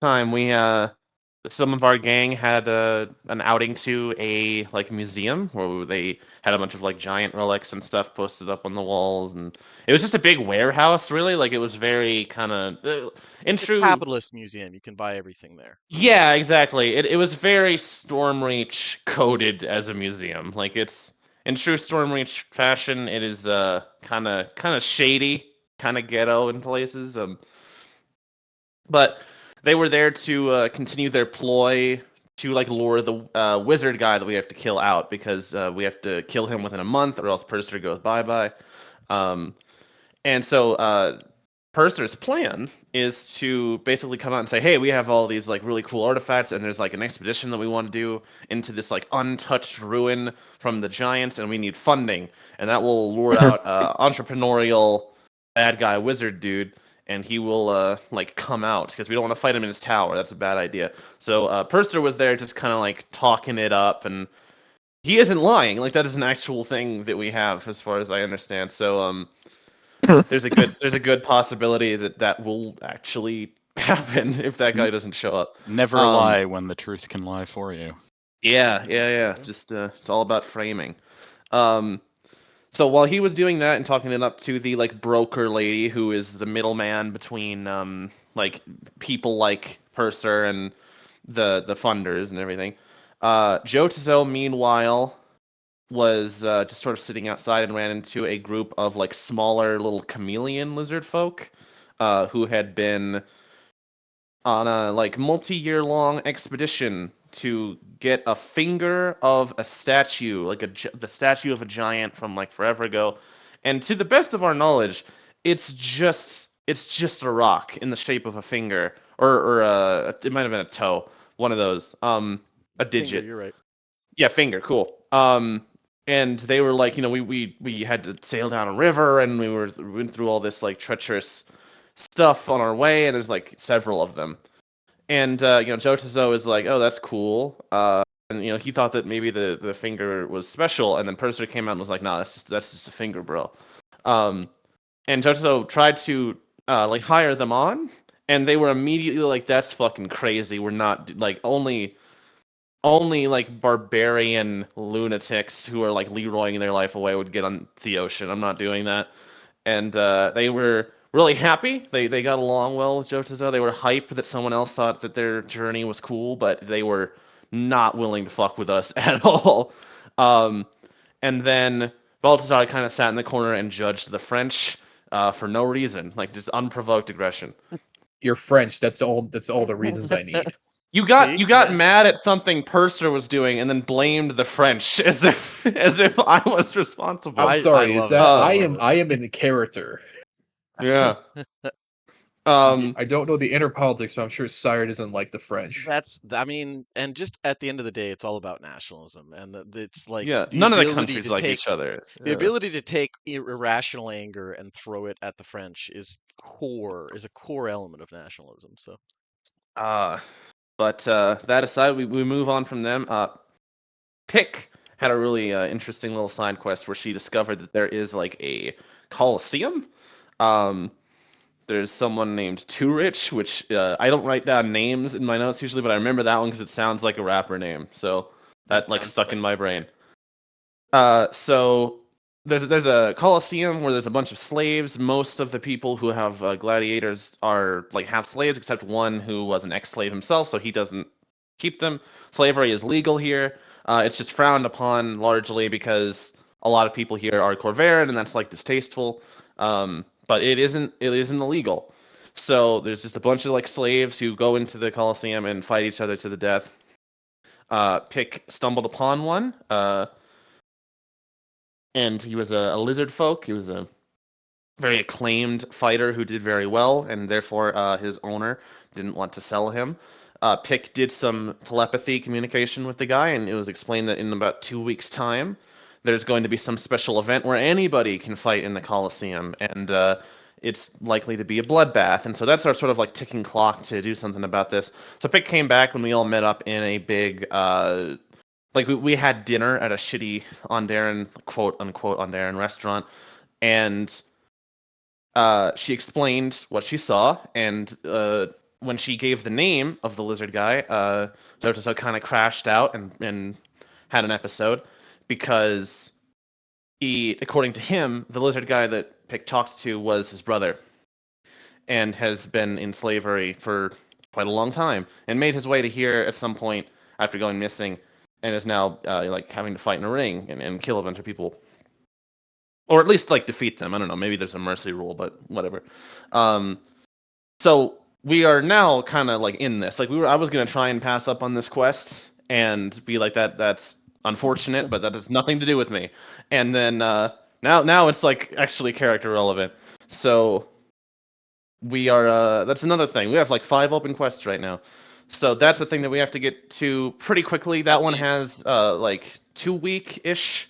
time, we some of our gang had an outing to a like museum where they had a bunch of like giant relics and stuff posted up on the walls, and it was just a big warehouse, really. Like it was very kind of in It's a true. capitalist museum. You can buy everything there. Yeah, exactly. It was very Stormreach coded as a museum. Like it's in true Stormreach fashion, it is kind of shady, kind of ghetto in places. But they were there to continue their ploy to like lure the wizard guy that we have to kill out because we have to kill him within a month or else Purser goes bye bye. Um, and so Purser's plan is to basically come out and say, "Hey, we have all these like really cool artifacts, and there's like an expedition that we want to do into this like untouched ruin from the giants, and we need funding, and that will lure out entrepreneurial bad guy wizard dude, and he will like come out because we don't want to fight him in his tower. That's a bad idea." So Purser was there just kind of like talking it up, and he isn't lying. Like that is an actual thing that we have, as far as I understand. So there's a good possibility that that will actually happen if that guy doesn't show up. Never lie when the truth can lie for you. Yeah. Just it's all about framing. Um, so while he was doing that and talking it up to the like broker lady who is the middleman between like people like Purser and the funders and everything, Joe Tizzo meanwhile was just sort of sitting outside and ran into a group of like smaller little chameleon lizard folk who had been on a like multi-year long expedition to get a finger of a statue, like the statue of a giant from like forever ago. And to the best of our knowledge, it's just a rock in the shape of a finger, or it might have been a toe, one of those, a digit. Finger, you're right. Yeah, finger, cool. And they were like, we had to sail down a river, and we went through all this like treacherous stuff on our way, and there's like several of them. And Joe Tizzo is like, oh, that's cool. And he thought that maybe the finger was special, and then Purser came out and was like, nah, that's just a finger, bro. Um, and Joe Tizzo tried to like hire them on, and they were immediately like, that's fucking crazy. We're not like only like barbarian lunatics who are like Leroying their life away would get on the ocean. I'm not doing that. And they were really happy. They got along well with Joe Tizzo. They were hyped that someone else thought that their journey was cool, but they were not willing to fuck with us at all. Um, and then Baltazar kind of sat in the corner and judged the French for no reason, like just unprovoked aggression. You're French. That's all the reasons I need. You got Yeah. mad at something Purser was doing and then blamed the French as if I was responsible. I'm sorry. love Is that it. I am in character. Yeah. I don't know the inner politics, but I'm sure Sire doesn't like the French. And just at the end of the day, it's all about nationalism, and it's like Yeah, the none of the ability countries to like take each other. the Yeah. ability to take irrational anger and throw it at the French is a core element of nationalism. So But that aside, we move on from them. Pick had a really interesting little side quest where she discovered that there is like a Colosseum. There's someone named Too Rich, which I don't write down names in my notes usually, but I remember that one because it sounds like a rapper name. So that like stuck in my brain. So there's a Colosseum where there's a bunch of slaves. Most of the people who have gladiators are like half slaves, except one who was an ex-slave himself, so he doesn't keep them. Slavery is legal here. It's just frowned upon largely because a lot of people here are Corvaran, and that's like distasteful. But it isn't illegal. So there's just a bunch of like slaves who go into the Colosseum and fight each other to the death. Pick stumbled upon one. And he was a lizard folk. He was a very acclaimed fighter who did very well, and therefore his owner didn't want to sell him. Pick did some telepathy communication with the guy, and it was explained that in about 2 weeks' time, there's going to be some special event where anybody can fight in the Colosseum, and it's likely to be a bloodbath. And so that's our sort of like ticking clock to do something about this. So Pick came back when we all met up in a big like we had dinner at a shitty Ondarin, quote unquote Ondarin restaurant, and she explained what she saw, and when she gave the name of the lizard guy, Jotaso kind of crashed out and had an episode because according to him, the lizard guy that Pick talked to was his brother and has been in slavery for quite a long time and made his way to here at some point after going missing and is now like having to fight in a ring and kill a bunch of people. Or at least like defeat them. I don't know. Maybe there's a mercy rule, but whatever. So we are now kind of like in this. Like I was gonna try and pass up on this quest and be like that's unfortunate, but that has nothing to do with me. And then now it's like actually character relevant. So we are that's another thing. We have like 5 open quests right now. So that's the thing that we have to get to pretty quickly. That one has like 2-week-ish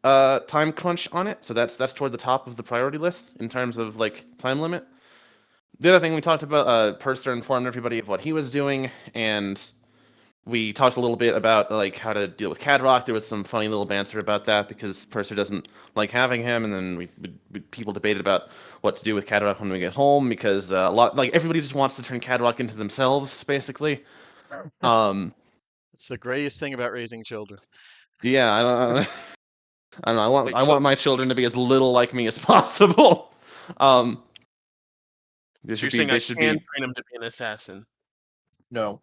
time crunch on it. So that's toward the top of the priority list in terms of like time limit. The other thing we talked about, Purser informed everybody of what he was doing, and we talked a little bit about like how to deal with Cadrock. There was some funny little banter about that because Purser doesn't like having him, and then people debated about what to do with Cadrock when we get home because a lot like everybody just wants to turn Cadrock into themselves, basically. It's the greatest thing about raising children. Yeah, I don't know. I want my children to be as little like me as possible. So you're saying I can train him to be an assassin? No.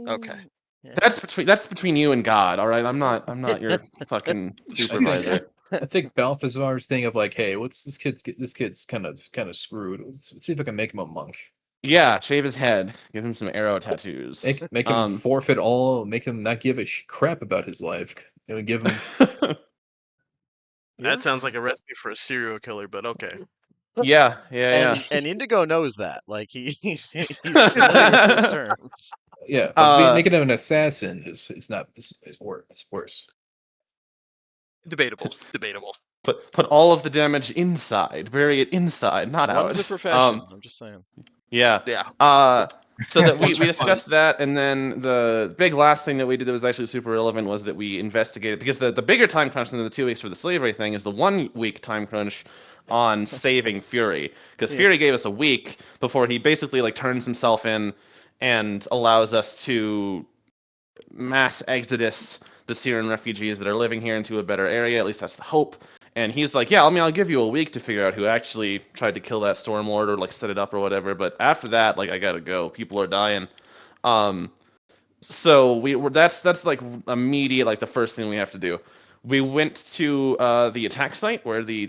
Okay. Yeah. That's between you and God, all right? I'm not your fucking supervisor. I think Balthazar's thing of like, hey, what's this kid's kind of screwed. Let's see if I can make him a monk. Yeah, shave his head, give him some arrow tattoos. Make him forfeit all, make him not give a crap about his life. Give him. That sounds like a recipe for a serial killer, but okay. Yeah. And Indigo knows that. Like he's familiar with his terms. Yeah, but making him an assassin is worse. Debatable. Put all of the damage inside. Bury it inside, not out. One's a profession. I'm just saying. Yeah. So that we discussed that, and then the big last thing that we did that was actually super relevant was that we investigated, because the bigger time crunch than the 2 weeks for the slavery thing is the 1 week time crunch on saving Fury, because Fury gave us a week before he basically like turns himself in and allows us to mass exodus the Syrian refugees that are living here into a better area. At least that's the hope. And he's like, yeah, I'll give you a week to figure out who actually tried to kill that Stormlord or like set it up or whatever. But after that, like I gotta go. People are dying. So that's like immediate, like the first thing we have to do. We went to the attack site where the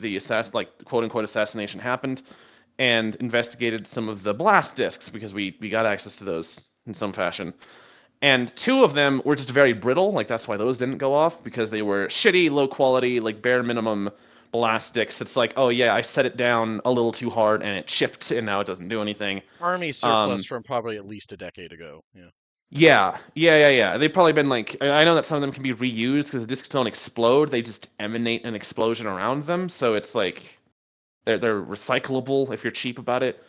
quote unquote assassination happened, and investigated some of the blast discs because we got access to those in some fashion. And 2 of them were just very brittle, like that's why those didn't go off, because they were shitty, low quality, like bare minimum blast sticks. It's like, oh yeah, I set it down a little too hard and it chipped and now it doesn't do anything. Army surplus from probably at least a decade ago. Yeah. Yeah. They've probably been like, I know that some of them can be reused because the discs don't explode, they just emanate an explosion around them, so it's like they're recyclable if you're cheap about it.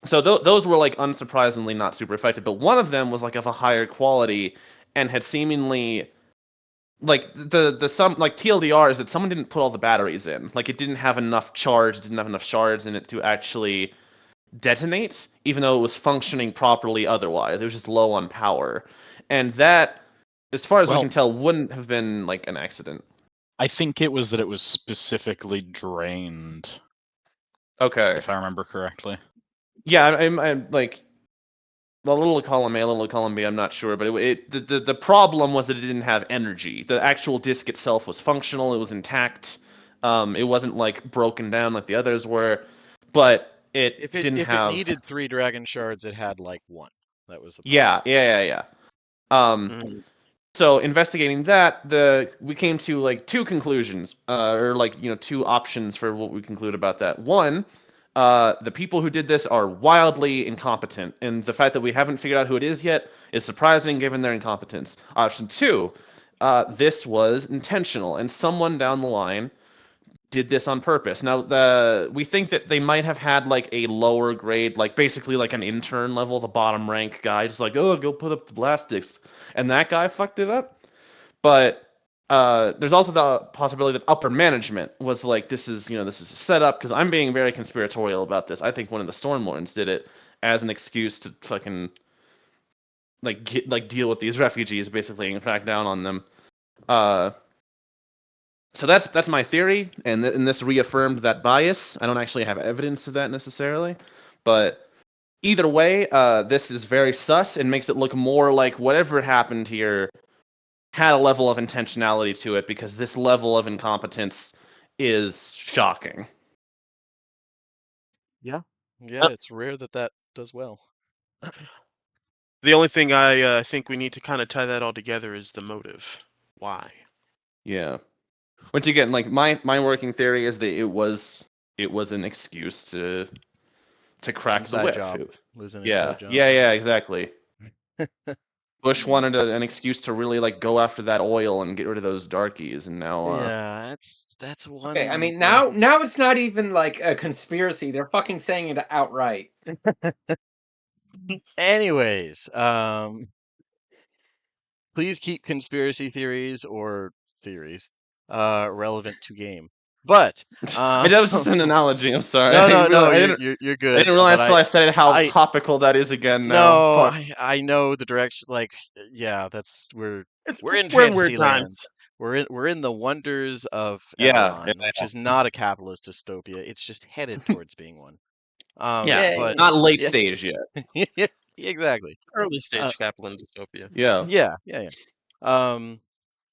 So those were like unsurprisingly not super effective, but one of them was like of a higher quality and had seemingly like the some like TLDR is that someone didn't put all the batteries in. Like it didn't have enough charge, it didn't have enough shards in it to actually detonate, even though it was functioning properly otherwise. It was just low on power. And that, as far as we can tell, wouldn't have been like an accident. I think it was that it was specifically drained. Okay. If I remember correctly. Yeah, I'm like a little column A, a little column B. I'm not sure, but the problem was that it didn't have energy. The actual disc itself was functional. It was intact. It wasn't like broken down like the others were, but it didn't have. If it needed 3 dragon shards, it had like 1. That was the problem. Yeah. So investigating that, we came to like 2 conclusions, or like 2 options for what we conclude about that. One. The people who did this are wildly incompetent, and the fact that we haven't figured out who it is yet is surprising given their incompetence. Option 2, this was intentional, and someone down the line did this on purpose. Now, we think that they might have had like a lower grade, like basically like an intern level, the bottom rank guy, just like, oh, go put up the blast discs, and that guy fucked it up. But there's also the possibility that upper management was like, this is a setup, because I'm being very conspiratorial about this. I think one of the Stormlords did it as an excuse to fucking deal with these refugees, basically, and crack down on them. So that's my theory, and this reaffirmed that bias. I don't actually have evidence of that necessarily, but either way, this is very sus and makes it look more like whatever happened here had a level of intentionality to it, because this level of incompetence is shocking. Yeah, it's rare that does well. The only thing I think we need to kind of tie that all together is the motive. Why? Yeah. Once again, like my working theory is that it was an excuse to crack the Inside whip. job. It was an Yeah, inside job. yeah, exactly. Bush wanted an excuse to really go after that oil and get rid of those darkies, and now Yeah, that's one. Okay, I mean now it's not even like a conspiracy. They're fucking saying it outright. Anyways, please keep conspiracy theories relevant to game. But that was just an analogy. I'm sorry. no, I you're good. didn't realize but till I said how I- topical that is again. No, Now. I know the direction. Like, yeah, we're in We're in fantasy weird land. times. We're in the wonders of Yeah, Eberron, which is not a capitalist dystopia. It's just headed towards being one. Yeah, but not late yeah. stage yet. Yeah, exactly. Early stage capital dystopia. Yeah. Yeah.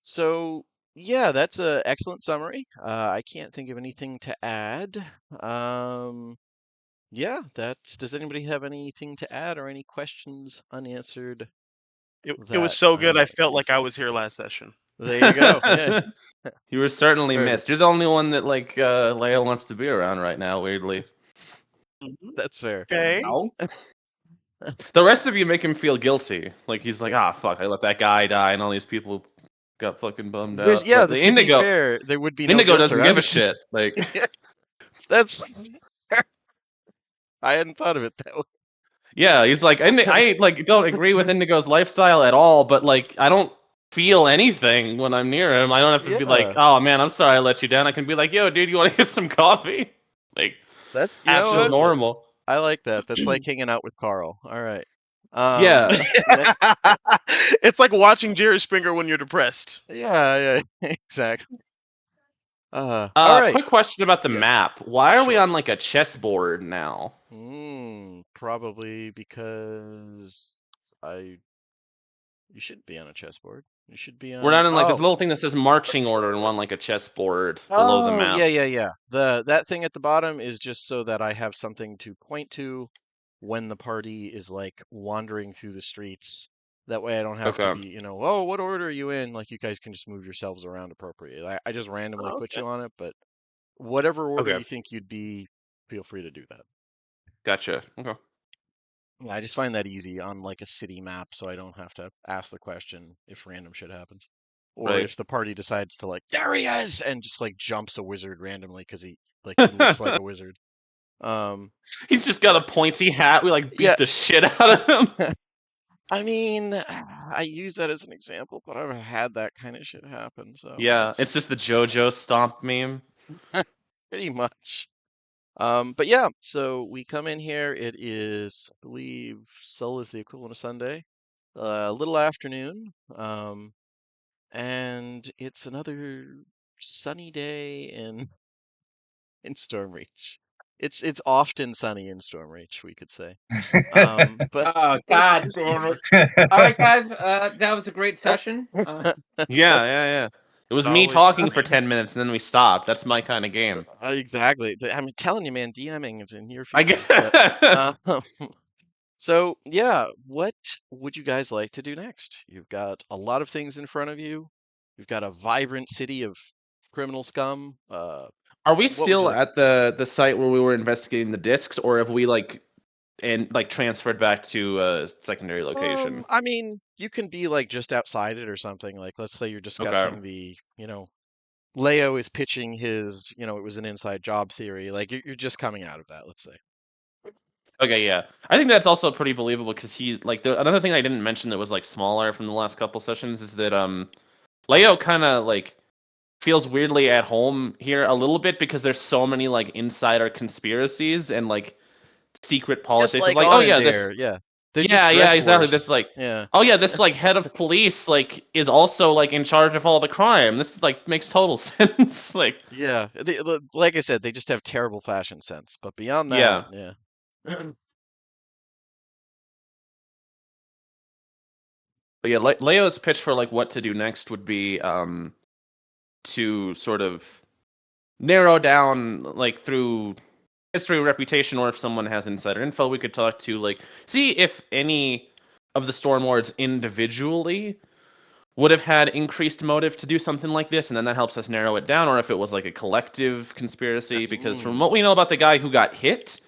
So yeah, that's an excellent summary. I can't think of anything to add. Yeah, does anybody have anything to add or any questions unanswered? It was so good. I felt like I was here last session. There you go. Yeah. You were certainly Perfect. missed. You're the only one that Leia wants to be around right now. Weirdly, That's fair. Okay. No. the rest of you make him feel guilty. Like he's like, fuck, I let that guy die, and all these people got fucking bummed out. Yeah, But the to Indigo, be fair, there would be no Indigo guilt doesn't around give a it. shit. Like, That's I hadn't thought of it that way. yeah, he's like, I don't agree with Indigo's lifestyle at all, but I don't feel anything when I'm near him. I don't have to be like, Yeah. oh man, I'm sorry I let you down. I can be like, yo, dude, you want to get some coffee? Like, That's absolutely normal. I like that. That's like hanging out with Carl. All right. Yeah. It's like watching Jerry Springer when you're depressed. Yeah, exactly. All right. Quick question about the Yes. map. Why are we Sure. on a chessboard now? Probably because you shouldn't be on a chessboard. You should be on. We're not in this little thing that says marching order and we're on a chessboard below the map. Yeah. That thing at the bottom is just so that I have something to point to when the party is wandering through the streets. That way I don't have to be, what order are you in? You guys can just move yourselves around appropriately. I just randomly put you on it, but whatever order you think you'd be, feel free to do that. Gotcha. Okay. Yeah, I just find that easy on a city map, so I don't have to ask the question if random shit happens, or if the party decides to there he is, and just jumps a wizard randomly because he looks like a wizard. He's just got a pointy hat. We beat the shit out of him. I mean, I use that as an example, but I've had that kind of shit happen. So yeah, it's just the JoJo stomp meme. Pretty much. But yeah, so we come in here. It is, I believe, Sol is the equivalent of Sunday, a little afternoon, and it's another sunny day in Stormreach. It's often sunny in Stormreach, we could say. But oh god damn it! All right, guys, that was a great session. Yeah. It was me talking for 10 minutes and then we stopped. That's my kind of game. Exactly. I'm telling you, man, DMing is in your future. I get. So yeah, what would you guys like to do next? You've got a lot of things in front of you. You've got a vibrant city of criminal scum. Are we still at the site where we were investigating the discs, or have we transferred back to a secondary location? I mean, you can be just outside it or something. Let's say you're discussing the, Leo is pitching his, it was an inside job theory. You're just coming out of that, let's say. Okay, yeah. I think that's also pretty believable because he's another thing I didn't mention that was smaller from the last couple sessions is that Leo kind of like feels weirdly at home here a little bit because there's so many like insider conspiracies and like secret Just politics of like like, on oh and yeah, Dare, this, yeah. They're just yeah, dressed exactly. This worse. like, Yeah. oh yeah, this like head of police like is also like in charge of all the crime. This like makes total sense. Like, Yeah. Like I said, they just have terrible fashion sense. But beyond that, yeah. yeah. But yeah, Leo's pitch for like what to do next would be to sort of narrow down like through history, reputation, or if someone has insider info, we could talk to like see if any of the Stormlords individually would have had increased motive to do something like this, and then that helps us narrow it down, or if it was like a collective conspiracy. Because from what we know about the guy who got hit,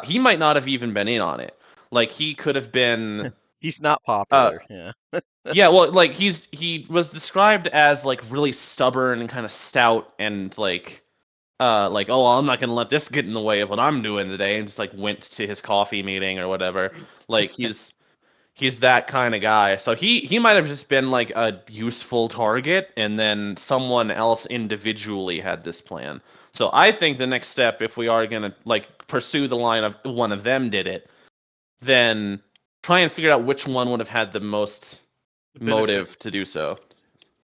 he might not have even been in on it. Like he could have been. He's not Uh, popular. Yeah. yeah, well, like he was described as like really stubborn and kind of stout and like, oh, well, I'm not gonna let this get in the way of what I'm doing today, and just like went to his coffee meeting or whatever. Like he's that kind of guy. So he might have just been like a useful target, and then someone else individually had this plan. So I think the next step, if we are gonna like pursue the line of one of them did it, then try and figure out which one would have had the most The benefit. motive to do so.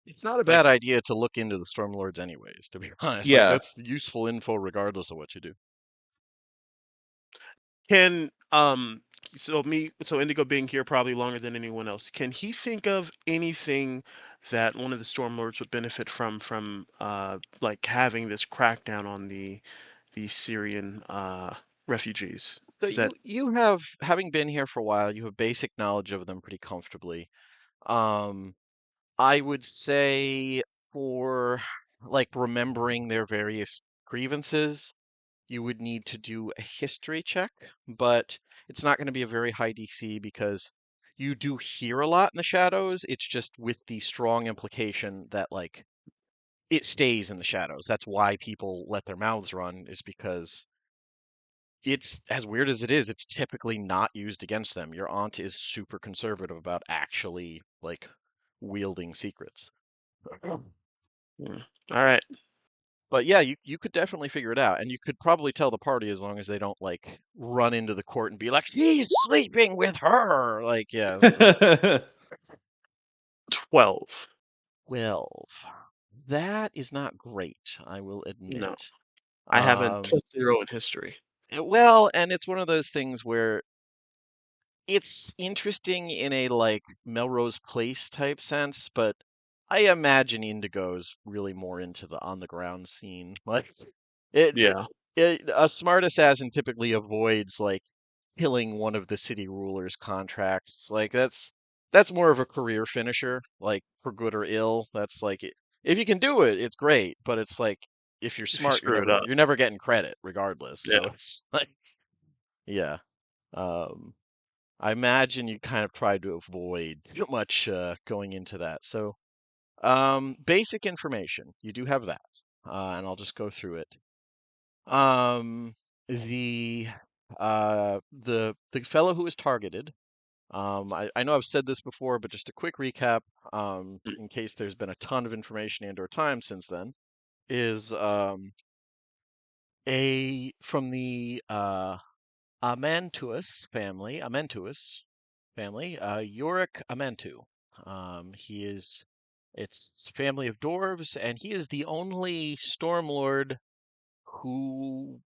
It's not a Like- bad idea to look into the Stormlords anyways, to be honest. Like Yeah. that's useful info regardless of what you do. Can so Indigo being here probably longer than anyone else, can he think of anything that one of the Stormlords would benefit from like having this crackdown on the Syrian refugees? So Does that you have, having been here for a while, you have basic knowledge of them pretty comfortably. I would say for like remembering their various grievances, you would need to do a history check, but it's not going to be a very high DC because you do hear a lot in the shadows. It's just with the strong implication that like it stays in the shadows. That's why people let their mouths run, is because it's, as weird as it is, it's typically not used against them. Your aunt is super conservative about actually like wielding secrets. Hmm. All right. But yeah, you could definitely figure it out, and you could probably tell the party as long as they don't like run into the court and be like, "He's sleeping with her." Like, yeah, 12. 12. That is not great, I will No. admit. I haven't Um, +0 in history. well, and it's one of those things where it's interesting in a like Melrose Place type sense, but I imagine Indigo's really more into the on the ground scene. Like it, Yeah. a smart assassin typically avoids like killing one of the city ruler's contracts. Like that's more of a career finisher, like for good or ill. That's like it, if you can do it, it's great, but it's like if you're If you smart, screw it up. you're never getting credit regardless. So Yeah. it's like yeah. Um I imagine you kind of tried to avoid too much going into that. So, basic information, you do have that, and I'll just go through it. Um, the the fellow who was targeted. I know I've said this before, but just a quick recap, in case there's been a ton of information and/or time since then, is a from the Amentuus family, Yorick Amentu. He is, it's a family of dwarves, and he is the only Stormlord who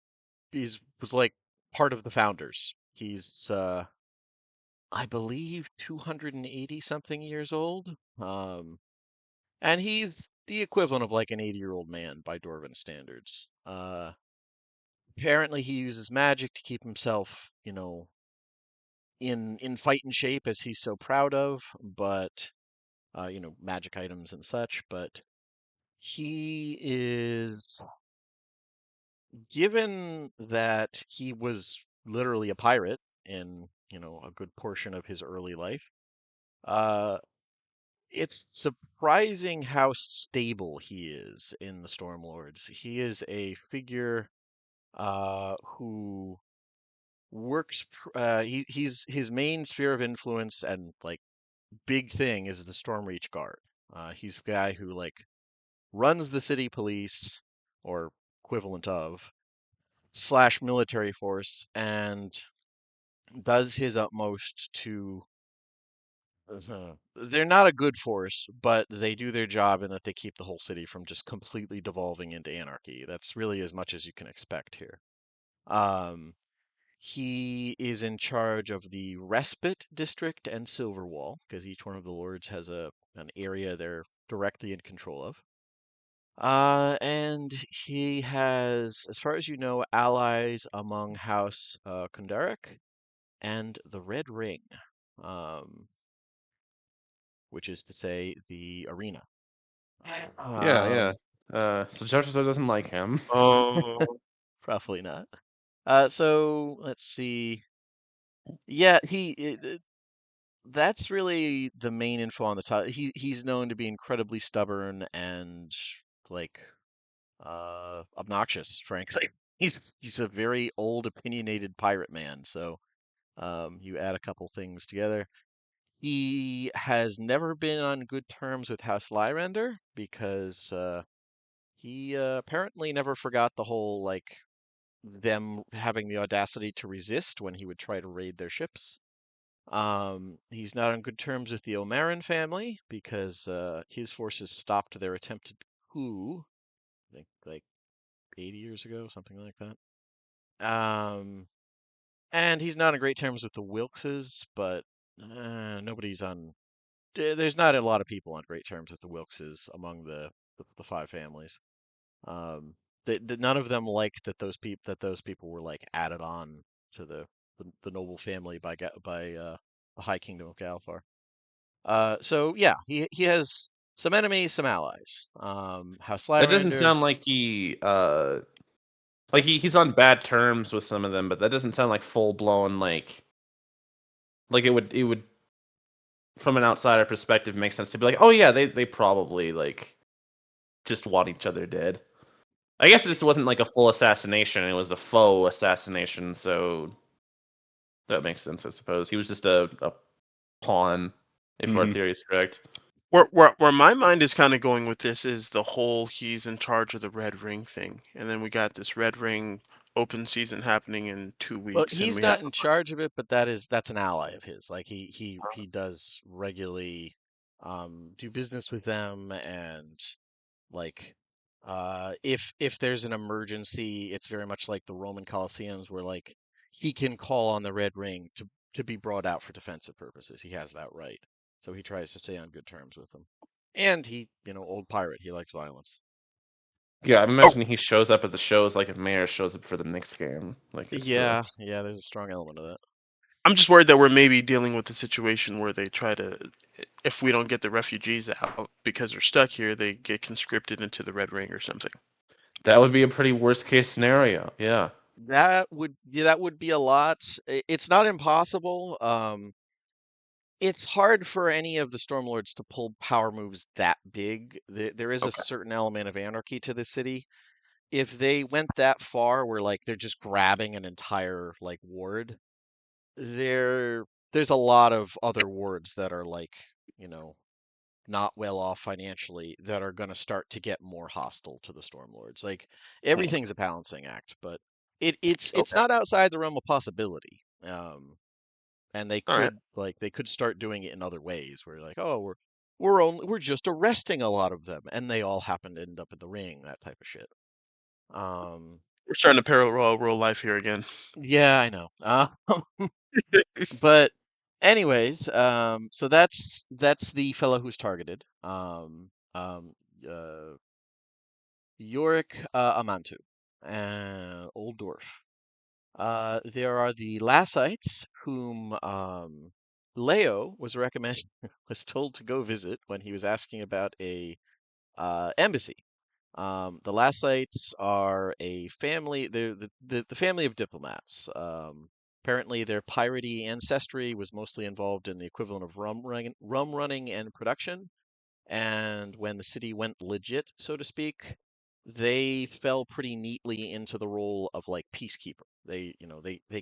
was like part of the founders. He's, I believe, 280 something years old. And he's the equivalent of like an 80-year-old man by Dwarven standards. Apparently he uses magic to keep himself, in fighting shape, as he's so proud of, but magic items and such. But he is, given that he was literally a pirate in a good portion of his early life, uh, it's surprising how stable he is in the Stormlords. He is a figure who works. He's his main sphere of influence and like big thing is the Stormreach Guard. He's the guy who like runs the city police or equivalent of / military force and does his utmost to. They're not a good force, but they do their job in that they keep the whole city from just completely devolving into anarchy. That's really as much as you can expect here. He is in charge of the Respite District and Silverwall, because each one of the lords has an area they're directly in control of. And he has, as far as you know, allies among House Kundarak and the Red Ring, which is to say the arena. Yeah. So Joshua doesn't like him. Oh, Probably not. So let's see. Yeah, that's really the main info on the top. He's known to be incredibly stubborn and like obnoxious, frankly. He's a very old, opinionated pirate man. So you add a couple things together. He has never been on good terms with House Lyrender because he apparently never forgot the whole like them having the audacity to resist when he would try to raid their ships. He's not on good terms with the Omaran family because his forces stopped their attempted coup, I think like 80 years ago, something like that. And he's not on great terms with the Wilkses, but nobody's on. There's not a lot of people on great terms with the Wilkses among the five families. Um, none of them liked that those people were like added on to the noble family by the High Kingdom of Galfar. So yeah, he has some enemies, some allies. House That doesn't Lyrender. sound like he's on bad terms with some of them, but that doesn't sound like full blown like it would from an outsider perspective make sense to be like, oh yeah, they probably like just want each other dead. I guess this wasn't like a full assassination; it was a faux assassination, so that makes sense, I suppose. He was just a pawn, if our theory is correct. where my mind is kind of going with this is the whole he's in charge of the Red Ring thing, and then we got this Red Ring open season happening in 2 Well, weeks, and he's we have not in charge of it, but that's an ally of his. Like he does regularly do business with them, and like if there's an emergency, it's very much like the Roman Colosseums where like he can call on the Red Ring to be brought out for defensive purposes. He has that right. So he tries to stay on good terms with them. And he, old pirate, he likes violence. Yeah, I'm imagining he shows up at the shows like if Mayor shows up for the Knicks game. Like it's Yeah, there's a strong element of that. I'm just worried that we're maybe dealing with a situation where they try to, if we don't get the refugees out because they're stuck here, they get conscripted into the Red Ring or something. that would be a pretty worst case scenario. Yeah. That would be a lot. It's not impossible. It's hard for any of the Stormlords to pull power moves that big. There is a Okay. certain element of anarchy to the city. If they went that far where like they're just grabbing an entire like ward, there's a lot of other wards that are like, not well off financially that are going to start to get more hostile to the Stormlords. Like everything's a balancing act, but it's Okay. not outside the realm of possibility. And they All right. could start doing it in other ways where like, oh, we're just arresting a lot of them and they all happen to end up in the ring, that type of shit. We're starting to parallel real life here again. Yeah, I know. But anyways, so that's the fellow who's targeted. Yorick Amantu, Old Dwarf. There are the Lassites, whom Leo was was told to go visit when he was asking about a embassy. The Lassites are a family. They're the family of diplomats. Apparently, their piratey ancestry was mostly involved in the equivalent of rum running and production. And when the city went legit, so to speak, they fell pretty neatly into the role of like peacekeeper. They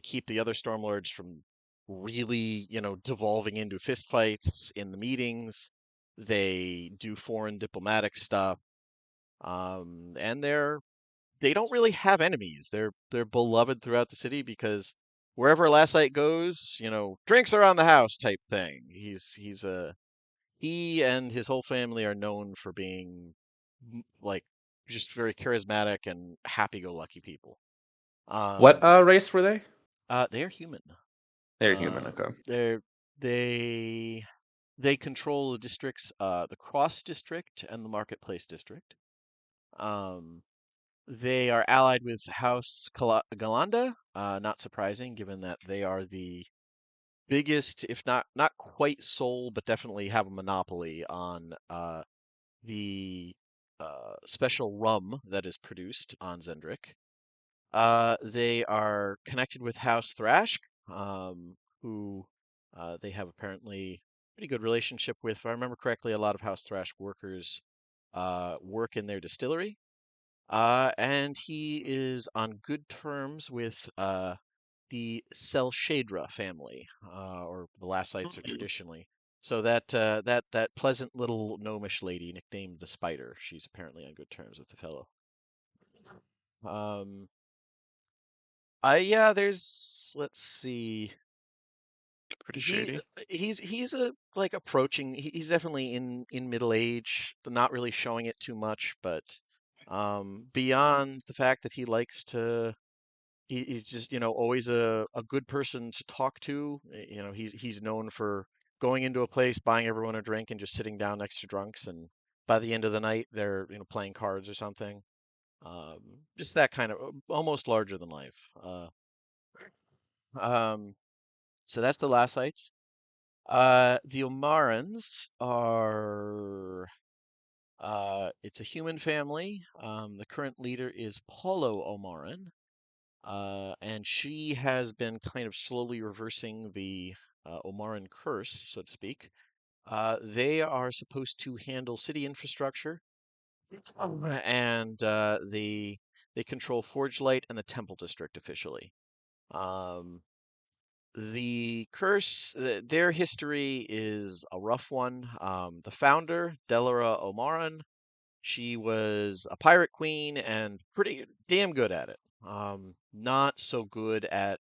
keep the other Stormlords from really, devolving into fistfights in the meetings. They do foreign diplomatic stuff, and they don't really have enemies. They're beloved throughout the city because wherever Lassite goes, drinks around the house type thing. He and his whole family are known for being like just very charismatic and happy-go-lucky people. What race were they? They're human. They're human. Okay. They they control the districts, the Cross District and the Marketplace District. They are allied with House Galanda, not surprising given that they are the biggest, if not quite sole, but definitely have a monopoly on the special rum that is produced on Zendrik. They are connected with House Thrash, who they have apparently pretty good relationship with. If I remember correctly, a lot of House Thrash workers work in their distillery. And he is on good terms with the Selshadra family, or the Lassites are traditionally. So that pleasant little gnomish lady nicknamed the Spider, she's apparently on good terms with the fellow. Let's see. Pretty shady. He's approaching. He's definitely in middle age, not really showing it too much, but beyond the fact that he likes to, he's just always a good person to talk to. He's known for going into a place, buying everyone a drink, and just sitting down next to drunks, and by the end of the night they're playing cards or something. Just that kind of almost larger than life. So that's the Lassites. The Omarans are it's a human family. The current leader is Paulo Omaran, and she has been kind of slowly reversing the Omaran curse, so to speak. They are supposed to handle city infrastructure, and they control Forge Light and the Temple District officially. The curse, their history is a rough one. The founder, Delara Omaran, she was a pirate queen and pretty damn good at it. Not so good at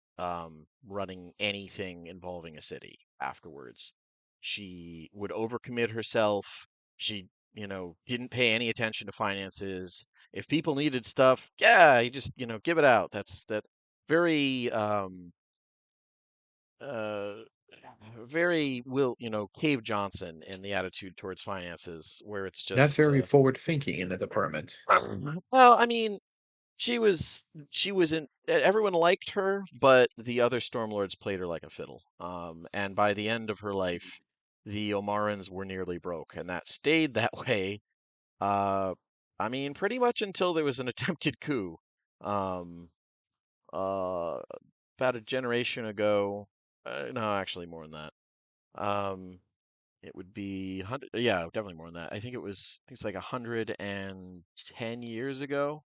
running anything involving a city afterwards. She would overcommit herself. She, didn't pay any attention to finances. If people needed stuff, yeah, you just, give it out. That's very uh, very Cave Johnson in the attitude towards finances, where it's Not just very forward thinking in the department. well, I mean, she was in everyone liked her, but the other Stormlords played her like a fiddle. And by the end of her life, the Omarans were nearly broke, and that stayed that way. I mean, pretty much until there was an attempted coup. Um, about a generation ago. No, actually more than that. It would be 100. Yeah, definitely more than that. I think it's like 110 years ago.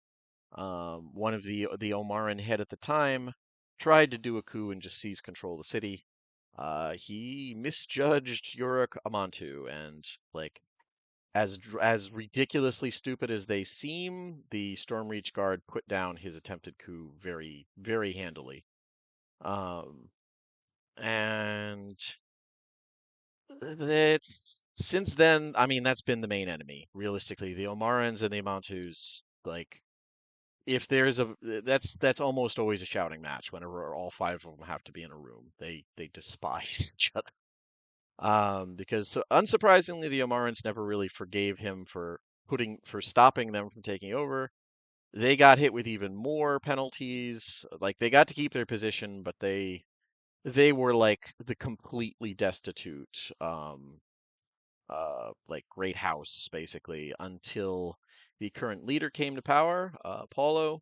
One of the Omaran head at the time tried to do a coup and just seize control of the city. He misjudged Yorick Amantu, and like as ridiculously stupid as they seem, the Stormreach Guard put down his attempted coup very, very handily. And it's since then, I mean, that's been the main enemy. Realistically, the Omarans and the Amantus, like, if there's that's almost always a shouting match whenever all five of them have to be in a room. They despise each other. Because unsurprisingly, the Omarans never really forgave him for stopping them from taking over. They got hit with even more penalties. Like, they got to keep their position, but they were like the completely destitute like great house basically until the current leader came to power, Paulo.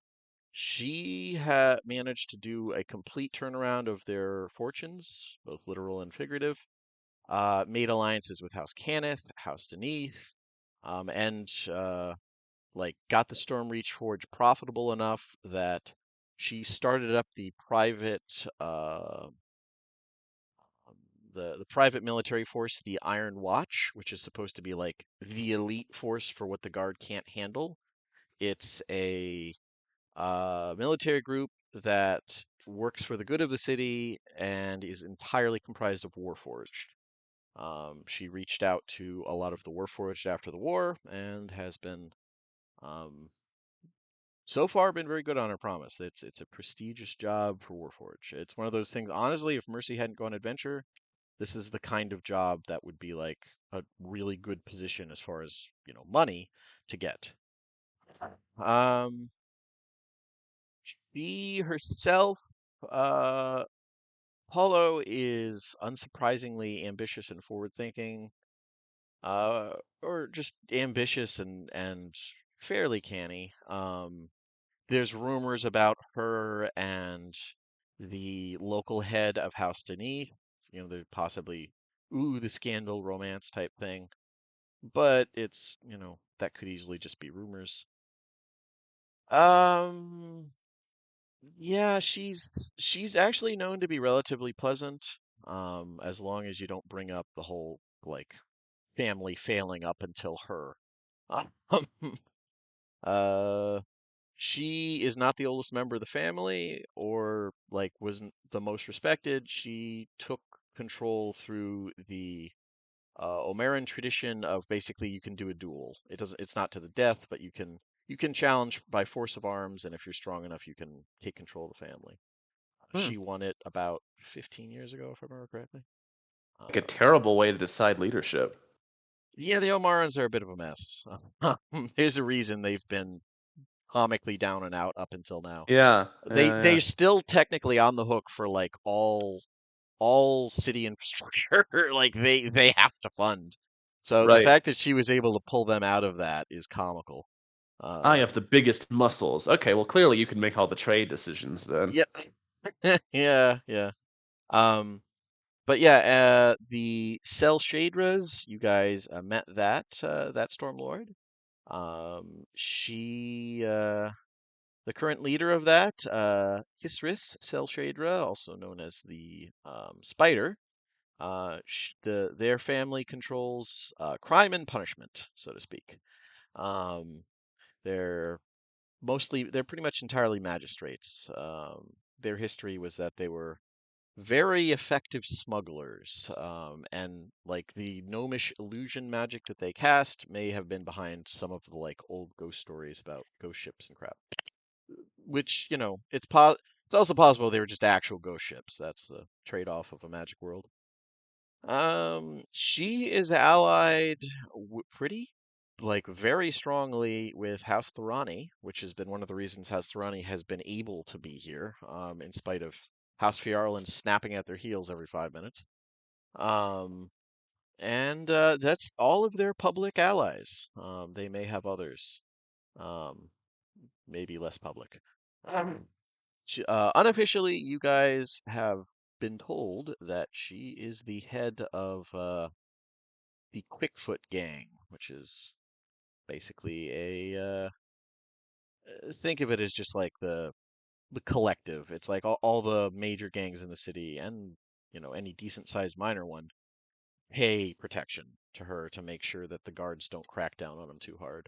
She had managed to do a complete turnaround of their fortunes, both literal and figurative. Made alliances with House Cannith, House Deneath, and like got the Stormreach Forge profitable enough that she started up the private the private military force, the Iron Watch, which is supposed to be like the elite force for what the Guard can't handle. It's a military group that works for the good of the city and is entirely comprised of Warforged. She reached out to a lot of the Warforged after the war and has been, so far, been very good on her promise. It's a prestigious job for Warforged. It's one of those things. Honestly, if Mercy hadn't gone adventure, this is the kind of job that would be like a really good position as far as money to get. She herself, Paulo is unsurprisingly ambitious and forward-thinking, or just ambitious and fairly canny. There's rumors about her and the local head of House Denis. There's possibly the scandal romance type thing, but it's that could easily just be rumors. Yeah, she's actually known to be relatively pleasant, as long as you don't bring up the whole like family failing up until her. Uh, she is not the oldest member of the family, or like wasn't the most respected. She took control through the Omeran tradition of basically you can do a duel. It's not to the death, but you can challenge by force of arms, and if you're strong enough, you can take control of the family. She won it about 15 years ago, if I remember correctly. Like a terrible way to decide leadership. Yeah, the Omarans are a bit of a mess. There's a reason they've been comically down and out up until now. Yeah. They're still technically on the hook for like all city infrastructure. Like they have to fund. So the fact that she was able to pull them out of that is comical. I have the biggest muscles. Okay, well clearly you can make all the trade decisions then. Yep. Yeah. But yeah, the Cell Shadras, you guys met that Stormlord. The current leader of that, Hisris Cell Shadra, also known as the Spider. Their family controls crime and punishment, so to speak. They're pretty much entirely magistrates. Their history was that they were very effective smugglers, and like the gnomish illusion magic that they cast may have been behind some of the like old ghost stories about ghost ships and crap. Which it's also possible they were just actual ghost ships. That's the trade-off of a magic world. She is allied very strongly with House Thorani, which has been one of the reasons House Thorani has been able to be here, in spite of House Fjarlin snapping at their heels every 5 minutes. And that's all of their public allies. They may have others, maybe less public. Unofficially, you guys have been told that she is the head of the Quickfoot Gang, which is basically a think of it as just like the collective. It's like all the major gangs in the city, and any decent sized minor one pay protection to her to make sure that the guards don't crack down on them too hard.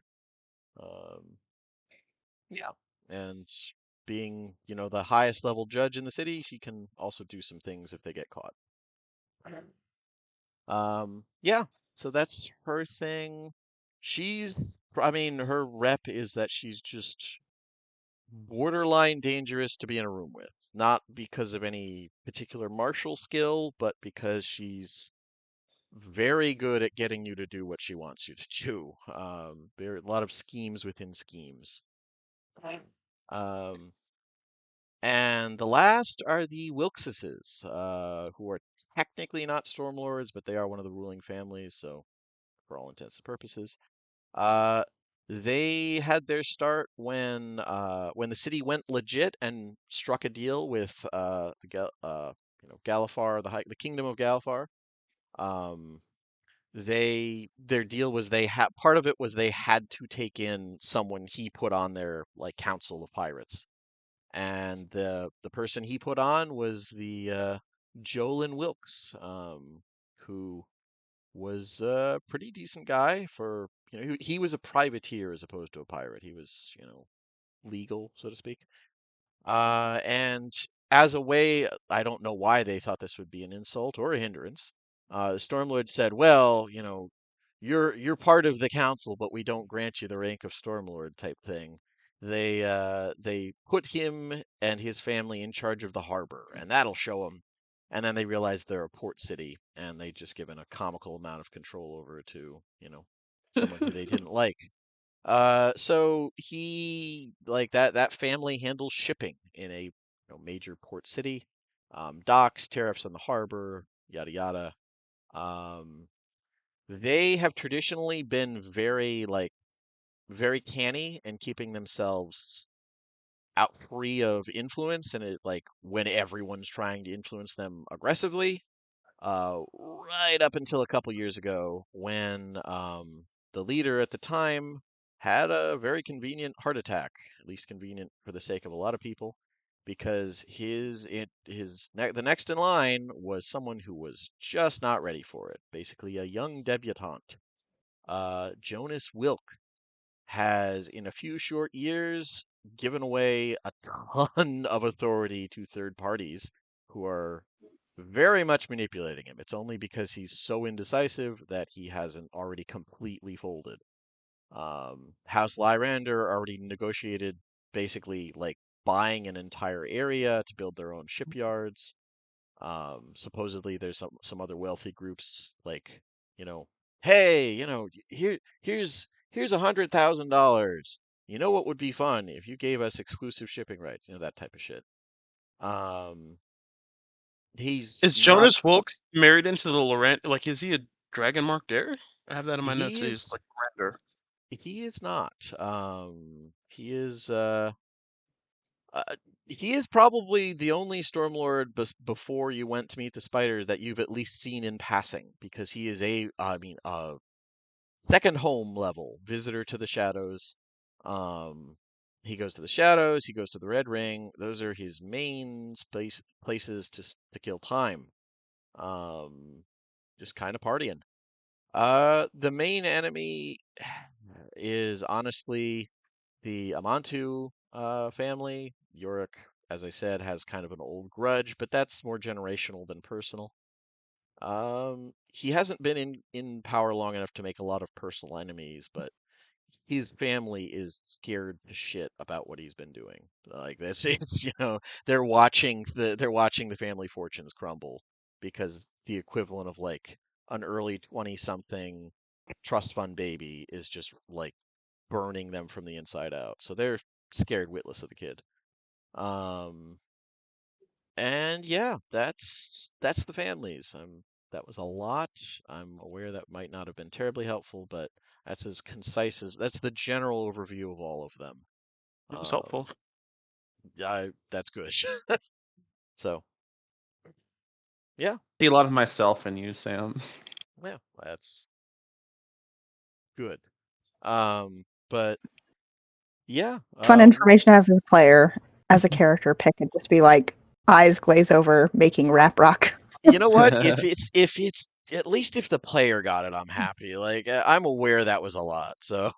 Yeah, and being the highest level judge in the city, she can also do some things if they get caught. Yeah, so that's her thing. Her rep is that she's just borderline dangerous to be in a room with. Not because of any particular martial skill, but because she's very good at getting you to do what she wants you to do. There are a lot of schemes within schemes. And the last are the Wilkseses, who are technically not Stormlords, but they are one of the ruling families, so for all intents and purposes. They had their start when the city went legit and struck a deal with Galifar, the Kingdom of Galifar. Their deal was part of it was they had to take in someone he put on their like council of pirates, and the person he put on was the Jolin Wilkes, who was a pretty decent guy for, he was a privateer as opposed to a pirate. He was, legal, so to speak. And as a way, I don't know why they thought this would be an insult or a hindrance. The Stormlord said, "Well, you're part of the council, but we don't grant you the rank of Stormlord," type thing. They put him and his family in charge of the harbor, and that'll show them. And then they realized they're a port city, and they just given a comical amount of control over to, someone who they didn't like. So he like that family handles shipping in a major port city, docks, tariffs on the harbor, yada yada. Um, they have traditionally been very canny and keeping themselves out free of influence, and it like when everyone's trying to influence them aggressively, right up until a couple years ago when the leader at the time had a very convenient heart attack, at least convenient for the sake of a lot of people, because the next in line was someone who was just not ready for it, basically a young debutante. Jonas Wilk has, in a few short years, given away a ton of authority to third parties who are very much manipulating him. It's only because he's so indecisive that he hasn't already completely folded. House Lyrander already negotiated basically like buying an entire area to build their own shipyards. Supposedly there's some other wealthy groups like, hey, here's $100,000. You know what would be fun if you gave us exclusive shipping rights, that type of shit. He's Is not. Jonas Wilkes married into the Laurent? Like, is he a dragon marked heir? I have that in my notes. He He's is. like Laurent. He is not. He is. Uh, he is probably the only Stormlord before you went to meet the Spider that you've at least seen in passing, because he is second home level visitor to the Shadows. Um, he goes to the Shadows. He goes to the Red Ring. Those are his main places to kill time. Just kind of partying. The main enemy is honestly the Amantu family. Yorick, as I said, has kind of an old grudge, but that's more generational than personal. He hasn't been in power long enough to make a lot of personal enemies, but his family is scared to shit about what he's been doing. Like this, it's they're watching the family fortunes crumble because the equivalent of like an early 20-something trust fund baby is just like burning them from the inside out. So they're scared witless of the kid. And yeah, that's the families. That was a lot. I'm aware that might not have been terribly helpful, but that's as concise as that's the general overview of all of them. It was helpful. That's good. So, yeah, See a lot of myself in you, Sam. yeah, that's good. But yeah, Fun information to have as a player, as a character pick, and just be like eyes glaze over, making rap rock. you know what? If it's at least if the player got it, I'm happy. Like I'm aware that was a lot. So,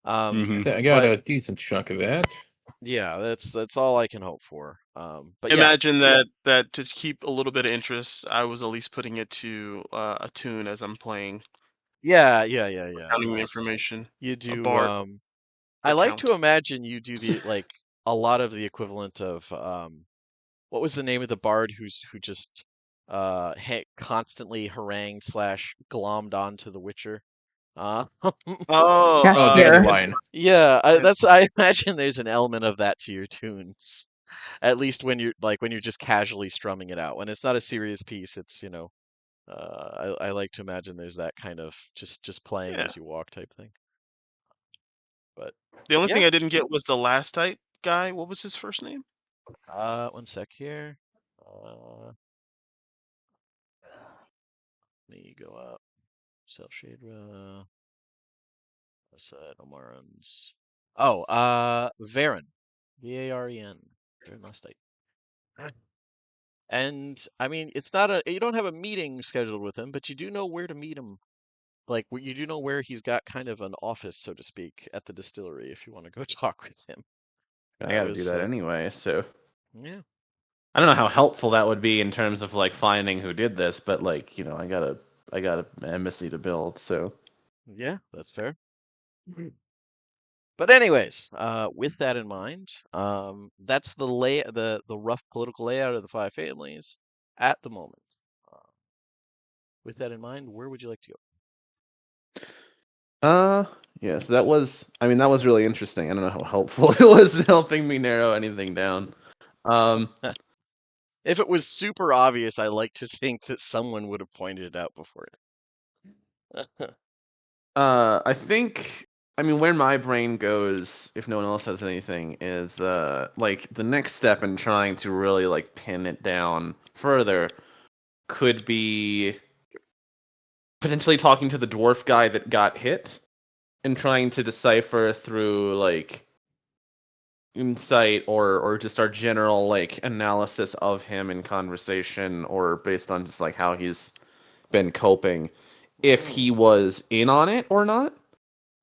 I got a decent chunk of that. Yeah, that's all I can hope for. But Imagine that to keep a little bit of interest, I was at least putting it to a tune as I'm playing. Yeah. Counting the information. You A do. bard I like count. to imagine you do a lot of the equivalent of what was the name of the bard who just constantly harangued / glommed onto The Witcher. Oh, Yes, dear. Dandelion. Yeah, I imagine there's an element of that to your tunes. At least when you're just casually strumming it out. When it's not a serious piece, it's I like to imagine there's that kind of just playing yeah. as you walk type thing. But The only yeah, thing I didn't get was the last type guy. What was his first name? one sec here. Let me go up. Cell shade. Omarans. Oh, Varen. Varen. Varen last night. And I mean, it's not you don't have a meeting scheduled with him, but you do know where to meet him. Like, you do know where he's got kind of an office, so to speak, at the distillery if you want to go talk with him. I gotta do that anyway, so. Yeah. I don't know how helpful that would be in terms of like finding who did this, but like, I got an embassy to build, so. Yeah, that's fair. But anyways, with that in mind, that's the rough political layout of the 5 families at the moment. With that in mind, where would you like to go? Yeah, so that was really interesting. I don't know how helpful it was helping me narrow anything down. If it was super obvious, I like to think that someone would have pointed it out before. I think, where my brain goes, if no one else has anything, is like the next step in trying to really like pin it down further could be potentially talking to the dwarf guy that got hit and trying to decipher through like insight or just our general like analysis of him in conversation or based on just like how he's been coping if he was in on it or not.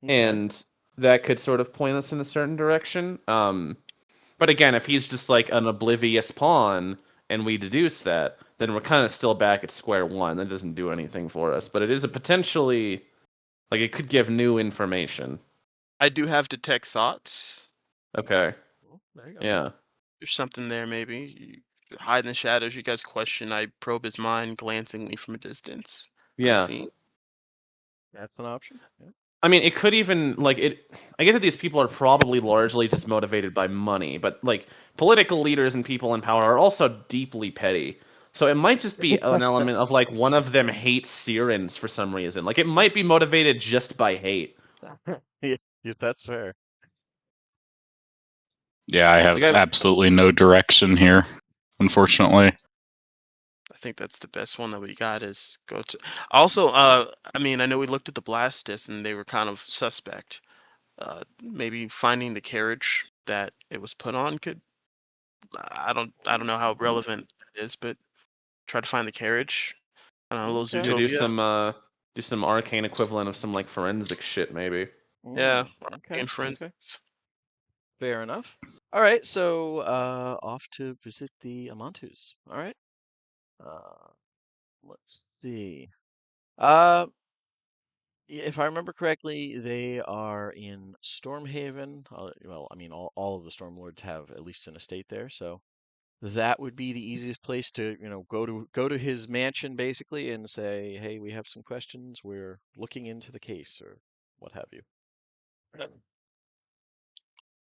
And that could sort of point us in a certain direction. But again, if he's just like an oblivious pawn and we deduce that, then we're kind of still back at square one. That doesn't do anything for us. But it is a potentially, like, it could give new information. I do have detect thoughts. Okay. Well, there you go. Yeah. There's something there, maybe. You hide in the shadows. You guys question. I probe his mind glancingly from a distance. Yeah. Unseen. That's an option. Yeah. It could even like it. I get that these people are probably largely just motivated by money, but like political leaders and people in power are also deeply petty. So it might just be an element of like one of them hates Sirens for some reason. Like it might be motivated just by hate. Yeah, that's fair. Yeah, I have Like, absolutely no direction here, unfortunately. I think that's the best one that we got is go to. Also, I know we looked at the blast disc and they were kind of suspect. Maybe finding the carriage that it was put on could. I don't know how relevant it is, but try to find the carriage. I don't know, a little Maybe Zootopia. do some arcane equivalent of some like forensic shit, maybe. Yeah, Okay. in forensics. Fair enough. All right, so off to visit the Amantus. All right. Let's see. If I remember correctly, they are in Stormhaven. Well, all of the Stormlords have at least an estate there, so that would be the easiest place to, go to his mansion basically and say, "Hey, we have some questions. We're looking into the case," or what have you.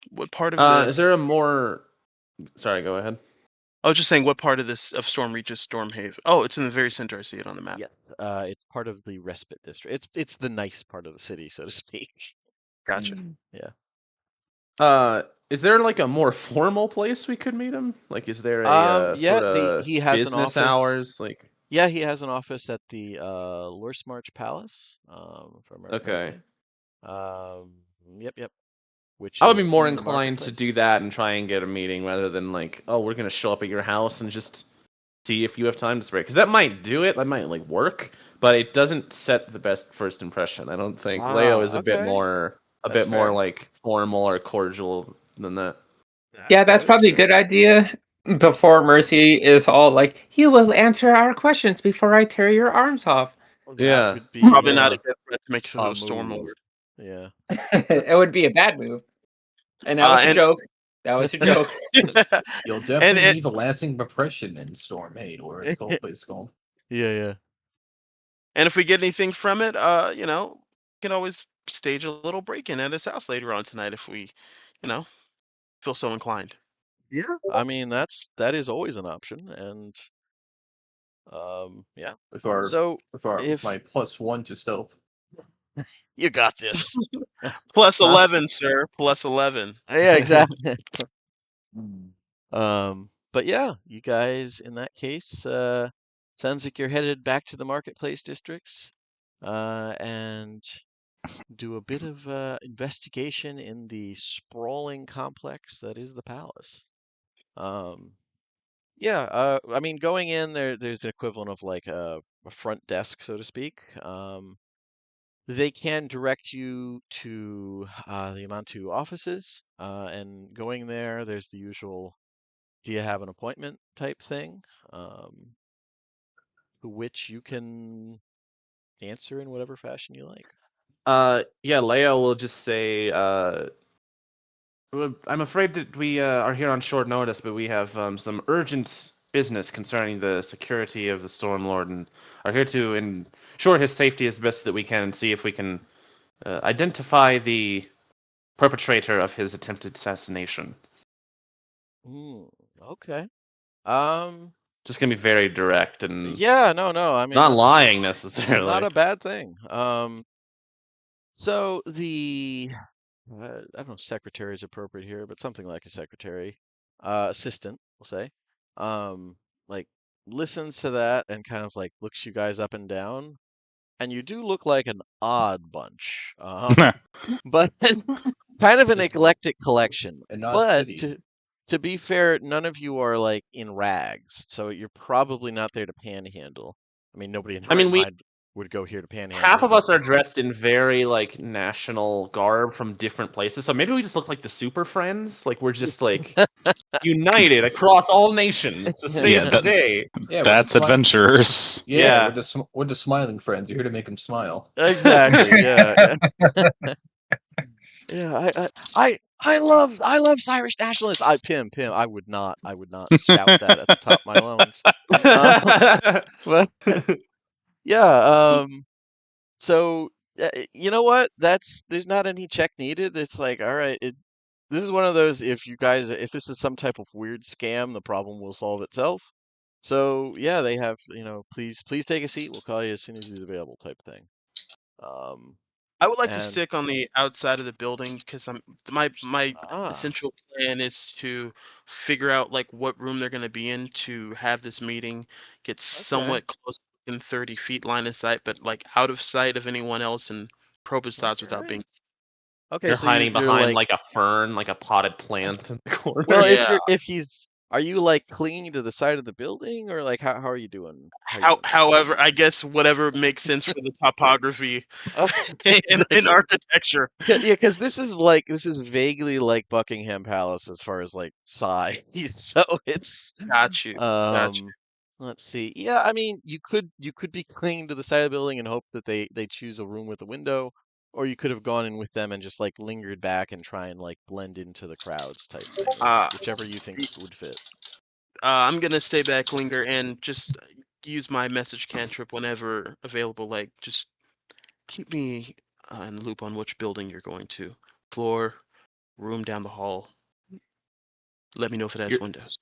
What part of Is this? there a more? Sorry, go ahead. I was just saying, what part of this of Storm reaches Stormhaven? Oh, it's in the very center. I see it on the map. Yes, it's part of the Respite District. It's the nice part of the city, so to speak. Gotcha. Yeah. Is there like a more formal place we could meet him? Like, is there a Yeah, sort of he has an business office. hours? Like, Yeah, he has an office at the Lorsmarch Palace. If I remember okay. correctly. Yep. Which I would be is more in the inclined to marketplace. do that and try and get a meeting rather than like, oh, we're gonna show up at your house and just see if you have time to spray. Because that might do it. That might like work, but it doesn't set the best first impression. I don't think Leo is a bit Okay. more That's fair. like formal or cordial than that. Yeah, that's That is probably a fair. good idea. Before Mercy is all like, "You will answer our questions before I tear your arms off." That Yeah. would be Probably not a good threat to make sure a it was Storm move. Lord. Yeah. It would be a bad move. And that was a and- joke. That was a joke. You'll definitely and- leave a lasting impression in Stormhaven, or it's called. Yeah. And if we get anything from it, we can always stage a little break-in at his house later on tonight if we, feel so inclined. Yeah. I mean, that is always an option, and yeah. With our So my +1 to stealth. you got this. Plus 11, sir. Plus 11. Yeah, exactly. But yeah, you guys in that case, sounds like you're headed back to the marketplace districts, and do a bit of investigation in the sprawling complex that is the palace. Yeah, I mean, going in there's an equivalent of like a front desk, so to speak. They can direct you to the Amantu offices, and going there, there's the usual, do you have an appointment type thing, to which you can answer in whatever fashion you like. Yeah, Leia will just say, I'm afraid that we are here on short notice, but we have some urgent business concerning the security of the Stormlord, and are here to ensure his safety as best that we can, and see if we can identify the perpetrator of his attempted assassination. Okay. Just gonna be very direct and Yeah, no, I mean, not that's lying not necessarily. a bad thing. So the I don't know if secretary is appropriate here, but something like a secretary, assistant, we'll say, um, like listens to that and kind of like looks you guys up and down, and you do look like an odd bunch, but kind of an It's eclectic collection. an odd But city. to be fair, none of you are like in rags, so you're probably not there to panhandle. I mean, nobody in their I right mean, mind would go here to half panhandle, of but us are dressed in very like national garb from different places, so maybe we just look like the Super Friends. Like we're just like united across all nations to save the day. Yeah, That's adventurers. Yeah. we're the smiling friends. You're here to make them smile. Exactly. Yeah. Yeah. I love Irish nationalists. Pim. I would not shout that at the top of my lungs. But yeah. So you know what? There's not any check needed. It's like, all right. This is one of those. If this is some type of weird scam, the problem will solve itself. So yeah, they have, please take a seat. We'll call you as soon as he's available, type thing. I would like to And stick on the outside of the building because my ah, essential plan is to figure out like what room they're going to be in to have this meeting, get okay, somewhat close in 30 feet line of sight, but like out of sight of anyone else and probe his thoughts without okay, being. okay. You're So hiding you're behind like, like a fern, like a potted plant in the corner. well, Yeah. are you like clinging to the side of the building, or like how are you doing? How are you doing that? However, I guess whatever makes sense for the topography in architecture. Yeah, because this is vaguely like Buckingham Palace as far as like size. So it's Got you. let's see. Yeah, I mean, you could be clinging to the side of the building and hope that they choose a room with a window, or you could have gone in with them and just like lingered back and try and like blend into the crowds type thing. It's whichever you think would fit. I'm gonna stay back, linger, and just use my message cantrip whenever available. Like, just keep me in the loop on which building you're going to. Floor, room down the hall. Let me know if it has You're windows.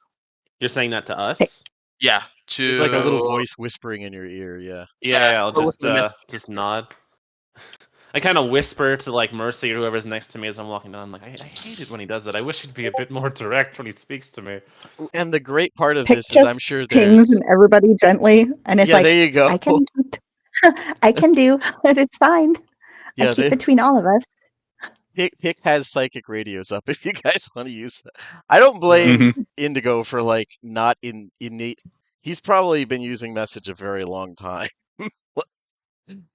you're saying that to us? Yeah, There's like a little to voice whispering in your ear. Yeah. Yeah, I'll or with the message. just nod. I kind of whisper to like Mercy or whoever's next to me as I'm walking down. I'm like, I hate it when he does that. I wish he'd be a bit more direct when he speaks to me. And the great part of Pick this is I'm just sure pings there's and everybody gently, and it's yeah, like there you go. I can I can do it. It's fine. I Yeah, keep between all of us. Pick has psychic radios up if you guys want to use that. I don't Yeah. blame Indigo for like not innate. He's probably been using message a very long time.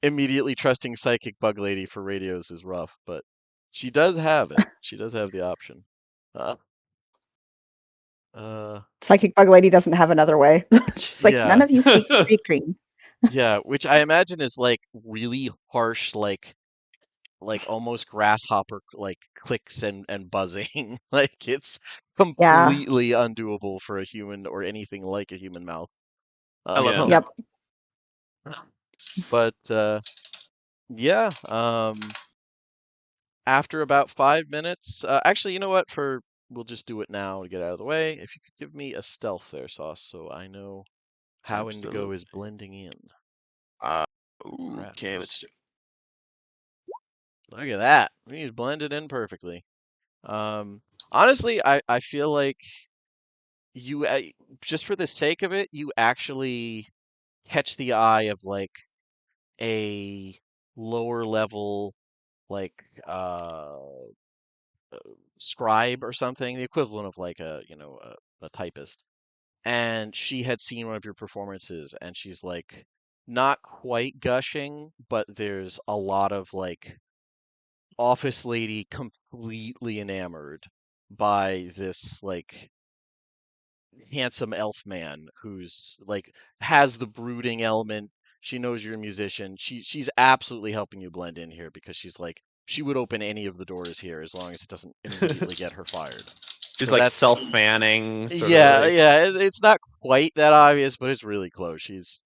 Immediately trusting psychic bug lady for radios is rough, but she does have it. She does have the option. Uh, Psychic bug lady doesn't have another way. She's like, none yeah, of you speak tree green. yeah, which I imagine is like really harsh, like almost grasshopper like clicks and buzzing. Like it's Yeah. completely undoable for a human or anything like a human mouth. I love Yeah. it. Yep. But yeah, after about 5 minutes, actually, you know what? We'll just do it now to get out of the way. If you could give me a stealth there, Sauce, so I know how Indigo Absolutely. is blending in. Okay, let's do. Look at that. He's blended in perfectly. Honestly, I feel like you just for the sake of it, you actually catch the eye of like a lower level like scribe or something, the equivalent of like a typist. and she had seen one of your performances, and she's like not quite gushing, but there's a lot of like office lady completely enamored by this like handsome elf man who's like has the brooding element. She knows you're a musician. She's absolutely helping you blend in here because she's like she would open any of the doors here as long as it doesn't immediately get her fired. She's So like that's self-fanning, sort of yeah, like. yeah. It's not quite that obvious, but it's really close. She's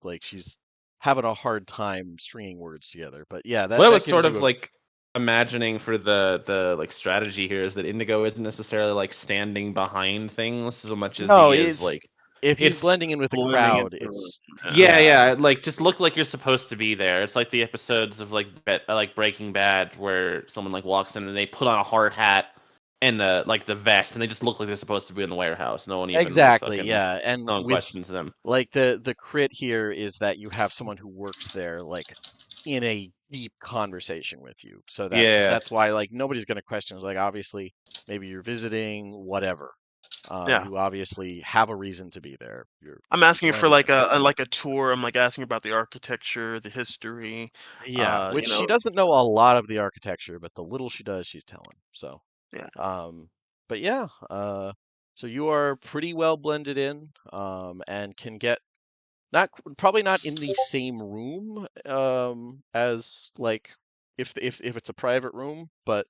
having a hard time stringing words together. But yeah, What I that was gives sort you of a like imagining for the like strategy here is that Indigo isn't necessarily like standing behind things so much as no. he is It's like if he's it's blending in with the Blending crowd, into it's yeah, like just look like you're supposed to be there. It's like the episodes of like Breaking Bad where someone like walks in and they put on a hard hat and the vest and they just look like they're supposed to be in the warehouse. No one even like exactly, fucking yeah. And no one with questions them. like the crit here is that you have someone who works there like in a deep conversation with you. So Yeah. that's why like nobody's gonna question. It's like obviously maybe you're visiting, whatever. Yeah. You obviously have a reason to be there. I'm asking for blending like in. a tour. I'm like asking about the architecture, the history. Yeah, which You she know, doesn't know a lot of the architecture, but the little she does, she's telling. So, yeah. but yeah, so you are pretty well blended in, and can get probably not in the same room, as like if it's a private room, but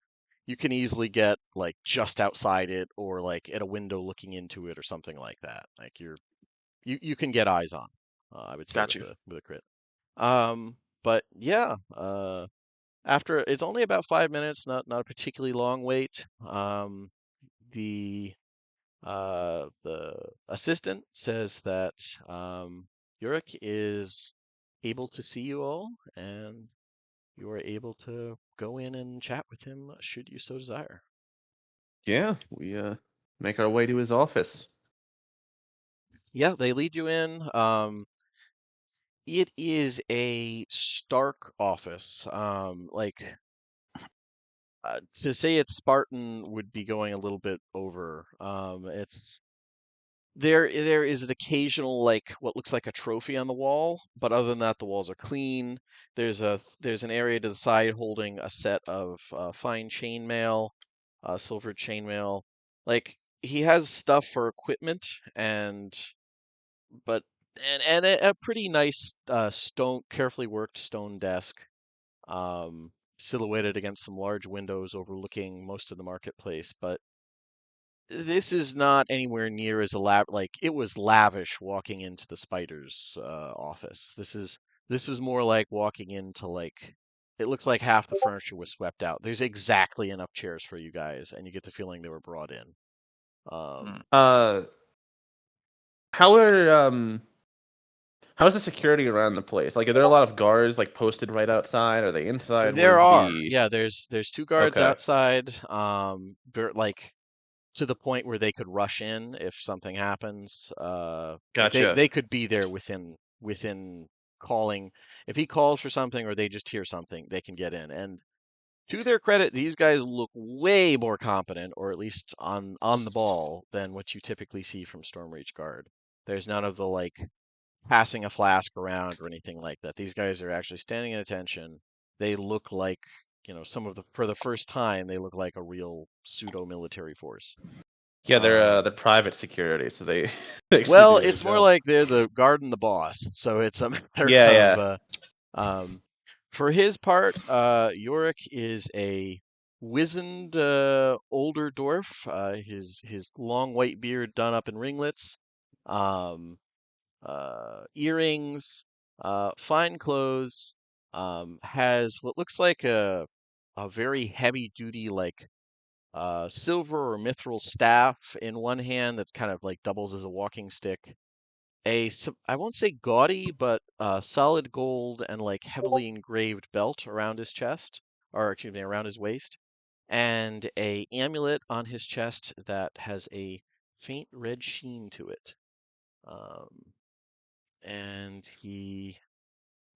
you can easily get like just outside it or like at a window looking into it or something like that. Like you can get eyes on, I would say Got with you. a crit. But yeah, after it's only about 5 minutes, not a particularly long wait. The the assistant says that Yurik is able to see you all, and you are able to go in and chat with him should you so desire. Yeah, we make our way to his office. Yeah, they lead you in. It is a stark office. Like to say it's Spartan would be going a little bit over. It's there is an occasional like what looks like a trophy on the wall, but other than that, the walls are clean. There's an area to the side holding a set of fine chainmail, silver chainmail. Like he has stuff for equipment and but and a pretty nice stone, carefully worked stone desk, silhouetted against some large windows overlooking most of the marketplace. But this is not anywhere near as like it was lavish walking into the spider's office. This is more like walking into like it looks like half the furniture was swept out. There's exactly enough chairs for you guys, and you get the feeling they were brought in. How are how's the security around the place? Like, are there a lot of guards like posted right outside? Are they inside? What There is are, the yeah. There's two guards okay? outside. Like to the point where they could rush in if something happens. Like Gotcha. they could be there within calling. If he calls for something or they just hear something, they can get in. And to their credit, these guys look way more competent, or at least on the ball, than what you typically see from Stormreach Guard. There's none of the like passing a flask around or anything like that. These guys are actually standing at attention. They look like, some of the for the first time they look like a real pseudo military force. Yeah, Um, they're private security, so they they actually well, do their it's more job. like they're the guard and the boss, so it's a matter Yeah, of yeah. um, for his part, Yorick is a wizened older dwarf. His long white beard done up in ringlets, um, earrings, fine clothes. Has what looks like a very heavy duty like silver or mithril staff in one hand that's kind of like doubles as a walking stick. I won't say gaudy, but solid gold and like heavily engraved belt around his chest, or excuse me, around his waist, and a amulet on his chest that has a faint red sheen to it. Um, and he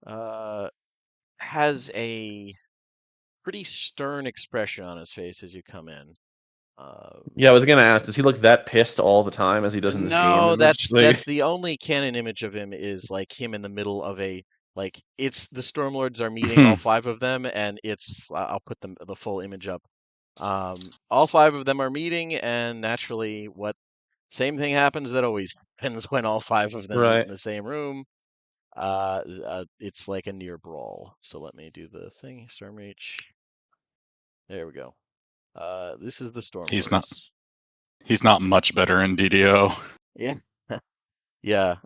uh, has a pretty stern expression on his face as you come in. Yeah, I was gonna ask, does he look that pissed all the time as he does in this game? No, image? that's the only canon image of him is like him in the middle of it's the Stormlords are meeting all 5 of them, and I'll put the full image up. All 5 of them are meeting, and naturally, same thing happens that always happens when all 5 of them meet in the same room. It's like a near brawl. So let me do the thing. Stormreach. There we go. This is the Stormlords. He's not much better in DDO. Yeah. Yeah.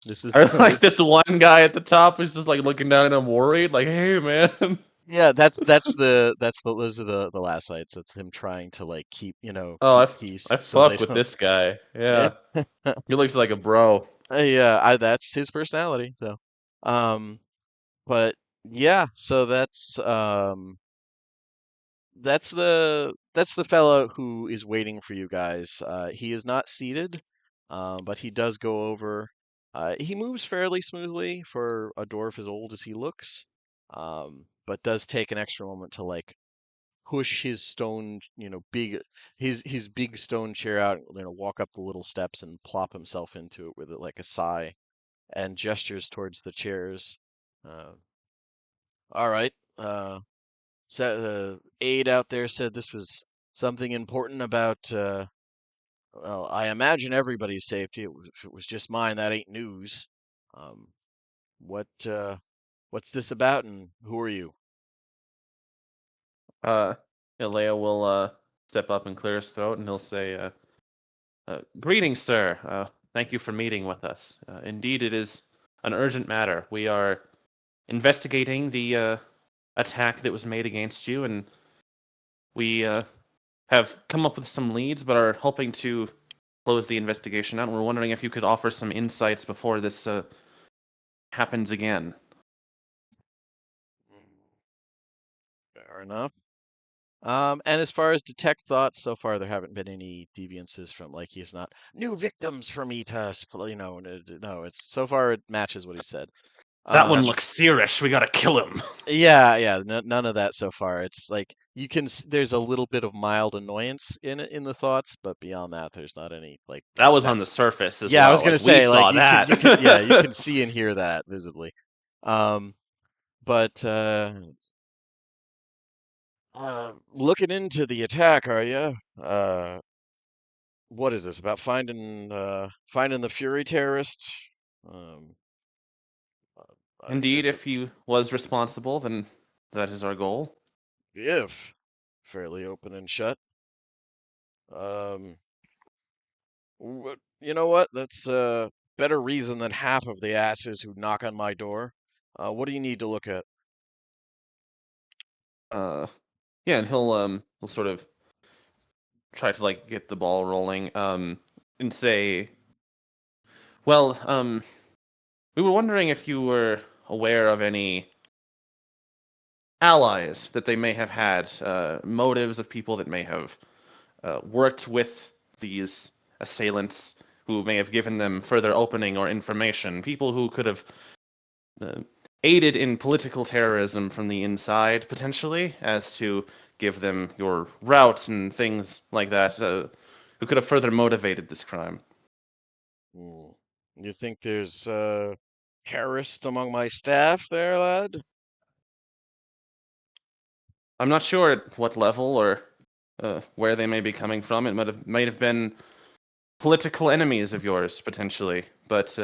This is Or like this one guy at the top who's just like looking down and I'm worried, like, hey man. Yeah, those are the last sites. That's him trying to like keep peace. I So they fuck with don't. this guy. Yeah. Yeah. He looks like a bro. Yeah, that's his personality. So, but yeah, so that's the fellow who is waiting for you guys. He is not seated, but he does go over. He moves fairly smoothly for a dwarf as old as he looks, but does take an extra moment to like push his stone, his big stone chair out, walk up the little steps and plop himself into it with like a sigh, and gestures towards the chairs. All right. The aide out there said this was something important about, well, I imagine everybody's safety. If it was just mine, that ain't news. Um, what's this about, and who are you? Leo will step up and clear his throat, and he'll say, "Greetings, sir. Thank you for meeting with us. Indeed, it is an urgent matter. We are investigating the attack that was made against you, and we have come up with some leads, but are hoping to close the investigation out. And we're wondering if you could offer some insights before this happens again." Fair enough. And as far as detect thoughts, so far there haven't been any deviances from like he's not new victims for me to, no, it's so far it matches what he said. That one looks serious. We gotta kill him. Yeah, none of that so far. It's like there's a little bit of mild annoyance in the thoughts, but beyond that, there's not any like. That was on the surface as well. Yeah, I was gonna say we like saw that. you can see and hear that visibly. But looking into the attack, are you? What is this about finding the Fury terrorist? Indeed, if he was responsible, then that is our goal. If fairly open and shut. You know what? That's better reason than half of the asses who knock on my door. What do you need to look at? Yeah, and he'll sort of try to like get the ball rolling, and say, well, we were wondering if you were aware of any allies that they may have had, motives of people that may have worked with these assailants, who may have given them further opening or information, people who could have aided in political terrorism from the inside, potentially, as to give them your routes and things like that, who could have further motivated this crime. You think there's terrorists among my staff there, lad? I'm not sure at what level or where they may be coming from. It might have been political enemies of yours, potentially, but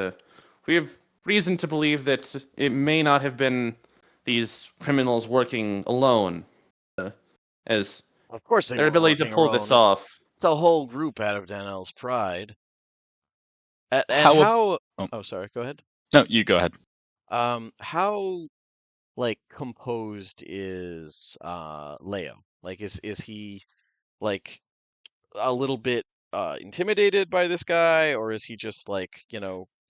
we have reason to believe that it may not have been these criminals working alone, as of course their ability to pull this off. It's the whole group out of Danel's pride. And oh, sorry, go ahead. No, you go ahead. How like composed is Leo? Like is he like a little bit intimidated by this guy, or is he just like,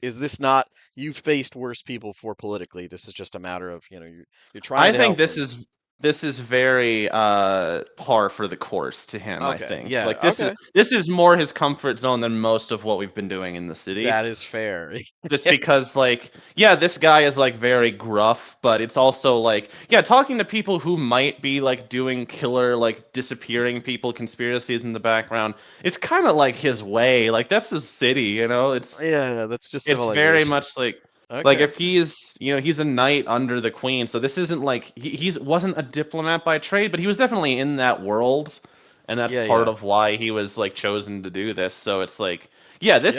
is this not, you've faced worse people for politically, this is just a matter of, you're trying to help this him. is this is very par for the course to him. I Okay, think. yeah, Like this okay. is more his comfort zone than most of what we've been doing in the city. That is fair. Just because, like, yeah, this guy is like very gruff, but it's also like, yeah, talking to people who might be like doing killer, like disappearing people conspiracies in the background. It's kind of like his way. Like that's his city, you know. Yeah, that's just It's very civilization. much like Okay. if he's he's a knight under the queen, so this isn't like he's wasn't a diplomat by trade, but he was definitely in that world, and that's Yeah, part yeah. of why he was like chosen to do this. So it's like, yeah, Yeah.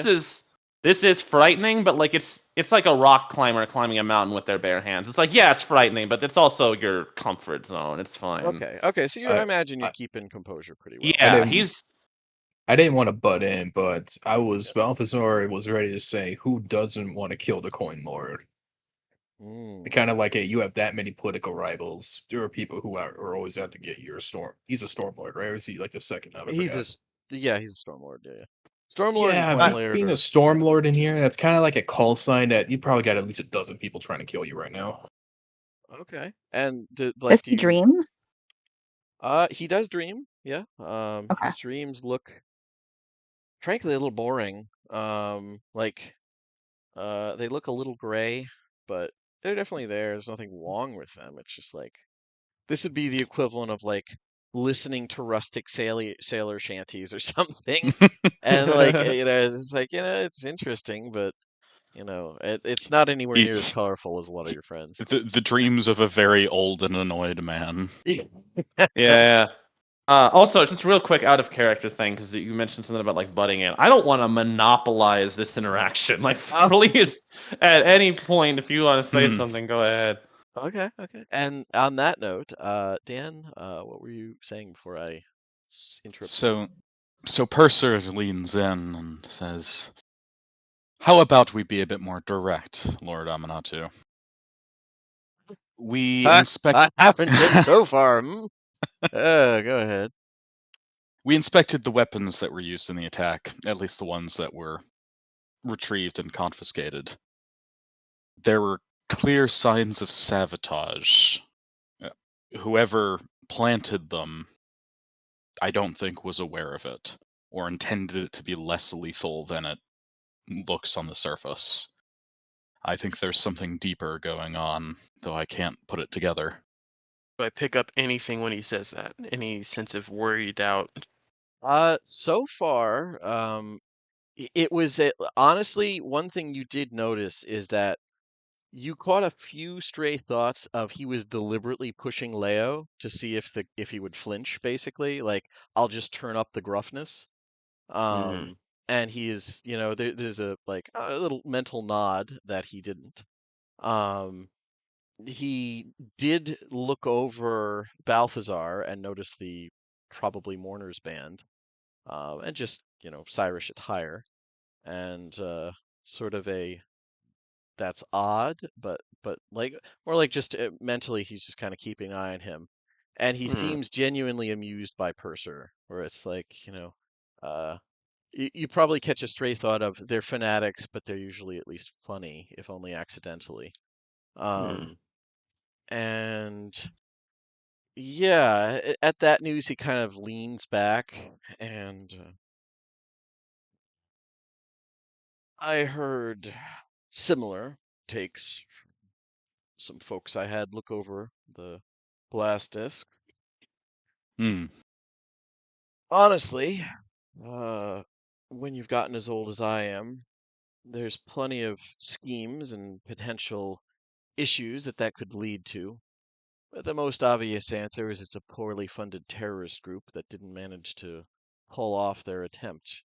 this is frightening, but like it's like a rock climber climbing a mountain with their bare hands. It's like, yeah, it's frightening, but it's also your comfort zone. It's fine. Okay. So I imagine you're I- keeping composure pretty well. Yeah, I didn't want to butt in, but Balthazar was ready to say, "Who doesn't want to kill the Coin Lord?" Kind of like, hey, you have that many political rivals. There are people who are always out to get you. He's a Stormlord, right? Or is he like the second? I forgot. He's a Stormlord. Yeah. Stormlord Yeah, and Coin Laird being a are- Stormlord in here, that's kind of like a call sign that you probably got at least a dozen people trying to kill you right now. Okay. And Does do he you dream? he does dream, yeah. Okay. His dreams look frankly a little boring. They look a little gray, but they're definitely there. There's nothing wrong with them. It's just like this would be the equivalent of like listening to rustic sailor shanties or something. And like it's like it's interesting, but it's not anywhere near as colorful as a lot of your friends. The dreams of a very old and annoyed man. yeah. Also, just real quick out of character thing, because you mentioned something about like butting in. I don't want to monopolize this interaction. Like, please, at any point, if you want to say something, go ahead. Okay. And on that note, Dan, what were you saying before I interrupted? So Purser leans in and says, "How about we be a bit more direct, Lord Amanatu? We inspect. I haven't been so far. Go ahead. We inspected the weapons that were used in the attack, at least the ones that were retrieved and confiscated. There were clear signs of sabotage. Whoever planted them, I don't think was aware of it, or intended it to be less lethal than it looks on the surface. I think there's something deeper going on, though I can't put it together." Do I pick up anything when he says that? Any sense of worry, doubt? So far, it was honestly one thing you did notice is that you caught a few stray thoughts of he was deliberately pushing Leo to see if he would flinch, basically. Like, I'll just turn up the gruffness. And he is, there's a like a little mental nod that he didn't. He did look over Balthazar and notice the probably mourners band, and just Cyrus attire, and sort of a that's odd, but like more like just mentally he's just kind of keeping an eye on him, and he seems genuinely amused by Purser, where it's like you probably catch a stray thought of they're fanatics, but they're usually at least funny, if only accidentally. And yeah, at that news he kind of leans back and I heard similar takes from some folks I had look over the blast disc. Honestly, when you've gotten as old as I am, there's plenty of schemes and potential issues that could lead to. But the most obvious answer is it's a poorly funded terrorist group that didn't manage to pull off their attempt.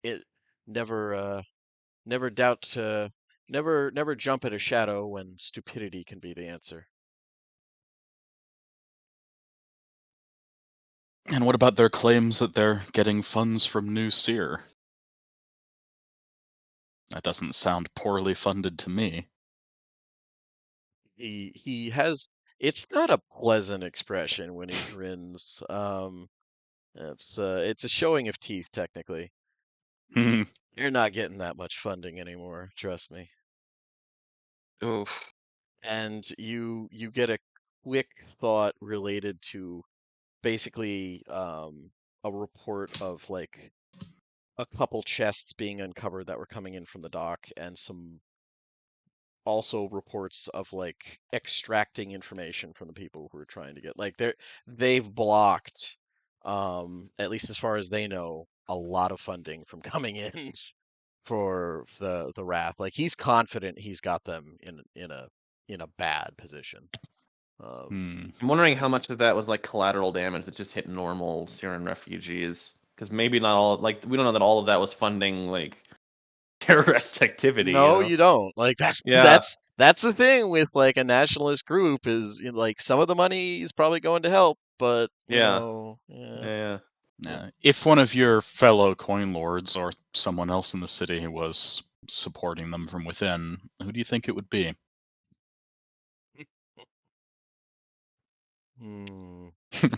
It never never jump at a shadow when stupidity can be the answer. And what about their claims that they're getting funds from New Seer? That doesn't sound poorly funded to me. He has. It's not a pleasant expression when he grins. It's a showing of teeth, technically. You're not getting that much funding anymore, trust me. Oof. And you get a quick thought related to basically a report of like a couple chests being uncovered that were coming in from the dock, and some also reports of like extracting information from the people who are trying to get like they've blocked, at least as far as they know, a lot of funding from coming in for the Wrath. Like he's confident he's got them in a bad position. I'm wondering how much of that was like collateral damage that just hit normal Syrian refugees, because maybe not all, like we don't know that all of that was funding like terrorist activity. No, you know? you don't. Like Yeah. that's the thing with like a nationalist group is, you know, like some of the money is probably going to help, but you Yeah. know, Yeah. If one of your fellow coin lords or someone else in the city was supporting them from within, who do you think it would be?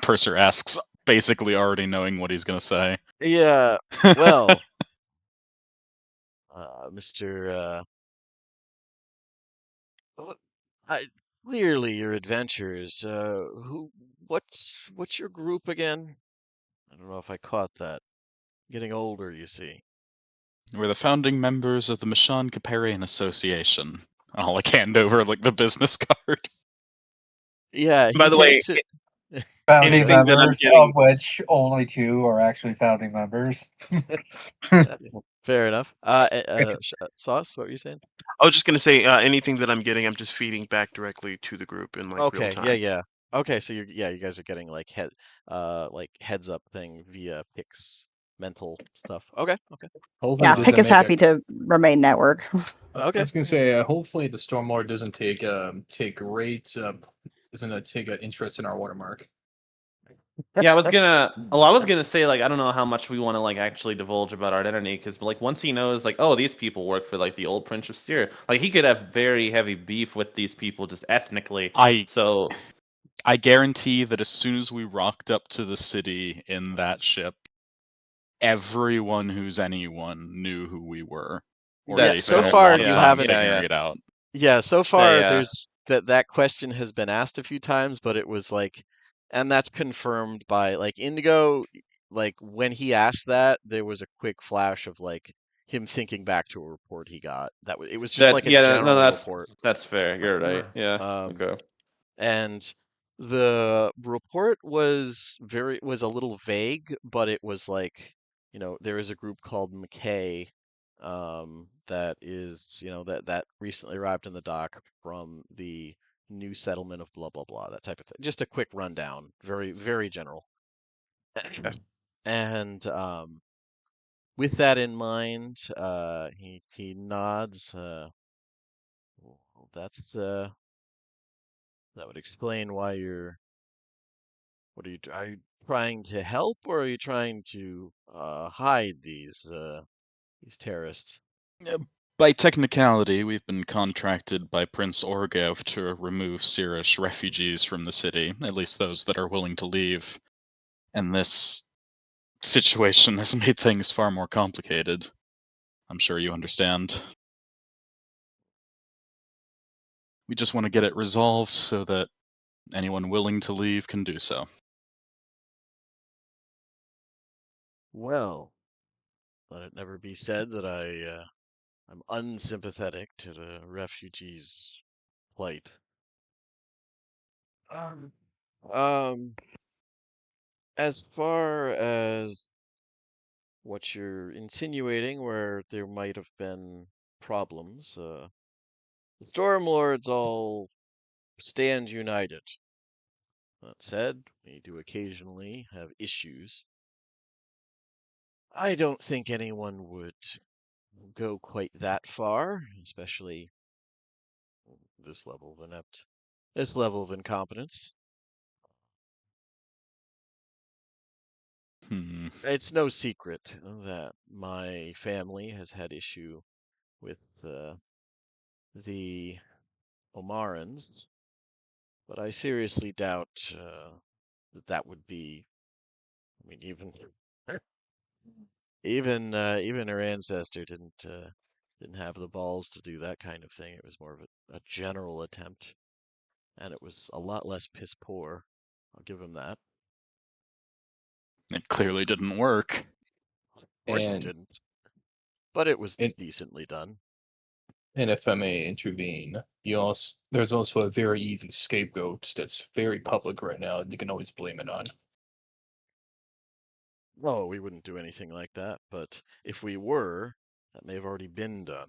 Purser asks, basically already knowing what he's going to say. Yeah, well, Mr. Clearly your adventures. What's your group again? I don't know if I caught that. Getting older, you see. We're the founding members of the Mishann Association. I'll like hand over like the business card. Yeah, By he the way, takes it. Founding anything that I'm members, getting, of which only 2 are actually founding members. Fair enough. Sauce, what were you saying? I was just gonna say, anything that I'm getting, I'm just feeding back directly to the group in like real Okay, time. yeah. Okay, so you guys are getting like heads up thing via Pix mental stuff. Okay. Hopefully Yeah, it Pick doesn't is make happy to remain network. I Okay. was gonna say, hopefully the Stormlord doesn't take doesn't take an interest in our watermark. Yeah, I was gonna say, like, I don't know how much we want to like actually divulge about our identity, because like once he knows like, oh, these people work for like the old Prince of Syria, like he could have very heavy beef with these people just ethnically. I guarantee that as soon as we rocked up to the city in that ship, everyone who's anyone knew who we were. Or yeah, so far you haven't figuring it out. Yeah, so far there's that question has been asked a few times, but it was like, and that's confirmed by like Indigo. Like when he asked that, there was a quick flash of like him thinking back to a report he got. It was just like a general report. That's fair. You're right. Yeah. Okay. And the report was a little vague, but it was like, you know, there is a group called McKay, that is, you know, that recently arrived in the dock from the new settlement of blah blah blah, that type of thing. Just a quick rundown, very very general. And with that in mind, he nods. That's that would explain why you're. What are you trying to help, or are you trying to hide these terrorists? By technicality, we've been contracted by Prince Orgev to remove Syrish refugees from the city, at least those that are willing to leave. And this situation has made things far more complicated. I'm sure you understand. We just want to get it resolved so that anyone willing to leave can do so. Well, let it never be said that I'm unsympathetic to the refugees' plight. As far as what you're insinuating, where there might have been problems, the Stormlords all stand united. That said, we do occasionally have issues. I don't think anyone would go quite that far, especially this level of incompetence. It's no secret that my family has had issue with the Omarans, but I seriously doubt that would be. I mean, even her ancestor didn't have the balls to do that kind of thing. It was more of a general attempt, and it was a lot less piss poor. I'll give him that. It clearly didn't work. Of course it And didn't. But it was And- decently done. And if I may intervene, there's also a very easy scapegoat that's very public right now. You can always blame it on. Oh, we wouldn't do anything like that, but if we were, that may have already been done.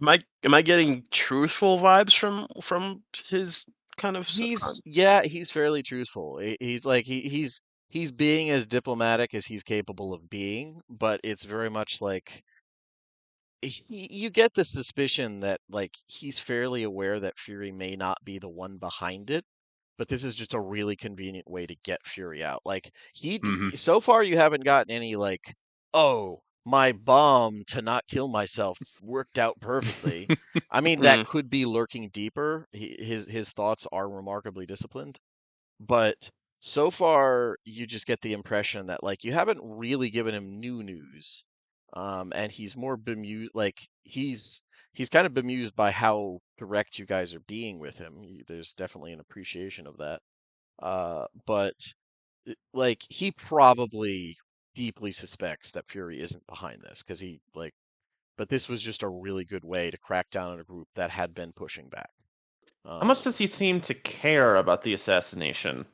Am I getting truthful vibes from his kind of? He's fairly truthful. He's like he's being as diplomatic as he's capable of being, but it's very much like you get the suspicion that like he's fairly aware that Fury may not be the one behind it, but this is just a really convenient way to get Fury out. Like so far you haven't gotten any like, oh, my bomb to not kill myself worked out perfectly. I mean, that could be lurking deeper. His thoughts are remarkably disciplined, but so far you just get the impression that like you haven't really given him new news. And he's more bemused, like he's kind of bemused by how direct you guys are being with him. There's definitely an appreciation of that. But like he probably deeply suspects that Fury isn't behind this because but this was just a really good way to crack down on a group that had been pushing back. How much does he seem to care about the assassination?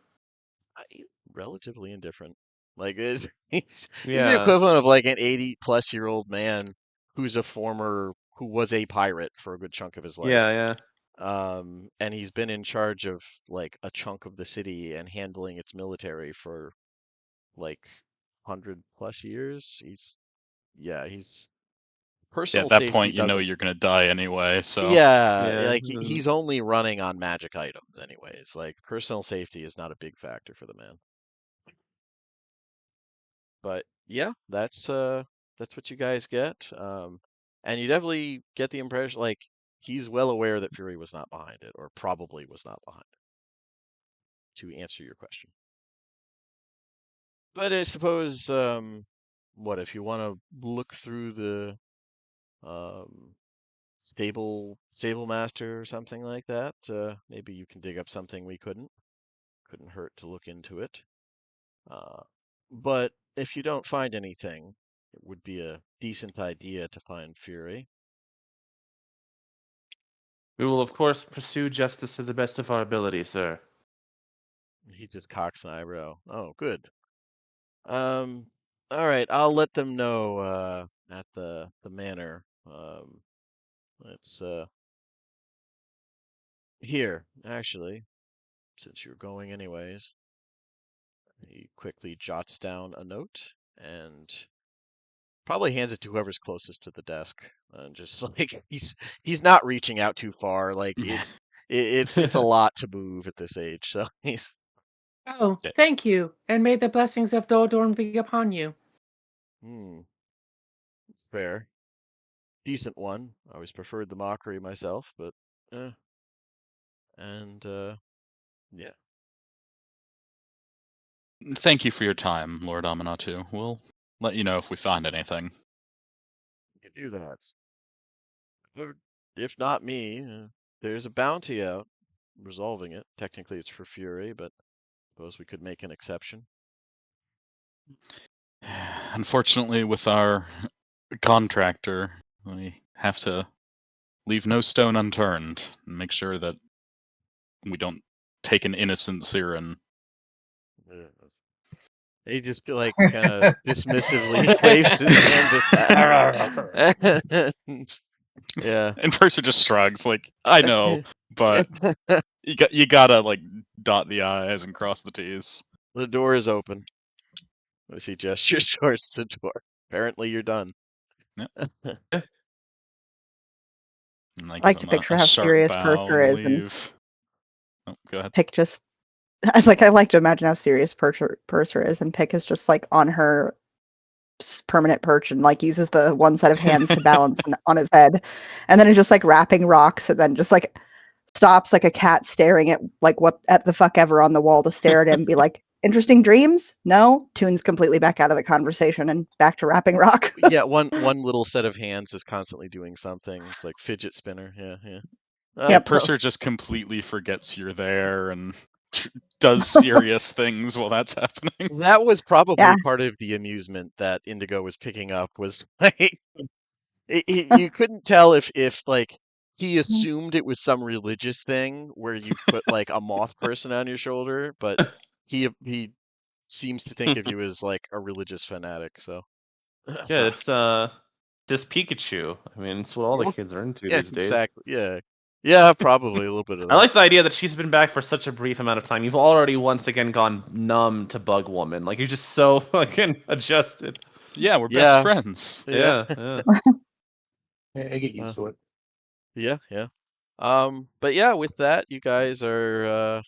Relatively indifferent. Like he's the Yeah. equivalent of like an 80-plus-year-old man who was a pirate for a good chunk of his life. Yeah. And he's been in charge of like a chunk of the city and handling its military for like 100+ years. He's personal At that safety point, you know doesn't. you're gonna die anyway. So Yeah, like he's only running on magic items anyways. Like personal safety is not a big factor for the man. But yeah, that's what you guys get. And you definitely get the impression like he's well aware that Fury was not behind it, or probably was not behind it, to answer your question. But I suppose what if you want to look through the stable master or something like that, maybe you can dig up something we couldn't hurt to look into it. But if you don't find anything, it would be a decent idea to find Fury. We will, of course, pursue justice to the best of our ability, sir. He just cocks an eyebrow. Oh, good. All right, I'll let them know at the manor. It's here, actually, since you're going anyways. He quickly jots down a note and probably hands it to whoever's closest to the desk. And just like he's not reaching out too far. Like it's a lot to move at this age. So he's. Oh, thank you, and may the blessings of Doldorn be upon you. It's fair. Decent one. I always preferred the mockery myself, but yeah. Thank you for your time, Lord Aminatu. We'll let you know if we find anything. You do that. If not me, there's a bounty out resolving it. Technically, it's for Fury, but I suppose we could make an exception. Unfortunately, with our contractor, we have to leave no stone unturned and make sure that we don't take an innocent Siren. He just like kind of dismissively waves his hand at that. Yeah. And Purser just shrugs, like, I know, but you gotta like dot the I's and cross the T's. The door is open. As he gestures towards the door. Apparently you're done. Yep. I like to picture how serious Purser is. And go ahead. Pick just, I was like, I like to imagine how serious Purser is, and Pick is just like on her permanent perch and like uses the one set of hands to balance on his head, and then it's just like wrapping rocks, and then just like stops like a cat staring at like what at the fuck ever on the wall to stare at him and be like, interesting dreams? No? Tunes completely back out of the conversation and back to wrapping rock. Yeah, one little set of hands is constantly doing something. It's like fidget spinner. Yeah. Yep. Purser just completely forgets you're there and does serious things while that's happening. That was probably Yeah. part of the amusement that Indigo was picking up, was like you couldn't tell if like he assumed it was some religious thing where you put like a moth person on your shoulder, but he seems to think of you as like a religious fanatic. So Yeah, it's this Pikachu. I mean, it's what all the kids are into yeah, these days. exactly. Yeah, probably a little bit of that. I like the idea that she's been back for such a brief amount of time. You've already once again gone numb to Bug Woman. Like, you're just so fucking adjusted. Yeah, we're best friends. Yeah. I get used to it. Yeah. But yeah, with that, you guys are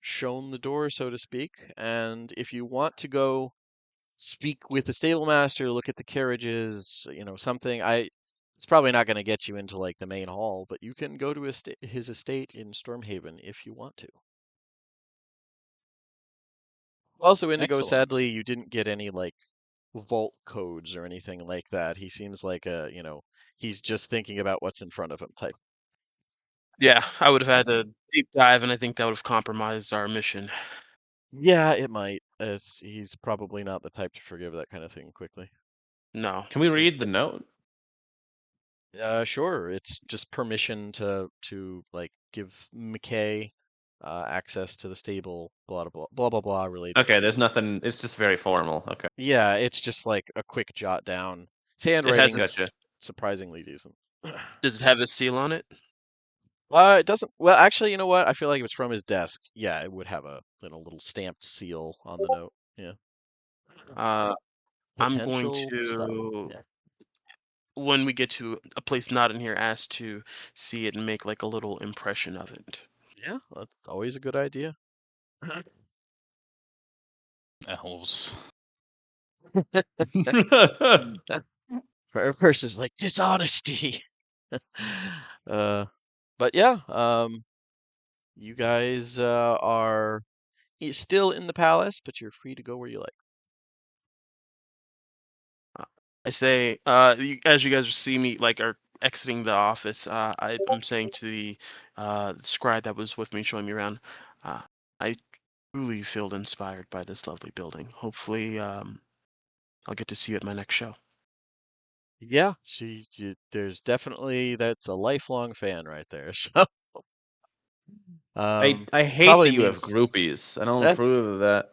shown the door, so to speak. And if you want to go speak with the stable master, look at the carriages, something, it's probably not going to get you into like the main hall, but you can go to his estate in Stormhaven if you want to. Also, Indigo, Excellent. sadly, you didn't get any like vault codes or anything like that. He seems like he's just thinking about what's in front of him type. Yeah, I would have had to deep dive, and I think that would have compromised our mission. Yeah, it might. He's probably not the type to forgive that kind of thing quickly. No. Can we read the note? Sure. It's just permission to like give McKay access to the stable, blah blah blah blah blah related. Okay, there's nothing. It's just very formal. Okay. Yeah, it's just like a quick jot down. His It handwriting has is surprisingly decent. Does it have the seal on it? It doesn't. Well, actually, you know what? I feel like it was from his desk. Yeah, it would have a little stamped seal on the note. Yeah. I'm going Potential stuff. to, Yeah. when we get to a place not in here, ask to see it and make like a little impression of it. Yeah, that's always a good idea. Elves. Versus like dishonesty. But yeah, you guys are still in the palace, but you're free to go where you like. I say, as you guys see me like are exiting the office, I'm saying to the scribe that was with me, showing me around, I truly feel inspired by this lovely building. Hopefully, I'll get to see you at my next show. Yeah, there's definitely, that's a lifelong fan right there. So I hate probably that you have means groupies. I don't that approve of that.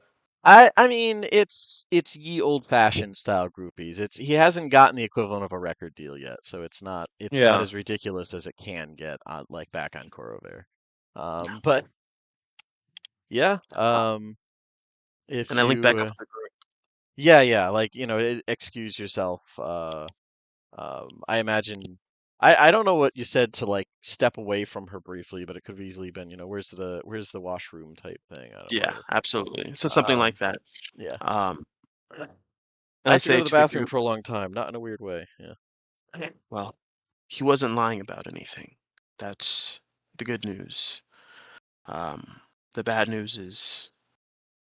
I mean it's ye old fashioned style groupies. He hasn't gotten the equivalent of a record deal yet, so it's not Yeah. as ridiculous as it can get on like back on Corover. But yeah, if And I link back up you with the group. yeah, like excuse yourself. I imagine I don't know what you said to like step away from her briefly, but it could have easily been, where's the washroom type thing. I don't Yeah, know. absolutely. So something like that. Yeah. And I I have to go say to the to the bathroom group, for a long time, not in a weird way. Yeah. well, he wasn't lying about anything. That's the good news. The bad news is,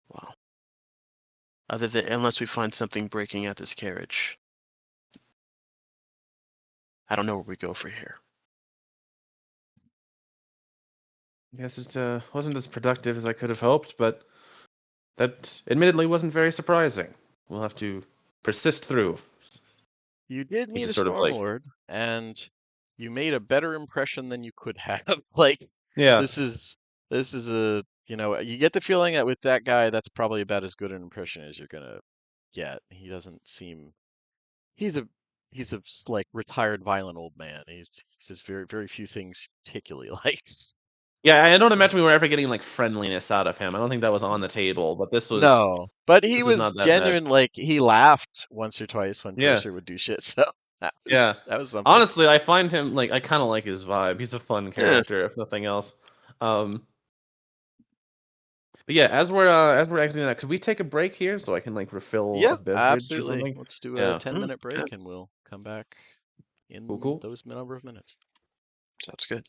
well, unless we find something breaking at this carriage, I don't know where we go for here. I guess it wasn't as productive as I could have hoped, but that admittedly wasn't very surprising. We'll have to persist through. You did He meet a just sort of like, Stormlord, and you made a better impression than you could have. Like, yeah, this is a, you get the feeling that with that guy, that's probably about as good an impression as you're gonna get. He doesn't seem, he's a like retired violent old man. He says very very few things he particularly likes. yeah. I don't imagine we were ever getting like friendliness out of him. I don't think that was on the table, but this was No, but he was not that bad. genuine. Like he laughed once or twice when Yeah, Purser would do shit. So yeah. that was something. Honestly, I find him like I kind of like his vibe. He's a fun Yeah. character, if nothing else. But yeah, as we're exiting that, could we take a break here so I can like refill Yeah, a beverage or absolutely. something? Let's do a Yeah. 10-minute Yeah, break and we'll come back in Cool. those number of minutes. sounds good.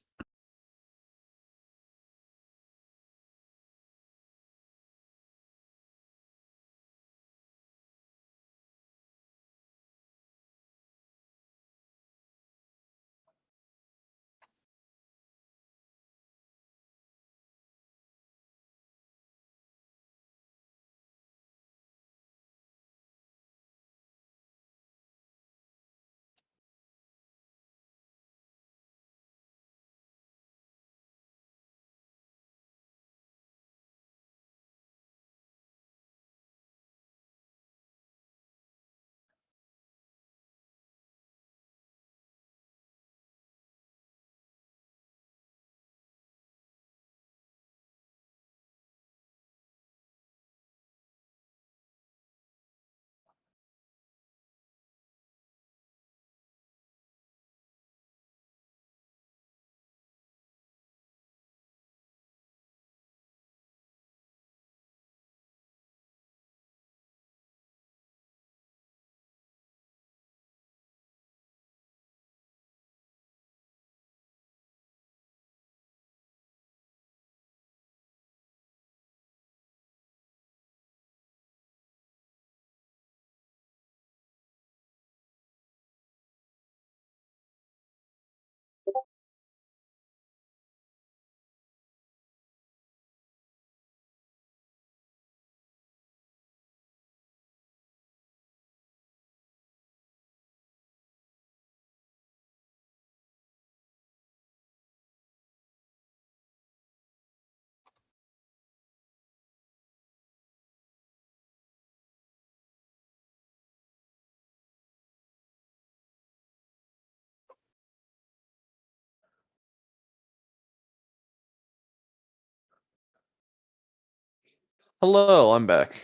Hello, I'm back.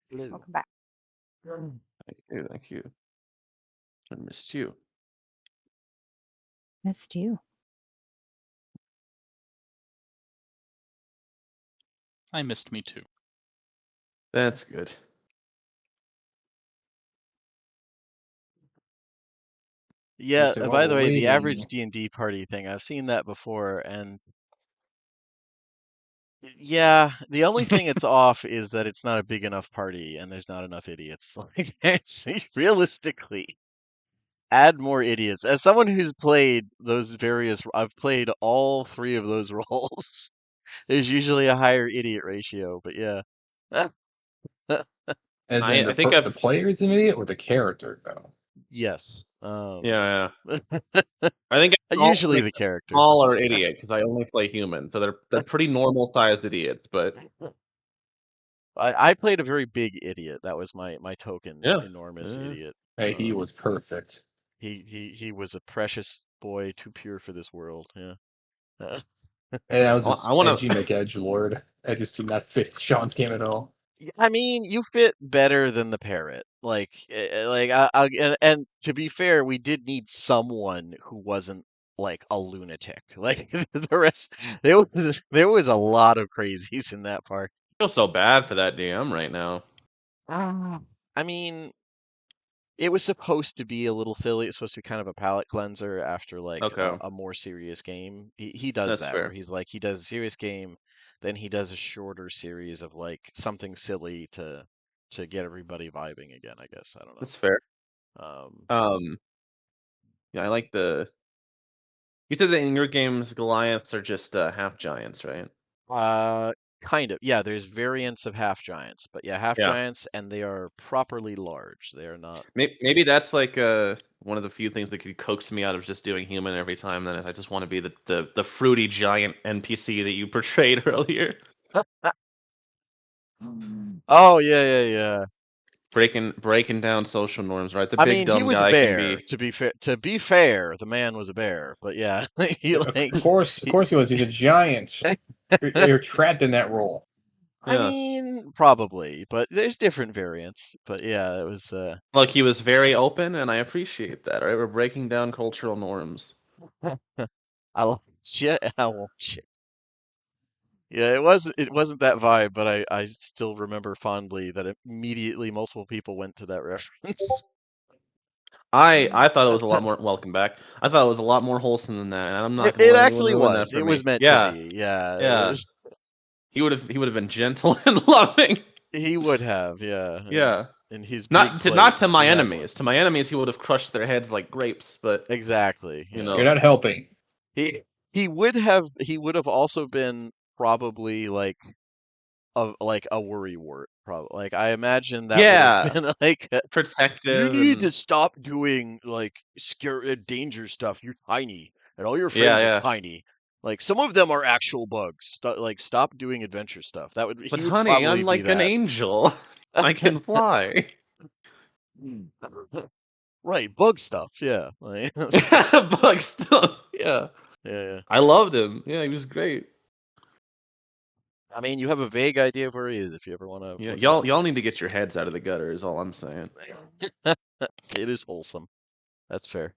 Welcome back. Thank you. I missed you. Missed you. I missed me too. That's good. Yeah. So By while the we're way, the average waiting, D&D party thing, I've seen that before, and yeah, the only thing it's off is that it's not a big enough party and there's not enough idiots. Like, realistically, add more idiots. As someone who's played those various, I've played all 3 of those roles. There's usually a higher idiot ratio, but yeah. as in I think the player's an idiot or the character though. Yes. Yeah. I think usually the character. Smaller idiot because I only play human, so they're pretty normal sized idiots. But I played a very big idiot. That was my token Yeah. enormous idiot. Hey, he was perfect. He was a precious boy, too pure for this world. Yeah. And I was I just wanna- edgy McEdgelord. I just did not fit Sean's game at all. I mean, you fit better than the parrot. Like, and to be fair, we did need someone who wasn't like a lunatic. Like the rest, there was a lot of crazies in that part. I feel so bad for that DM right now. I mean, it was supposed to be a little silly. It's supposed to be kind of a palate cleanser after like Okay. a more serious game. He does That's that fair. where he's like he does a serious game, then he does a shorter series of like something silly to get everybody vibing again. I guess I don't know. That's fair. Um, Yeah, I like the. You said that in your games, Goliaths are just half giants, right? kind of. Yeah, there's variants of half giants, but yeah, half giants, and they are properly large. They are not. Maybe that's like one of the few things that could coax me out of just doing human every time. Then I just want to be the fruity giant NPC that you portrayed earlier. Oh yeah. Breaking down social norms, right? The I big mean, dumb he was guy a bear. can be. To be fair, the man was a bear. But yeah, Of course he was. He's a giant. You're trapped in that role. I mean, probably, but there's different variants. But yeah, it was. Look, he was very open, and I appreciate that. Right, we're breaking down cultural norms. I love you, and I won't you. Yeah, it wasn't that vibe, but I still remember fondly that immediately multiple people went to that reference. I thought it was a lot more. Welcome back. I thought it was a lot more wholesome than that, and I'm not going It to let anyone actually ruin was. that for It me. was meant to be. Yeah. Yeah. It was, He would have been gentle and loving. he would have. Yeah. Yeah. In his Not big to my place, enemies. To my enemies, he would have crushed their heads like grapes. But exactly. you Yeah. know, You're not helping. He would have also been probably like a worrywart. Probably like I imagine that would have been like you protective. need to stop doing like scare danger stuff. You're tiny, and all your friends are tiny. Like some of them are actual bugs. Stop doing adventure stuff. That would But he would honey, probably I'm be like an that. angel. I can fly. Right, bug stuff. Yeah. Bug stuff. Yeah. Yeah. I loved him. Yeah, he was great. I mean, you have a vague idea of where he is if you ever want to. Yeah, y'all need to get your heads out of the gutter. Is all I'm saying. It is wholesome. That's fair.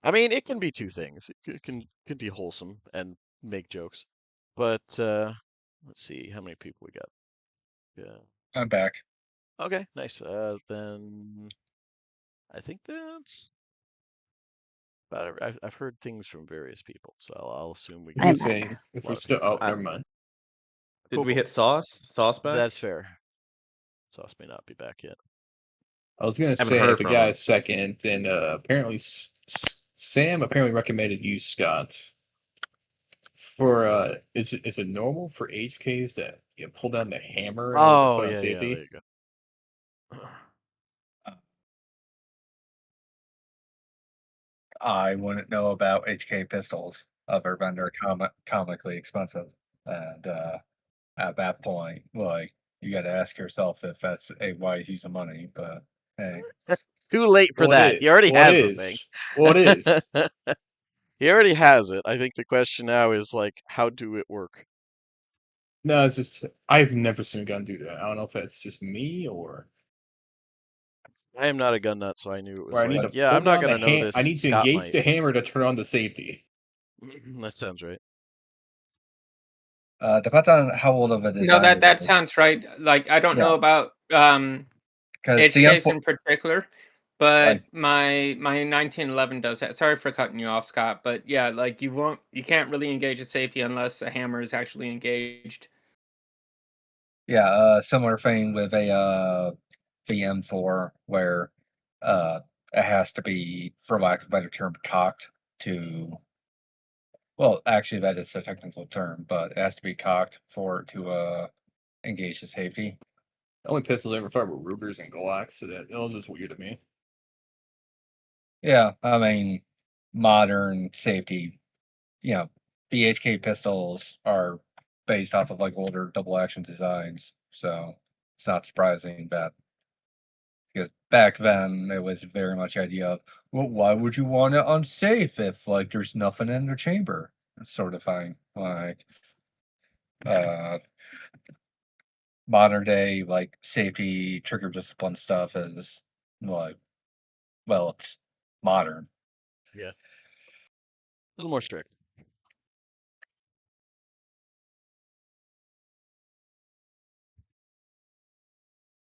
I mean, it can be two things. It can be wholesome and make jokes. But let's see how many people we got. Yeah. I'm back. Okay, nice. Then I think that's about it. I've heard things from various people, so I'll assume we. I'm Say back. if we still. Oh, never mind. Did we hit Sauce? Sauce back? That's fair. Sauce may not be back yet. I was gonna say if a guy's second, and apparently Sam apparently recommended you, Scott. For is it normal for HKs to pull down the hammer in order to put on safety? Yeah, there you go. I wouldn't know about HK pistols other than they're comically expensive, and at that point, like you got to ask yourself if that's a wise use of money. But hey, too late for that. He already has the thing. Well, it is. He already has it. I think the question now is like, how do it work? No, it's just I've never seen a gun do that. I don't know if that's just me or. I am not a gun nut, so I knew it was Or I need like, to yeah, pull I'm not down the gonna know this. I need to Scott engage might. the hammer to turn on the safety. That sounds right. Depends on how old of a design. No, that it is. sounds right. Like I don't know Yeah. about 'Cause the HKs in particular, but like my 1911 does that. Sorry for cutting you off, Scott, but yeah, like you can't really engage the safety unless a hammer is actually engaged. yeah, similar thing with a VM4 where it has to be, for lack of a better term, cocked to. Well, actually, that is the technical term, but it has to be cocked for it to engage the safety. The only pistols I ever fired were Rugers and Glocks, so that was just weird to me. Yeah, I mean, modern safety, the HK pistols are based off of like older double action designs, so it's not surprising that, because back then it was very much the idea of, well, why would you want it unsafe if like there's nothing in the chamber, sort of thing. Like modern day like safety trigger discipline stuff is like, well, it's modern. Yeah. A little more strict.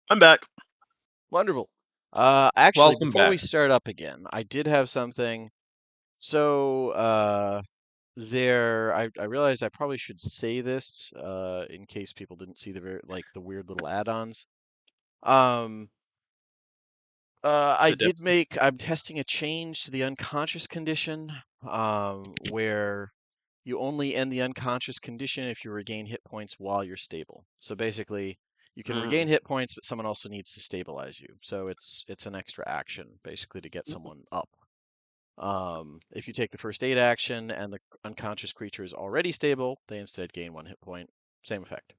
I'm back. Wonderful. Actually, Welcome before we back. start up again, I did have something. So, I realized I probably should say this, in case people didn't see the weird little add-ons. I'm testing a change to the unconscious condition, where you only end the unconscious condition if you regain hit points while you're stable. So basically, you can regain hit points, but someone also needs to stabilize you. So it's an extra action basically to get someone up. If you take the first aid action and the unconscious creature is already stable, they instead gain 1 hit point. Same effect.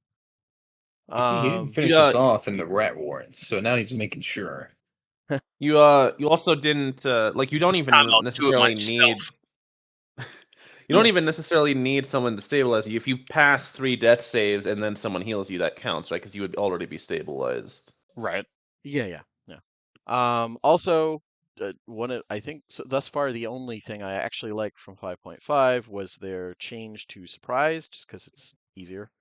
You see, he didn't finish this off in the rat warrants, so now he's making sure. You also didn't like you don't This even time I'll do it necessarily need. myself. You don't even necessarily need someone to stabilize you. If you pass 3 death saves and then someone heals you, that counts, right? Because you would already be stabilized. Right. Yeah. Also, I think thus far the only thing I actually like from 5.5 was their change to surprise, just because it's easier.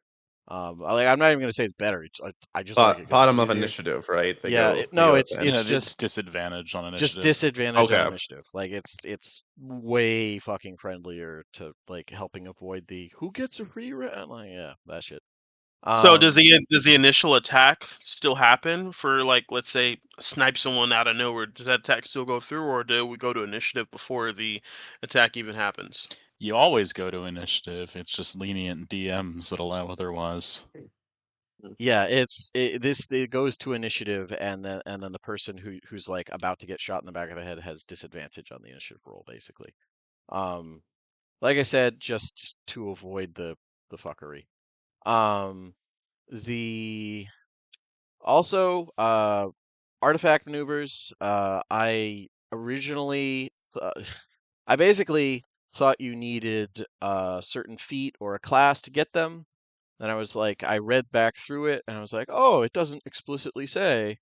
I'm not even gonna say it's better. I just like it because Bottom it's of easier. initiative, right? They Yeah, it's just disadvantage on initiative. Just disadvantage on Okay. initiative. Like it's way fucking friendlier to like helping avoid the who gets a free like yeah, that shit. So does the initial attack still happen for, like, let's say snipe someone out of nowhere? Does that attack still go through, or do we go to initiative before the attack even happens? You always go to initiative. It's just lenient DMs that allow otherwise. Yeah, it goes to initiative, and then the person who's like about to get shot in the back of the head has disadvantage on the initiative roll, basically. Like I said, just to avoid the fuckery. The Also, artifact maneuvers. I originally, I basically thought you needed a certain feat or a class to get them. Then I read back through it, and I was like, oh, it doesn't explicitly say.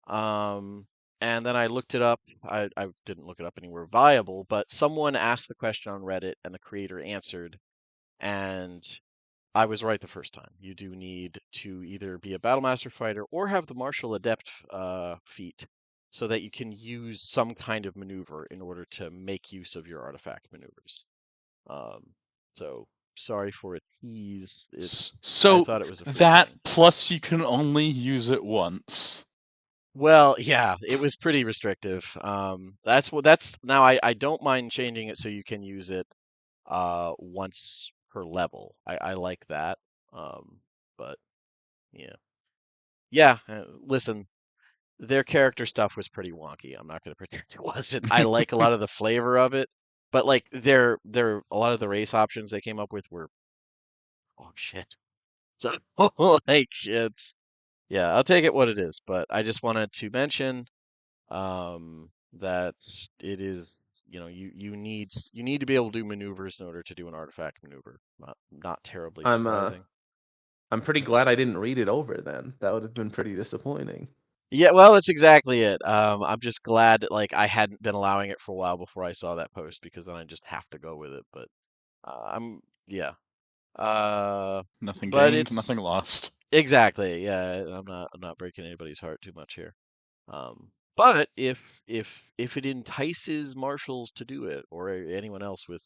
And then I looked it up. I didn't look it up anywhere viable, but someone asked the question on Reddit, and the creator answered, and I was right the first time. You do need to either be a Battlemaster fighter or have the Martial Adept feat so that you can use some kind of maneuver in order to make use of your artifact maneuvers. So sorry for a tease. I thought it was a free thing. Plus you can only use it once. Well, yeah, it was pretty restrictive. That's now I don't mind changing it so you can use it once per level. I like that. But yeah. Listen, their character stuff was pretty wonky. I'm not going to pretend it wasn't. I like a lot of the flavor of it, but like a lot of the race options they came up with were shit. So like yeah, I'll take it what it is. But I just wanted to mention that it is, you need to be able to do maneuvers in order to do an artifact maneuver. Not terribly surprising. I'm pretty glad I didn't read it over then. That would have been pretty disappointing. Yeah, well, that's exactly it. I'm just glad like I hadn't been allowing it for a while before I saw that post because then I just have to go with it. But yeah. Nothing But gained, it's nothing lost. exactly, yeah. I'm not breaking anybody's heart too much here. But if it entices marshals to do it or anyone else with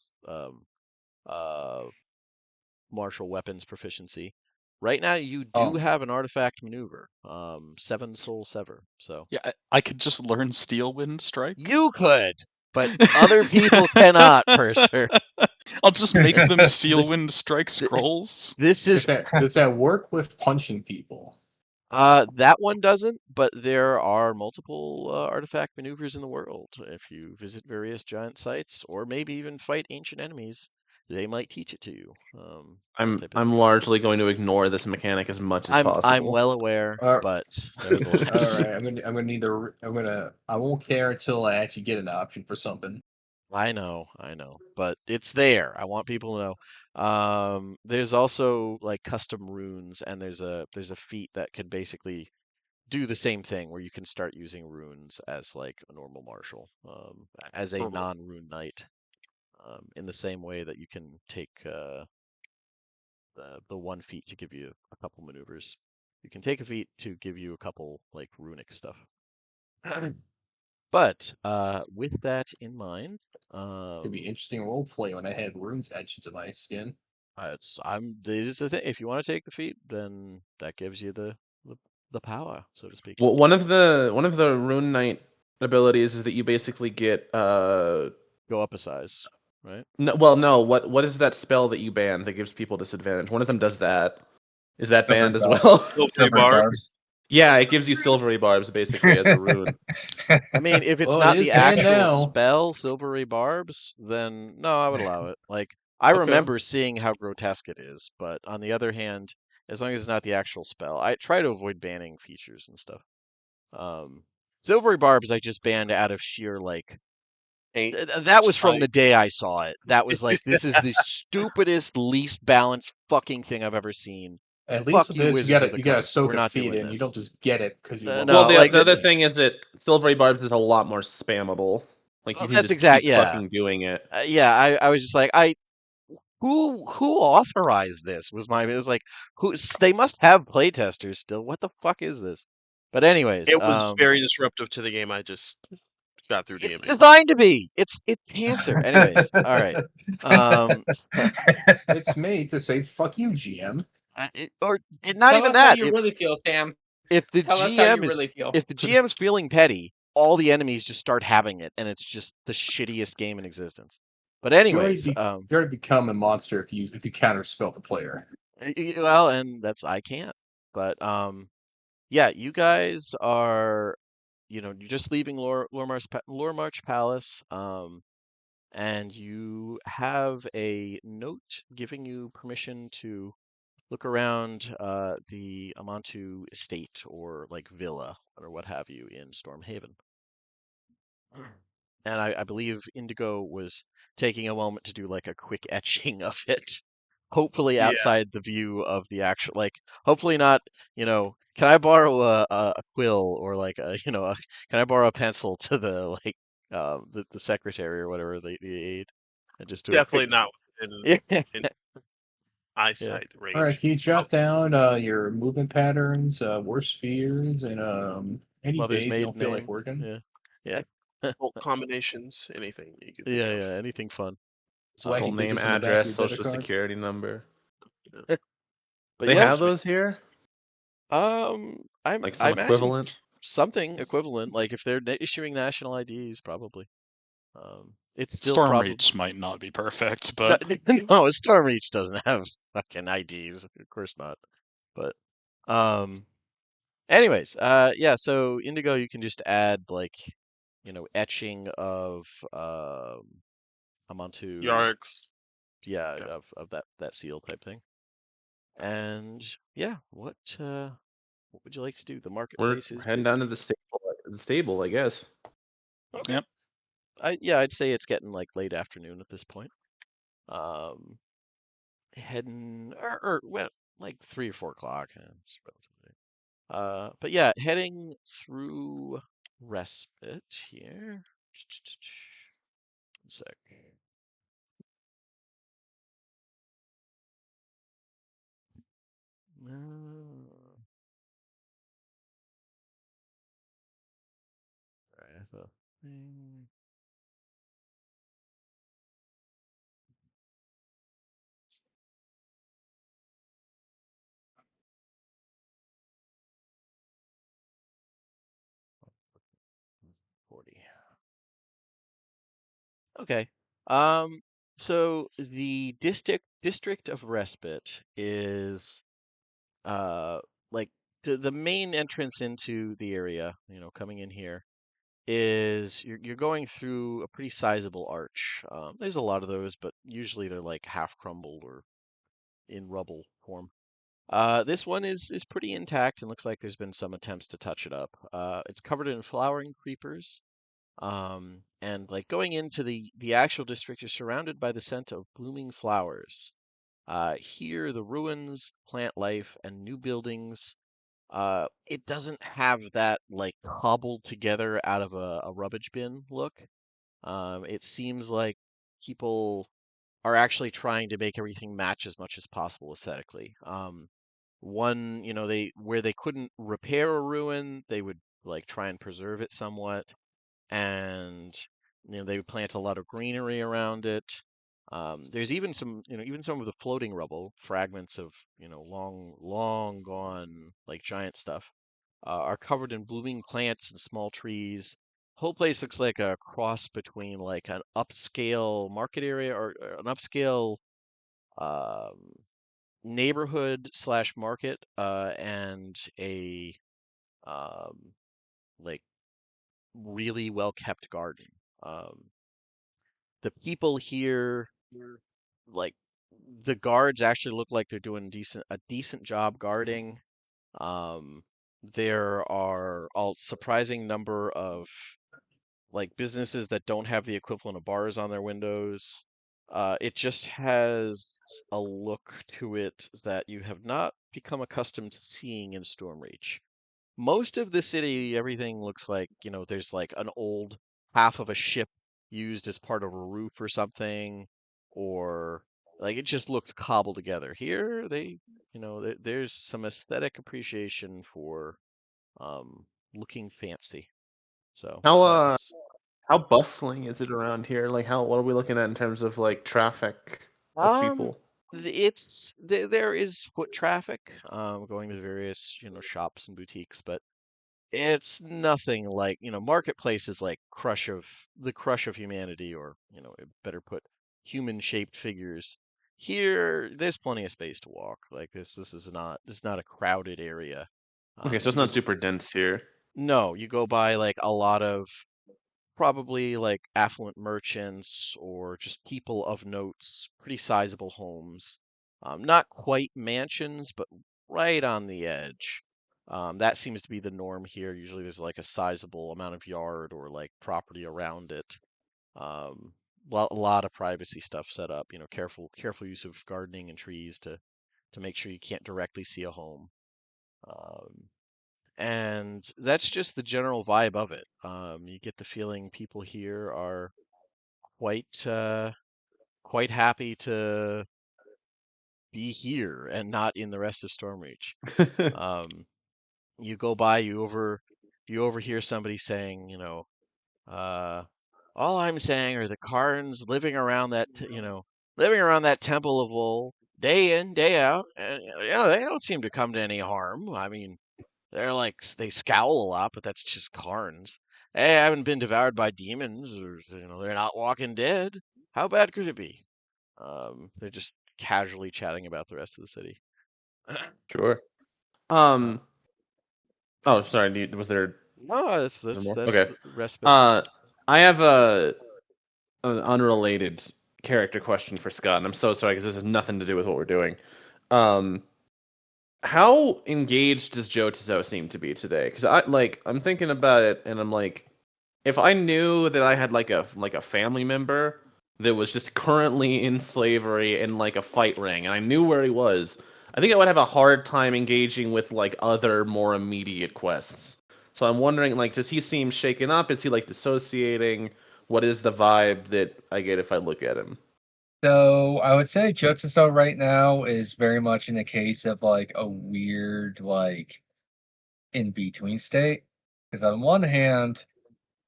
martial weapons proficiency, right now you do have an artifact maneuver, 7 Soul Sever. So yeah, I could just learn Steel Wind Strike. You could, but other people cannot, Purser. I'll just make them Steel Wind Strike scrolls. This is does that work with punching people? That one doesn't, but there are multiple artifact maneuvers in the world. If you visit various giant sites, or maybe even fight ancient enemies, they might teach it to you. I'm largely going to ignore this mechanic as much as possible. I'm well aware, but nevertheless. All right, I'm gonna need to. I won't care until I actually get an option for something. I know, but it's there. I want people to know. There's also like custom runes, and there's a feat that can basically do the same thing where you can start using runes as like a normal martial, as a non-rune knight, in the same way that you can take the one feat to give you a couple maneuvers. You can take a feat to give you a couple like runic stuff. But with that in mind, Could be interesting role play when I have runes etched into my skin. it is the thing. If you want to take the feat, then that gives you the power, so to speak. Well, one of the Rune Knight abilities is that you basically get go up a size, right? No, well, no. What is that spell that you ban that gives people disadvantage? One of them does that. Is that banned as well? Silvery barbs. Yeah, it gives you silvery barbs basically as a rune. I mean, if it's not the actual spell, silvery barbs, then no, I would allow it. Like I remember seeing how grotesque it is, but on the other hand, as long as it's not the actual spell, I try to avoid banning features and stuff. Silvery barbs I just banned out of sheer like that was from the day I saw it. That was like, this is the stupidest, least balanced fucking thing I've ever seen. At least with this, you gotta soak a feat in. You don't just get it because you. Well, the other thing is that silvery barbs is a lot more spammable. Like you can just keep fucking doing it. Yeah, I was just like, who authorized this? It was like, they must have playtesters still. What the fuck is this? But anyways, it was very disruptive to the game. I just got through DMing. It's designed to be. It's cancer. Anyways, all right. It's made to say "fuck you, GM." Not Tell even us that. How you really feel, Sam? If the Tell us how you GM really feel. if the GM's feeling petty, all the enemies just start having it, and it's just the shittiest game in existence. But anyways, you already become a monster if you counterspell the player. Well, and I can't. But yeah, you guys are, you're just leaving Loremarch Palace, and you have a note giving you permission to look around the Amantu estate or like villa or what have you in Stormhaven. And I believe Indigo was taking a moment to do like a quick etching of it. Hopefully outside the view of the actual, like, hopefully not, can I borrow a quill or like can I borrow a pencil to the like the secretary or whatever, the aide, and just do definitely not in eyesight range. All right, can you jot down your movement patterns, worst fears, and any Mother's days you don't feel name. like working? Yeah. Bolt combinations, anything you could think of. Anything fun. Full name, address, social security number. But they have those here. I'm like some equivalent. Something equivalent. Like if they're issuing national IDs, probably. It's still Stormreach might not be perfect, but no, Stormreach doesn't have fucking IDs. Of course not. But anyways, yeah. So Indigo, you can just add like, etching of Amantu Yarks. Yeah, of that seal type thing. And yeah, what would you like to do? The marketplace is heading down to the stable, I guess. Okay. Yep. I'd say it's getting like late afternoon at this point. Heading well, like 3 or 4 o'clock. But yeah, heading through Respite here. 1 sec. Alright, I have a thing. Okay. So the district of Respite is like the main entrance into the area, coming in here is you're going through a pretty sizable arch. There's a lot of those, but usually they're like half crumbled or in rubble form. This one is pretty intact and looks like there's been some attempts to touch it up. It's covered in flowering creepers. And like going into the actual district, you're surrounded by the scent of blooming flowers. Here, the ruins, plant life, and new buildings. It doesn't have that like cobbled together out of a rubbish bin look. It seems like people are actually trying to make everything match as much as possible aesthetically. One, where they couldn't repair a ruin, they would like try and preserve it somewhat, and they would plant a lot of greenery around it. There's even some of the floating rubble, fragments of long gone like giant stuff, are covered in blooming plants and small trees. Whole place looks like a cross between like an upscale market area or an upscale um, neighborhood / market, and a um, like really well kept garden. Um, the people here, like the guards, actually look like they're doing a decent job guarding. There are a surprising number of like businesses that don't have the equivalent of bars on their windows. It just has a look to it that you have not become accustomed to seeing in Stormreach. Most of the city, everything looks like, there's like an old half of a ship used as part of a roof or something, or like it just looks cobbled together. Here, there's some aesthetic appreciation for looking fancy. So how bustling is it around here? Like what are we looking at in terms of like traffic of people? There is foot traffic going to various shops and boutiques, but it's nothing like marketplace is like the crush of humanity, or better put, human shaped figures. Here there's plenty of space to walk. Like this is not a crowded area. Okay, so it's not super dense here. No, you go by like a lot of probably like affluent merchants or just people of notes, pretty sizable homes. Not quite mansions, but right on the edge. That seems to be the norm here. Usually there's like a sizable amount of yard or like property around it. A lot of privacy stuff set up, careful use of gardening and trees to make sure you can't directly see a home. And that's just the general vibe of it. You get the feeling people here are quite happy to be here and not in the rest of Stormreach. You go by, you overhear somebody saying, all I'm saying are the Karns living around that Temple of Wool day in, day out, and they don't seem to come to any harm. I mean, they scowl a lot, but that's just Karns. They haven't been devoured by demons, or they're not walking dead. How bad could it be? They're just casually chatting about the rest of the city. Sure. Oh, sorry. Was there? No, that's okay. Respite. I have an unrelated character question for Scott, and I'm so sorry because this has nothing to do with what we're doing. How engaged does Jotazo seem to be today? Because I'm thinking about it, and I'm like, if I knew that I had like a family member that was just currently in slavery in like a fight ring, and I knew where he was, I think I would have a hard time engaging with like other more immediate quests. So I'm wondering, like, does he seem shaken up? Is he like dissociating? What is the vibe that I get if I look at him? So I would say Jutsusto right now is very much in the case of like a weird like in between state. Because on one hand,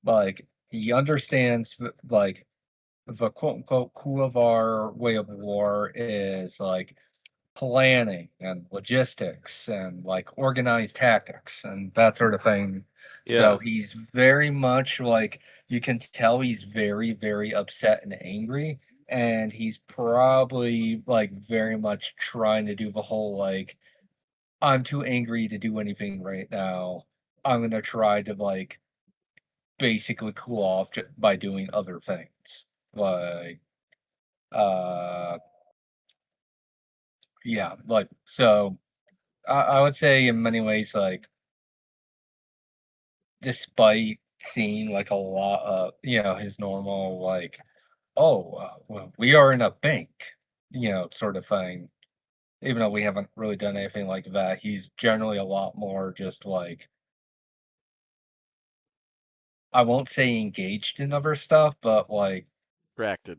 like he understands like the quote unquote Kuavar way of war is like planning and logistics and like organized tactics and that sort of thing. So he's very much like you can tell he's very, very upset and angry. And he's probably like very much trying to do the whole like I'm too angry to do anything right now. I'm gonna try to like basically cool off by doing other things. Like yeah, like so I would say in many ways like despite seeing like a lot of his normal like well, we are in a bank sort of thing, even though we haven't really done anything like that, he's generally a lot more just like I won't say engaged in other stuff, but like distracted.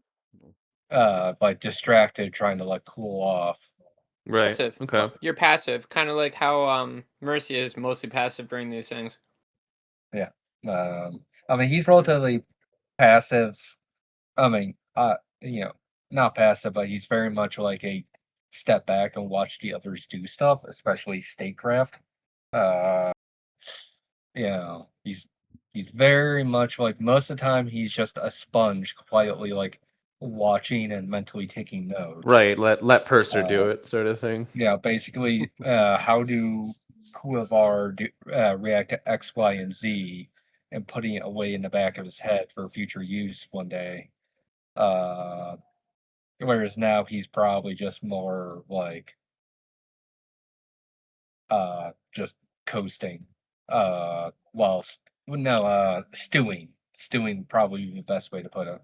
Like distracted, trying to like cool off. Right. Passive. Okay. You're passive, kind of like how Mercy is mostly passive during these things. Yeah. I mean, he's relatively passive. I mean, not passive, but he's very much like a step back and watch the others do stuff, especially statecraft. He's very much like most of the time he's just a sponge, quietly like watching and mentally taking notes. Right. Let Purser do it, sort of thing. Yeah, basically, how do Kuavar react to X, Y, and Z, and putting it away in the back of his head for future use one day. Whereas now he's probably just more like just coasting. Stewing. Stewing probably the best way to put it.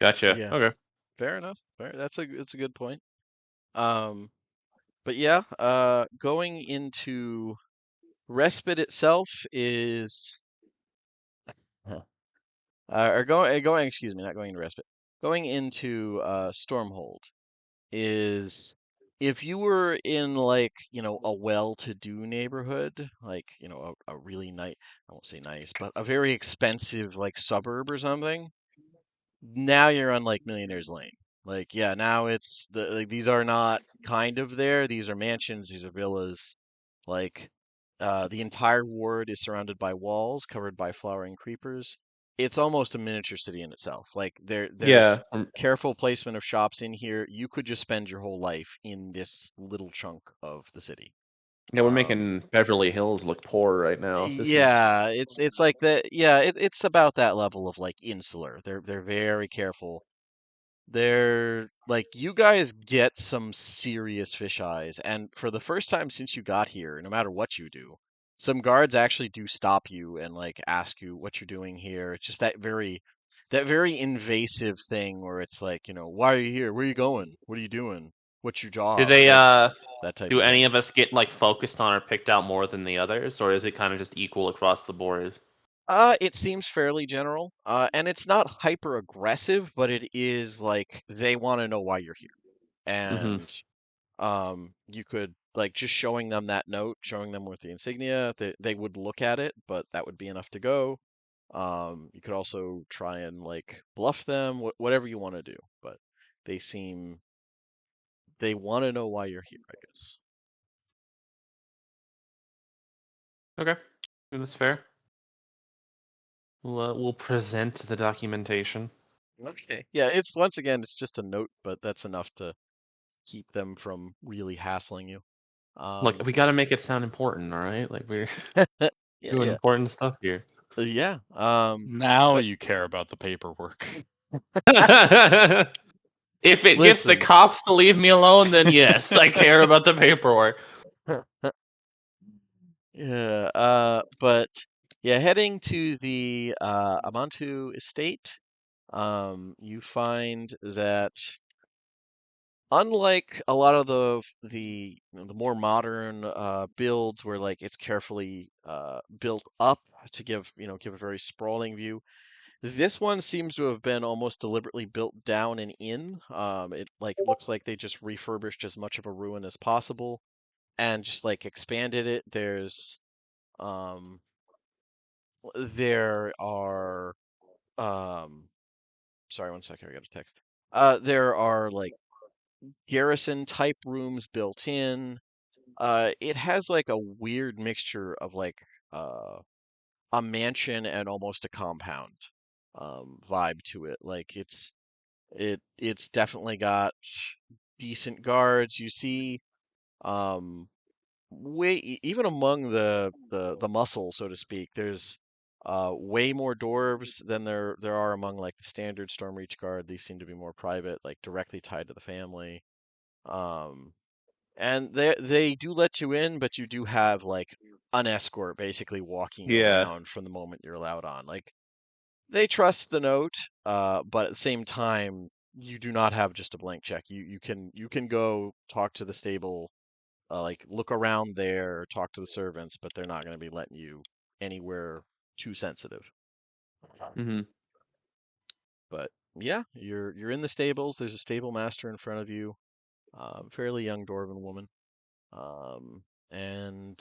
Gotcha. Yeah. Okay. Fair enough. That's a good point. But yeah, going into respite itself is or going excuse me, not going into respite. Going into Stormhold is if you were in like, a well-to-do neighborhood, like, a really nice, I won't say nice, but a very expensive like suburb or something, now you're on like Millionaire's Lane. Like, yeah, now it's these are not kind of there. These are mansions, these are villas. Like, the entire ward is surrounded by walls covered by flowering creepers. It's almost a miniature city in itself. Like there's careful placement of shops in here. You could just spend your whole life in this little chunk of the city. Yeah, we're making Beverly Hills look poor right now. Yeah, it's like that. Yeah, it's about that level of like insular. They're very careful. They're like, you guys get some serious fish eyes, and for the first time since you got here, no matter what you do, some guards actually do stop you and like ask you what you're doing here. It's just that very invasive thing where it's like, why are you here? Where are you going? What are you doing? What's your job? Do they that type do of any thing. of us get like focused on or picked out more than the others, or is it kind of just equal across the board? It seems fairly general. And it's not hyper aggressive, but it is like they want to know why you're here. And you could like just showing them that note, showing them with the insignia, they would look at it, but that would be enough to go. You could also try and like bluff them, whatever you want to do, but they want to know why you're here, I guess. Okay, that's fair. We'll present the documentation. Okay. Yeah, it's just a note, but that's enough to keep them from really hassling you. Look, we got to make it sound important, all right? Like we're doing important stuff here. Yeah. Now you care about the paperwork. If it gets the cops to leave me alone, then yes, I care about the paperwork. Yeah. But yeah, heading to the Amantu estate, you find that unlike a lot of the more modern builds where like it's carefully built up to give a very sprawling view, this one seems to have been almost deliberately built down and in. It looks like they just refurbished as much of a ruin as possible and just like expanded it. There are sorry, one second, I got a text. There are like garrison type rooms built in. It has like a weird mixture of like a mansion and almost a compound vibe to it. Like it's definitely got decent guards. You see, even among the muscle, so to speak, there's way more dwarves than there are among like the standard Stormreach guard. These seem to be more private, like directly tied to the family. And they do let you in, but you do have like an escort basically walking you around from the moment you're allowed on. Like they trust the note, but at the same time, you do not have just a blank check. You can go talk to the stable, like look around there, talk to the servants, but they're not going to be letting you anywhere too sensitive. Mm-hmm. But yeah, you're in the stables. There's a stable master in front of you, fairly young dwarven woman, and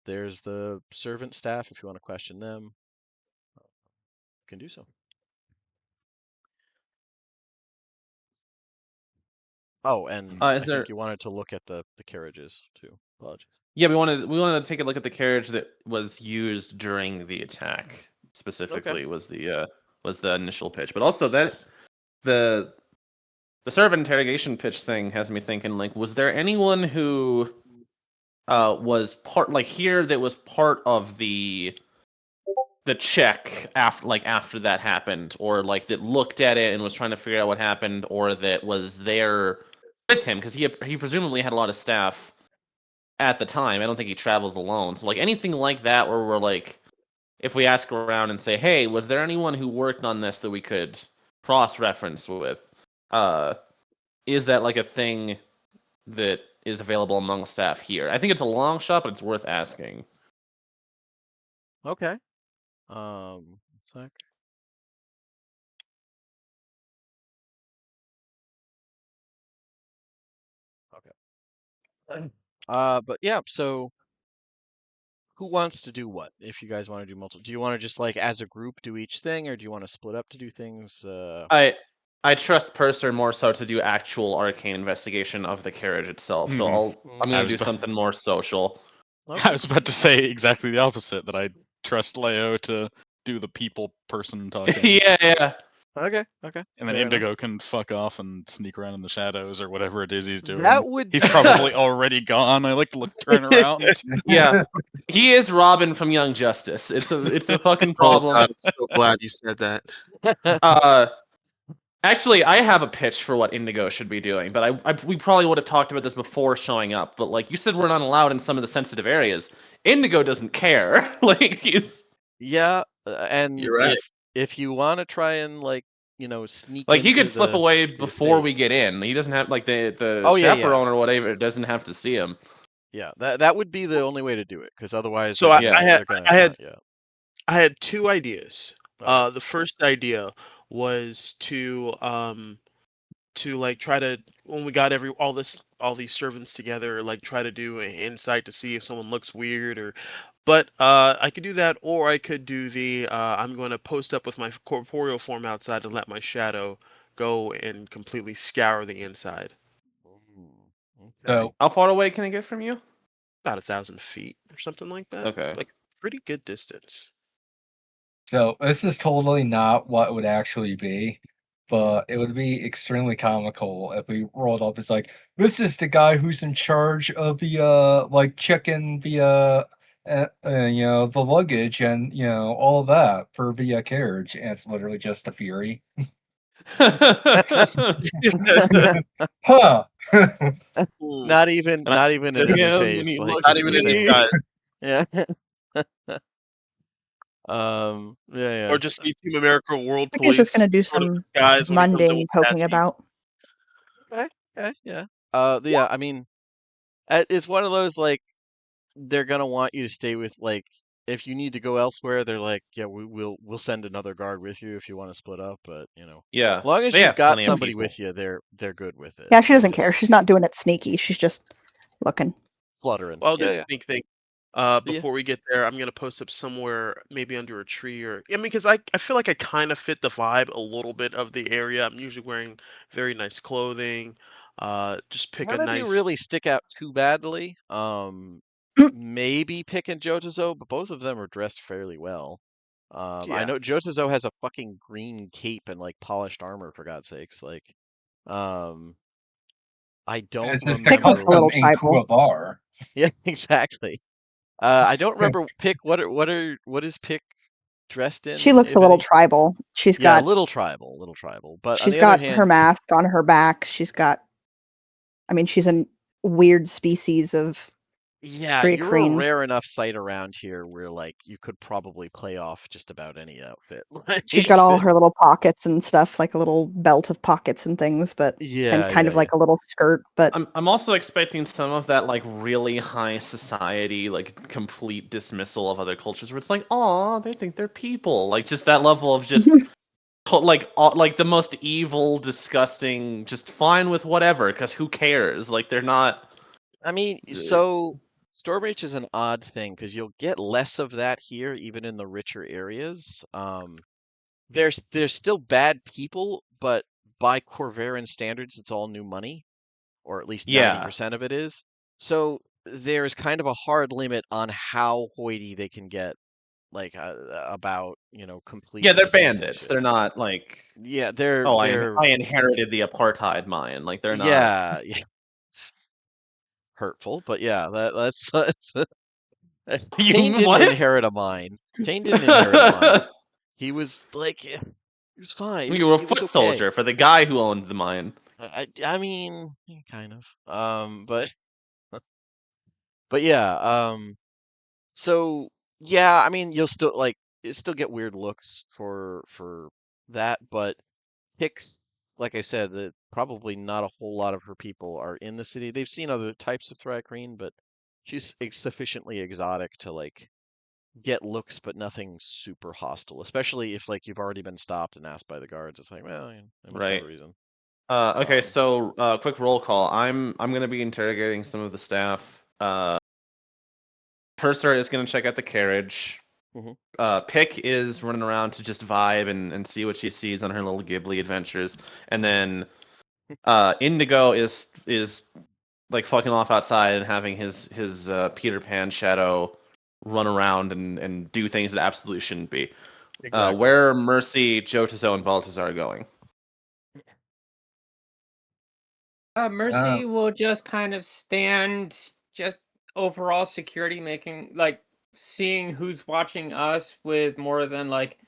there's the servant staff. If you want to question them, you can do so. Oh, and I think you wanted to look at the carriages too. Apologies. Yeah, we wanted to take a look at the carriage that was used during the attack. Specifically, was the initial pitch, but also that the servant interrogation pitch thing has me thinking, like, was there anyone who was part, like, here that was part of the check after that happened, or like that looked at it and was trying to figure out what happened, or that was there with him, because he presumably had a lot of staff at the time. I don't think he travels alone. So like anything like that where we're like, if we ask around and say, hey, was there anyone who worked on this that we could cross-reference with? Is that like a thing that is available among staff here? I think it's a long shot, but it's worth asking. Okay. One sec. Okay. But yeah, so who wants to do what? If you guys want to do multiple, do you want to just like as a group do each thing, or do you want to split up to do things? I trust Purser more so to do actual arcane investigation of the carriage itself. So I'm gonna do something more social. Okay. I was about to say exactly the opposite, that I trust Leo to do the people person talking. Yeah. Okay. And then Indigo can fuck off and sneak around in the shadows or whatever it is he's doing. That He's probably already gone. I like to turn around. Yeah. He is Robin from Young Justice. It's a fucking problem. Oh God, I'm so glad you said that. Actually, I have a pitch for what Indigo should be doing, but we probably would have talked about this before showing up. But like you said, we're not allowed in some of the sensitive areas. Indigo doesn't care. Like he's and You're right. if you want to try and like sneak, like he could slip away before we get in. He doesn't have like the chaperone or whatever doesn't have to see him. Yeah, that would be the only way to do it, because otherwise. So I had two ideas. The first idea was to like try to, when we got all these servants together, like try to do an insight to see if someone looks weird, but I could do that, or I could do the I'm going to post up with my corporeal form outside and let my shadow go and completely scour the inside. So how far away can I get from you? About 1,000 feet or something like that. Okay. Like pretty good distance. So this is totally not what it would actually be, but it would be extremely comical if we rolled up. It's like, this is the guy who's in charge of the like checking the the luggage and all that for the carriage, and it's literally just the Fury. Huh. Not even in a face. Like, not even in disguise. Yeah. Yeah. Or just the Team America World I think he's Police. just gonna do some guys mundane poking about. Okay. Okay, yeah. Yeah, I mean, it's one of those like they're gonna want you to stay with like if you need to go elsewhere, they're like, yeah, we'll send another guard with you if you want to split up, but Yeah. as long as They you've have got plenty of somebody people. with you, they're good with it. Yeah, she They doesn't care. just She's not doing it sneaky. She's just looking. fluttering. Well, Yeah, this yeah. sneak thing. Yeah. Before we get there, I'm gonna post up somewhere, maybe under a tree or I mean, because I feel like I kind of fit the vibe a little bit of the area. I'm usually wearing very nice clothing. Just pick a None of you nice. really stick out too badly. Mm. Maybe Pick and Jotazo, but both of them are dressed fairly well. I Yeah. know Jotazo has a fucking green cape and like polished armor for God's sakes. Like, I don't This is the Pick looks a remember. little custom tribal. into a bar. Yeah, exactly. I don't remember Pick. What is Pick dressed in? She looks if a little any? tribal. She's Yeah, a got little tribal. But on she's the other got her hand, mask on her back. She's got I mean, she's a weird species of yeah, Tree you're a Queen. rare enough sight around here where like you could probably play off just about any outfit. She's got all her little pockets and stuff, like a little belt of pockets and things, but and kind of like a little skirt, but I'm also expecting some of that like really high society, like complete dismissal of other cultures, where it's like, oh, they think they're people, like just that level of just like the most evil, disgusting, just fine with whatever, because who cares? Like they're not. I mean, so Stormreach is an odd thing because you'll get less of that here, even in the richer areas. There's still bad people, but by Corvaran standards, it's all new money, or at least Yeah. 90% of it is. So there's kind of a hard limit on how hoity they can get, like about complete. Yeah, they're bandits. They're not like. Yeah, they're. I inherited the apartheid mine. Like they're not. Yeah, yeah. Hurtful, but yeah, that's Kane didn't inherit a mine. Kane didn't inherit a mine. He was like, he was fine. You were a He foot was okay. soldier for the guy who owned the mine. I mean, kind of. But yeah. So yeah, I mean, you'll still get weird looks for that, but Hicks, like I said, that probably not a whole lot of her people are in the city. They've seen other types of Thrakreen, but she's sufficiently exotic to like get looks, but nothing super hostile. Especially if like you've already been stopped and asked by the guards. It's like, well, they must have a reason. Okay, so quick roll call. I'm gonna be interrogating some of the staff. Purser is gonna check out the carriage. Pick is running around to just vibe and see what she sees on her little Ghibli adventures, and then Indigo is like fucking off outside and having his Peter Pan shadow run around and do things that absolutely shouldn't be. Exactly. Where are Mercy, Jotazo, and Baltazar going? Mercy will just kind of stand, just overall security, making like seeing who's watching us with more than like,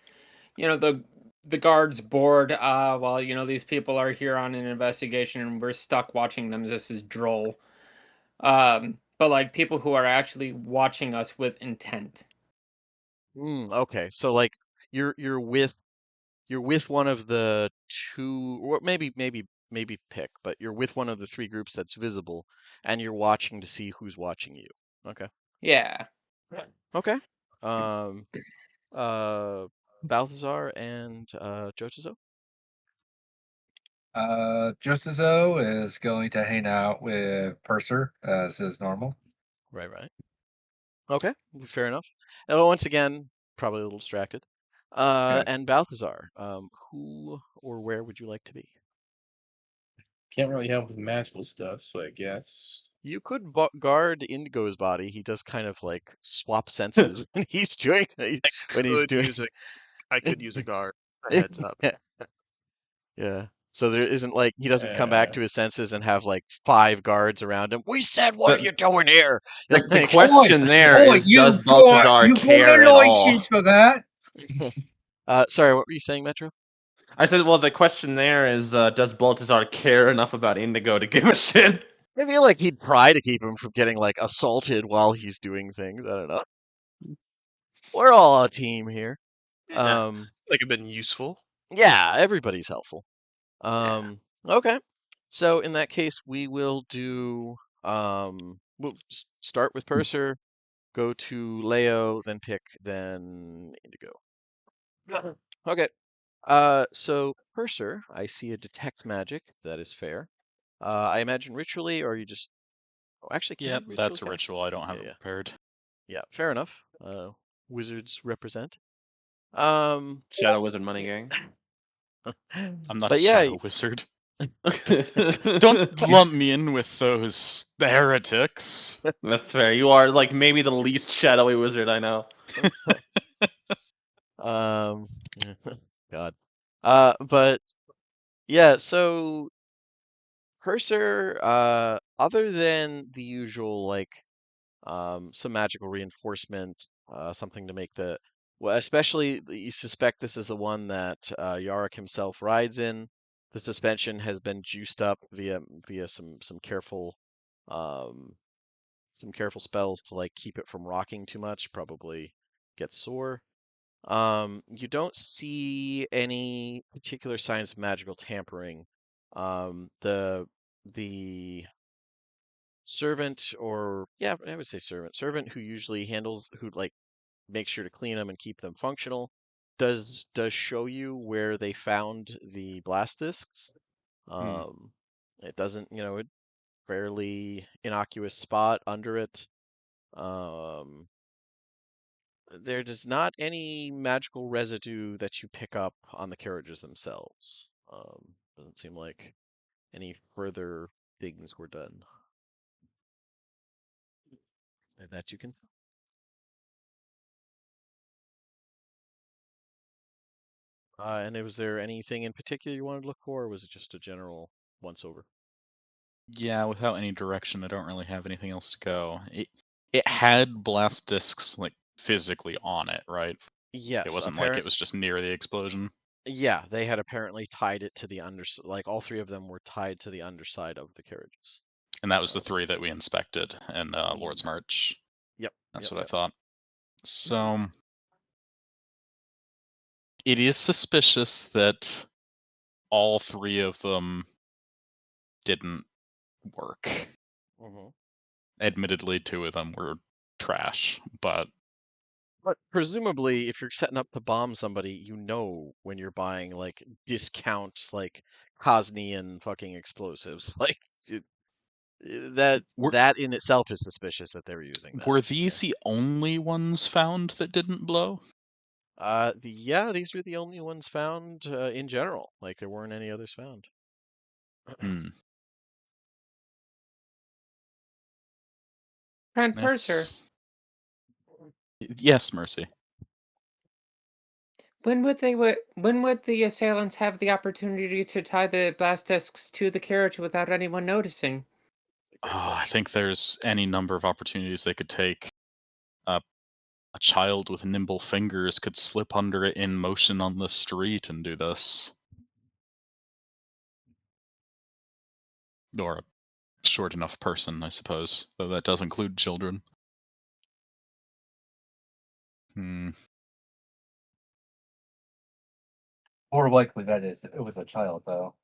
the guards bored. Well, these people are here on an investigation and we're stuck watching them. This is droll. But like people who are actually watching us with intent. Okay, so like you're with one of the two, or maybe Pick, but you're with one of the three groups that's visible, and you're watching to see who's watching you. Okay. Yeah. Okay. Balthazar and Jotazo. Jotazo is going to hang out with Purser as is normal. Right. Okay, fair enough. Once again, probably a little distracted. And Balthazar, who or where would you like to be? Can't really help with magical stuff, so I guess you could guard Indigo's body. He does kind of like swap senses when he's doing. I could use a guard. A heads up. Yeah. So there isn't like he doesn't come back to his senses and have like 5 guards around him. We said, "What are you doing here?" The question there is, does Baltazar care at all? For that. Sorry, what were you saying, Metro? I said, well, the question there is, does Baltazar care enough about Indigo to give a shit? I feel like he'd try to keep him from getting like assaulted while he's doing things. I don't know. We're all a team here. Yeah, like, it's been useful. Yeah, everybody's helpful. Okay. So in that case, we will do. We'll start with Purser, go to Leo, then Pick, then Indigo. Okay. So Purser, I see a detect magic. That is fair. I imagine ritually, or you just. Oh, actually, can Yep, you ritual that's a cast? ritual. I don't have Yeah, it yeah, prepared. yeah. Fair enough. Wizards represent. Shadow Wizard Money Gang. I'm not a But yeah, shadow wizard. Don't lump me in with those heretics. That's fair. You are like maybe the least shadowy wizard I know. um, God. But yeah, so Purser, other than the usual like some magical reinforcement, something to make the well, especially you suspect this is the one that Yarick himself rides in. The suspension has been juiced up via some careful um some careful spells to like keep it from rocking too much, probably get sore. You don't see any particular signs of magical tampering. The servant, or yeah, I would say servant who usually handles, who like makes sure to clean them and keep them functional, does show you where they found the blast discs. Um, it doesn't, it fairly innocuous spot under it. Um, there is not any magical residue that you pick up on the carriages themselves. Doesn't seem like any further things were done. And that you can. And was there anything in particular you wanted to look for, or was it just a general once over? Yeah, without any direction, I don't really have anything else to go. It had blast discs like physically on it, right? Yes, It wasn't like it was just near the explosion. Yeah, they had apparently tied it to the like all three of them were tied to the underside of the carriages. And that was the three that we inspected in Lord's March. Yep. That's what I thought. So it is suspicious that all three of them didn't work. Admittedly, two of them were trash, but presumably, if you're setting up to bomb somebody, you know when you're buying like discount like Cosnian fucking explosives, like that in itself is suspicious that they were using that. Were these the only ones found that didn't blow? Yeah, these were the only ones found in general. Like there weren't any others found. And Purser. Yes, Mercy. When would the assailants have the opportunity to tie the blast discs to the carriage without anyone noticing? I think there's any number of opportunities they could take. A child with nimble fingers could slip under it in motion on the street and do this. Or a short enough person, I suppose, though that does include children. More likely that is it was a child, though.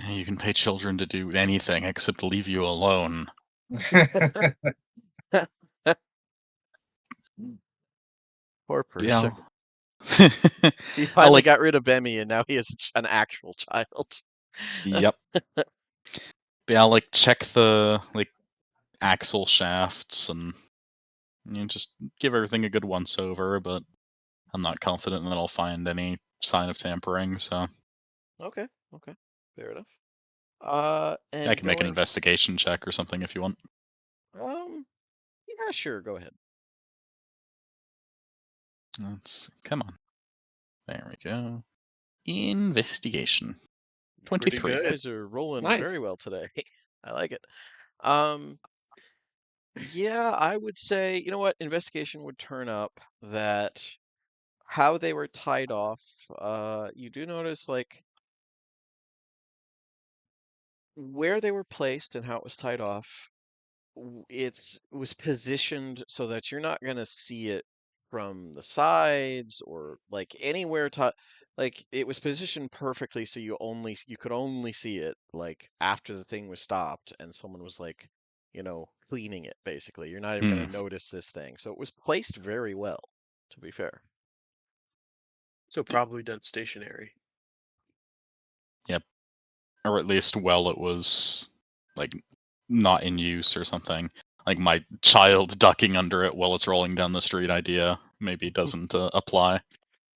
You can pay children to do anything except leave you alone. Poor Purser. Yeah. He finally got rid of Bemmy, and now he has an actual child. Yep. Yeah, I'll check the axle shafts and just give everything a good once over, but I'm not confident that I'll find any sign of tampering, so. Okay, fair enough. And I can make an investigation check or something if you want. Yeah, sure, go ahead. Come on. There we go. Investigation. 23. You guys are rolling very well today. I like it. Yeah, I would say, you know what, investigation would turn up that how they were tied off. You do notice like where they were placed and how it was tied off. It was positioned so that you're not going to see it from the sides or like anywhere. like it was positioned perfectly so you could only see it like after the thing was stopped and someone was like, cleaning it basically. You're not even going to notice this thing. So it was placed very well, to be fair. So probably done stationary. Yep. Or at least while it was like not in use or something. Like my child ducking under it while it's rolling down the street idea maybe doesn't apply.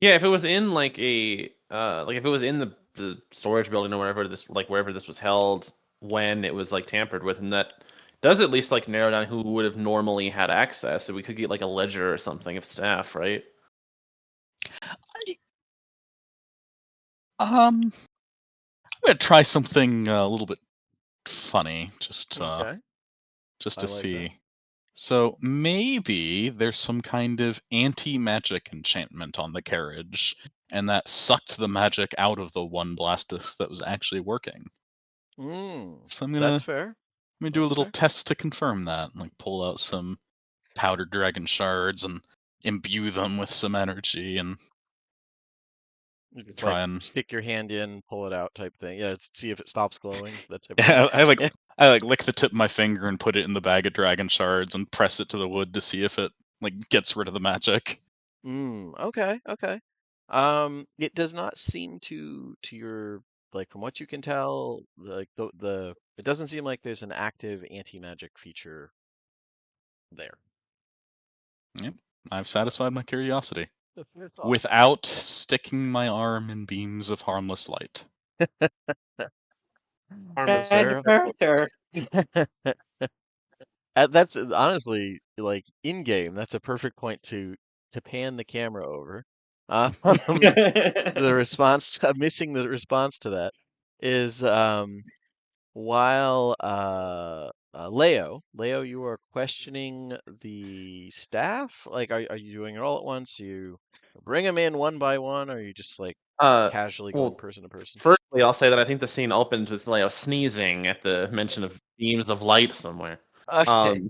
Yeah, if it was in like a like if it was in the storage building or wherever this was held when it was like tampered with, and that does at least like narrow down who would have normally had access, so we could get like a ledger or something of staff, right? I'm gonna try something a little bit funny, just to I like see. that. So maybe there's some kind of anti-magic enchantment on the carriage, and that sucked the magic out of the one Blastus that was actually working. So I'm That's gonna fair. do a That's little fair. test to confirm that, like pull out some powdered dragon shards and imbue them with some energy and You just try like and stick your hand in, pull it out type thing. Yeah, see if it stops glowing. That type of yeah, thing. I lick the tip of my finger and put it in the bag of dragon shards and press it to the wood to see if it like gets rid of the magic. Okay. It does not seem to your, like, from what you can tell, like it doesn't seem like there's an active anti-magic feature there. Yep, I've satisfied my curiosity Without without sticking my arm in beams of harmless light. Harmless. Bad Berther. That's honestly, like, in game, that's a perfect point to pan the camera over. The response, missing the response to that is while Leo, you are questioning the staff. Like, are you doing it all at once? You bring them in one by one, or are you just like casually going Well, person to person? firstly, I'll say that I think the scene opens with Leo sneezing at the mention of beams of light somewhere. Okay.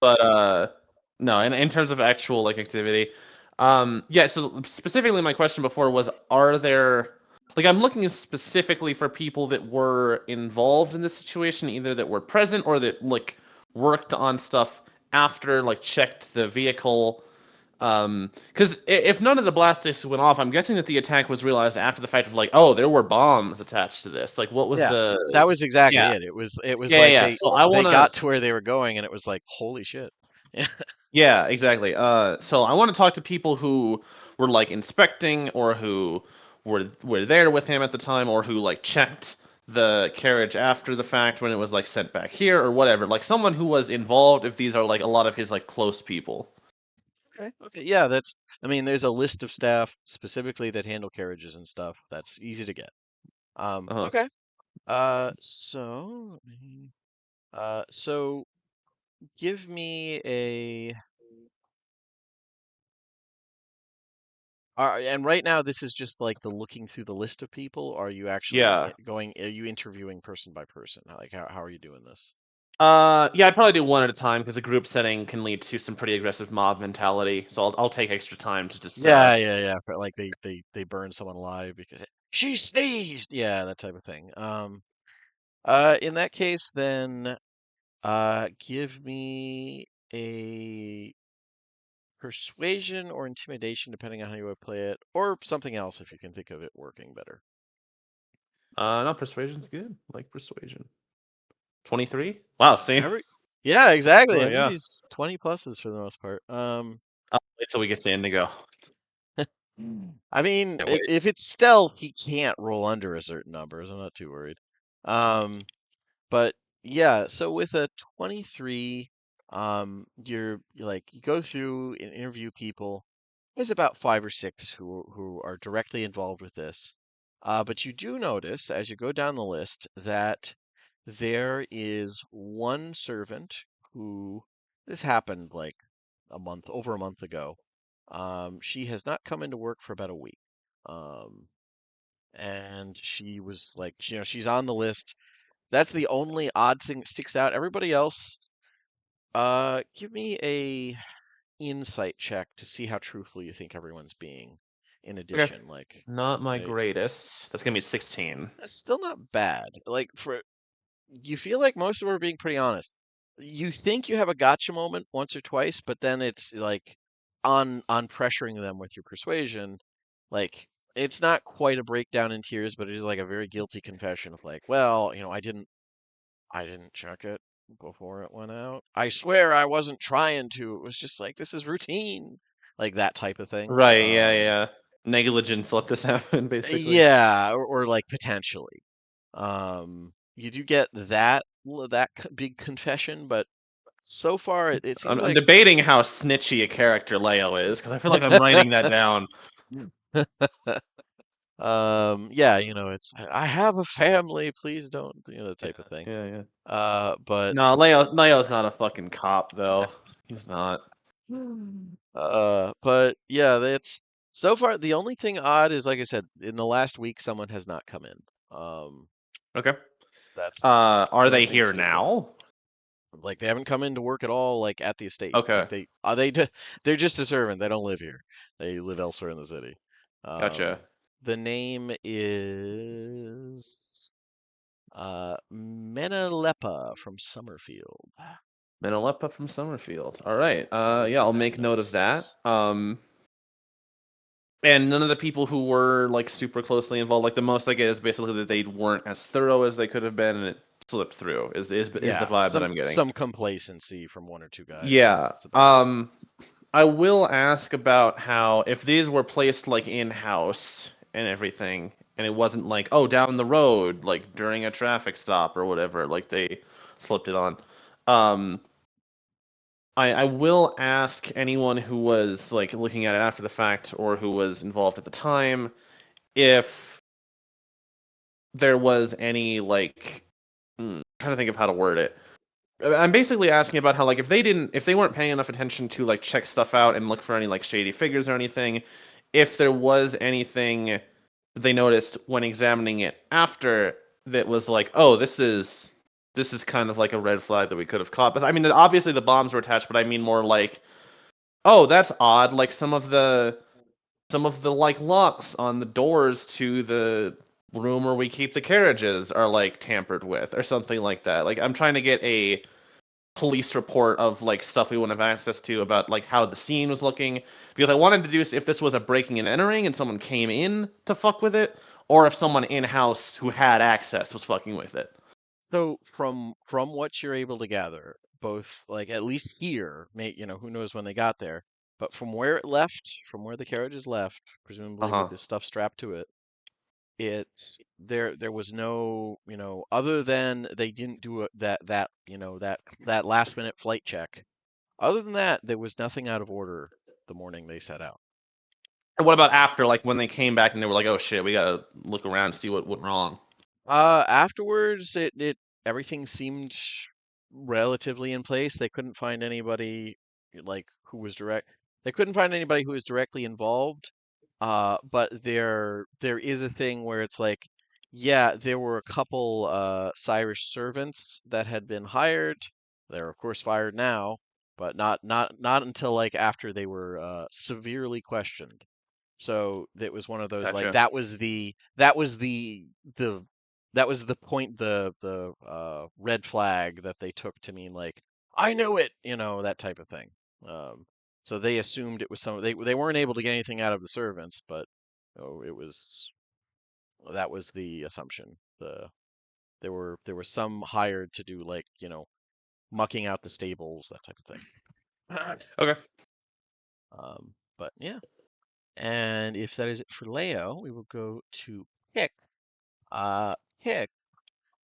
But no, in terms of actual like activity, yeah. So specifically, my question before was, are there like I'm looking specifically for people that were involved in this situation, either that were present or that like worked on stuff after, like checked the vehicle. Because if none of the blast discs went off, I'm guessing that the attack was realized after the fact of like, oh, there were bombs attached to this. Like, what was Yeah, the? that was exactly Yeah, it. It was like yeah. So I they wanna. got to where they were going, and it was like, holy shit. Yeah, exactly. So I want to talk to people who were like inspecting, or who were there with him at the time, or who like checked the carriage after the fact when it was like sent back here or whatever. Like someone who was involved, if these are like a lot of his like close people. Okay. Yeah, I mean, there's a list of staff specifically that handle carriages and stuff. That's easy to get. Uh-huh. Okay. So so give me a. And right now, this is just like the looking through the list of people. Or are you actually Yeah. Are you interviewing person by person? Like, how are you doing this? Yeah, I'd probably do one at a time because a group setting can lead to some pretty aggressive mob mentality. So I'll take extra time to just. Yeah. For, like, they burn someone alive because she sneezed. Yeah, that type of thing. In that case, then, give me a persuasion or intimidation, depending on how you would play it, or something else if you can think of it working better. No, persuasion's good. I like persuasion. 23. Wow, see. Yeah, exactly. Oh, yeah. Everybody's 20 pluses for the most part. Wait till we get to Indigo. I mean, Can't wait. if it's stealth, he can't roll under a certain number, so I'm not too worried. But yeah, so with a 23, you're like, you go through and interview people. There's about 5 or 6 who are directly involved with this. But you do notice as you go down the list that there is one servant who, this happened like over a month ago. She has not come into work for about a week. And she was like, she's on the list. That's the only odd thing that sticks out. Everybody else, give me a insight check to see how truthful you think everyone's being. in addition. Okay. Like, not my greatest. That's gonna be 16. That's still not bad. Like, you feel like most of them are being pretty honest. You think you have a gotcha moment once or twice, but then it's like on pressuring them with your persuasion, like it's not quite a breakdown in tears, but it is like a very guilty confession of like, well, I didn't check it before it went out. I swear I wasn't trying to. It was just like, this is routine, like that type of thing. Right? Yeah. Negligence let this happen, basically. Yeah, or like potentially. You do get that big confession, but so far it seems I'm like debating how snitchy a character Leo is, because I feel like I'm writing that down. yeah, it's I have a family, please don't, that type of thing. Yeah. But no, Leo's not a fucking cop though. He's not. But yeah, that's so far the only thing odd is, like I said, in the last week someone has not come in. Okay. That's Are the they only thing here sticking. now? Like, they haven't come in to work at all, like at the estate. Okay. Like, they're just a servant. They don't live here. They live elsewhere in the city. Gotcha. The name is Menelepa from Summerfield. Menelepa from Summerfield. All right. Yeah, I'll make note of that. And none of the people who were like super closely involved, like the most I get is basically that they weren't as thorough as they could have been, and it slipped through. Is the vibe that I'm getting. Some complacency from one or two guys. Yeah. That's about I will ask about how if these were placed like in house and everything, and it wasn't like, oh, down the road, like during a traffic stop or whatever, like they slipped it on. I will ask anyone who was like looking at it after the fact or who was involved at the time if there was any like trying to think of how to word it. I'm basically asking about how like if they weren't paying enough attention to like check stuff out and look for any like shady figures or anything, if there was anything they noticed when examining it after that was like, oh, this is kind of like a red flag that we could have caught. But I mean, obviously the bombs were attached, but I mean more like, oh, that's odd. Like some of the like locks on the doors to the room where we keep the carriages are like tampered with or something like that. Like I'm trying to get a police report of like stuff we wouldn't have access to about like how the scene was looking, because I wanted to do if this was a breaking and entering and someone came in to fuck with it, or if someone in house who had access was fucking with it. So from what you're able to gather, both like at least here, who knows when they got there, but from where the carriages left, presumably with this stuff strapped to it, there was no, other than they didn't do that last minute flight check. Other than that, there was nothing out of order the morning they set out. And what about after, like when they came back and they were like, oh shit, we gotta look around and see what went wrong? Afterwards, everything seemed relatively in place. They couldn't find anybody like who was They couldn't find anybody who was directly involved. But there is a thing where it's like, yeah, there were a couple Cyrus servants that had been hired. They're of course fired now, but not until like after they were severely questioned. So it was one of those like that was the point, the red flag that they took to mean like, I knew it, that type of thing. So they assumed it was they weren't able to get anything out of the servants, but that was the assumption. There were some hired to do like, mucking out the stables, that type of thing. Okay. But yeah. And if that is it for Leo, we will go to Pick. Pick,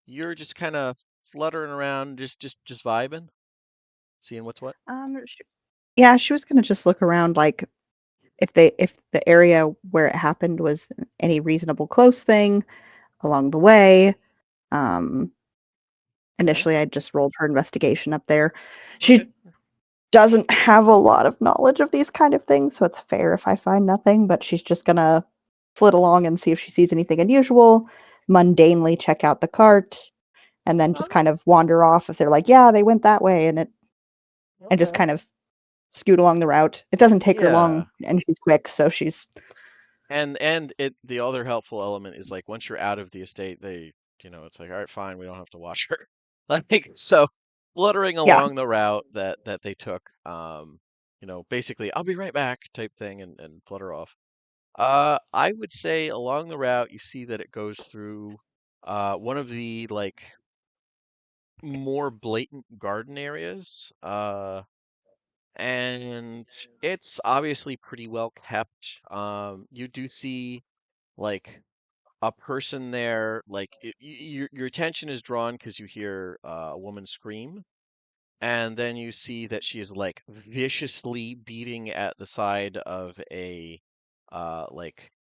you're just kind of fluttering around, just vibing, seeing what's what. Yeah, she was gonna just look around, like if the area where it happened was any reasonable close thing along the way. Initially, I just rolled her investigation up there. She doesn't have a lot of knowledge of these kind of things, so it's fair if I find nothing, but she's just gonna flit along and see if she sees anything unusual, mundanely check out the cart, and then just kind of wander off if they're like, yeah, they went that way, and just kind of scoot along the route. It doesn't take her long, and she's quick, so she's And the other helpful element is like once you're out of the estate, they it's like, all right, fine, we don't have to watch her. Like so, fluttering Yeah. along the route that they took, basically I'll be right back type thing, and flutter off. I would say along the route you see that it goes through one of the like more blatant garden areas. And it's obviously pretty well kept. You do see like a person there, like your attention is drawn because you hear a woman scream, and then you see that she is like viciously beating at the side of a like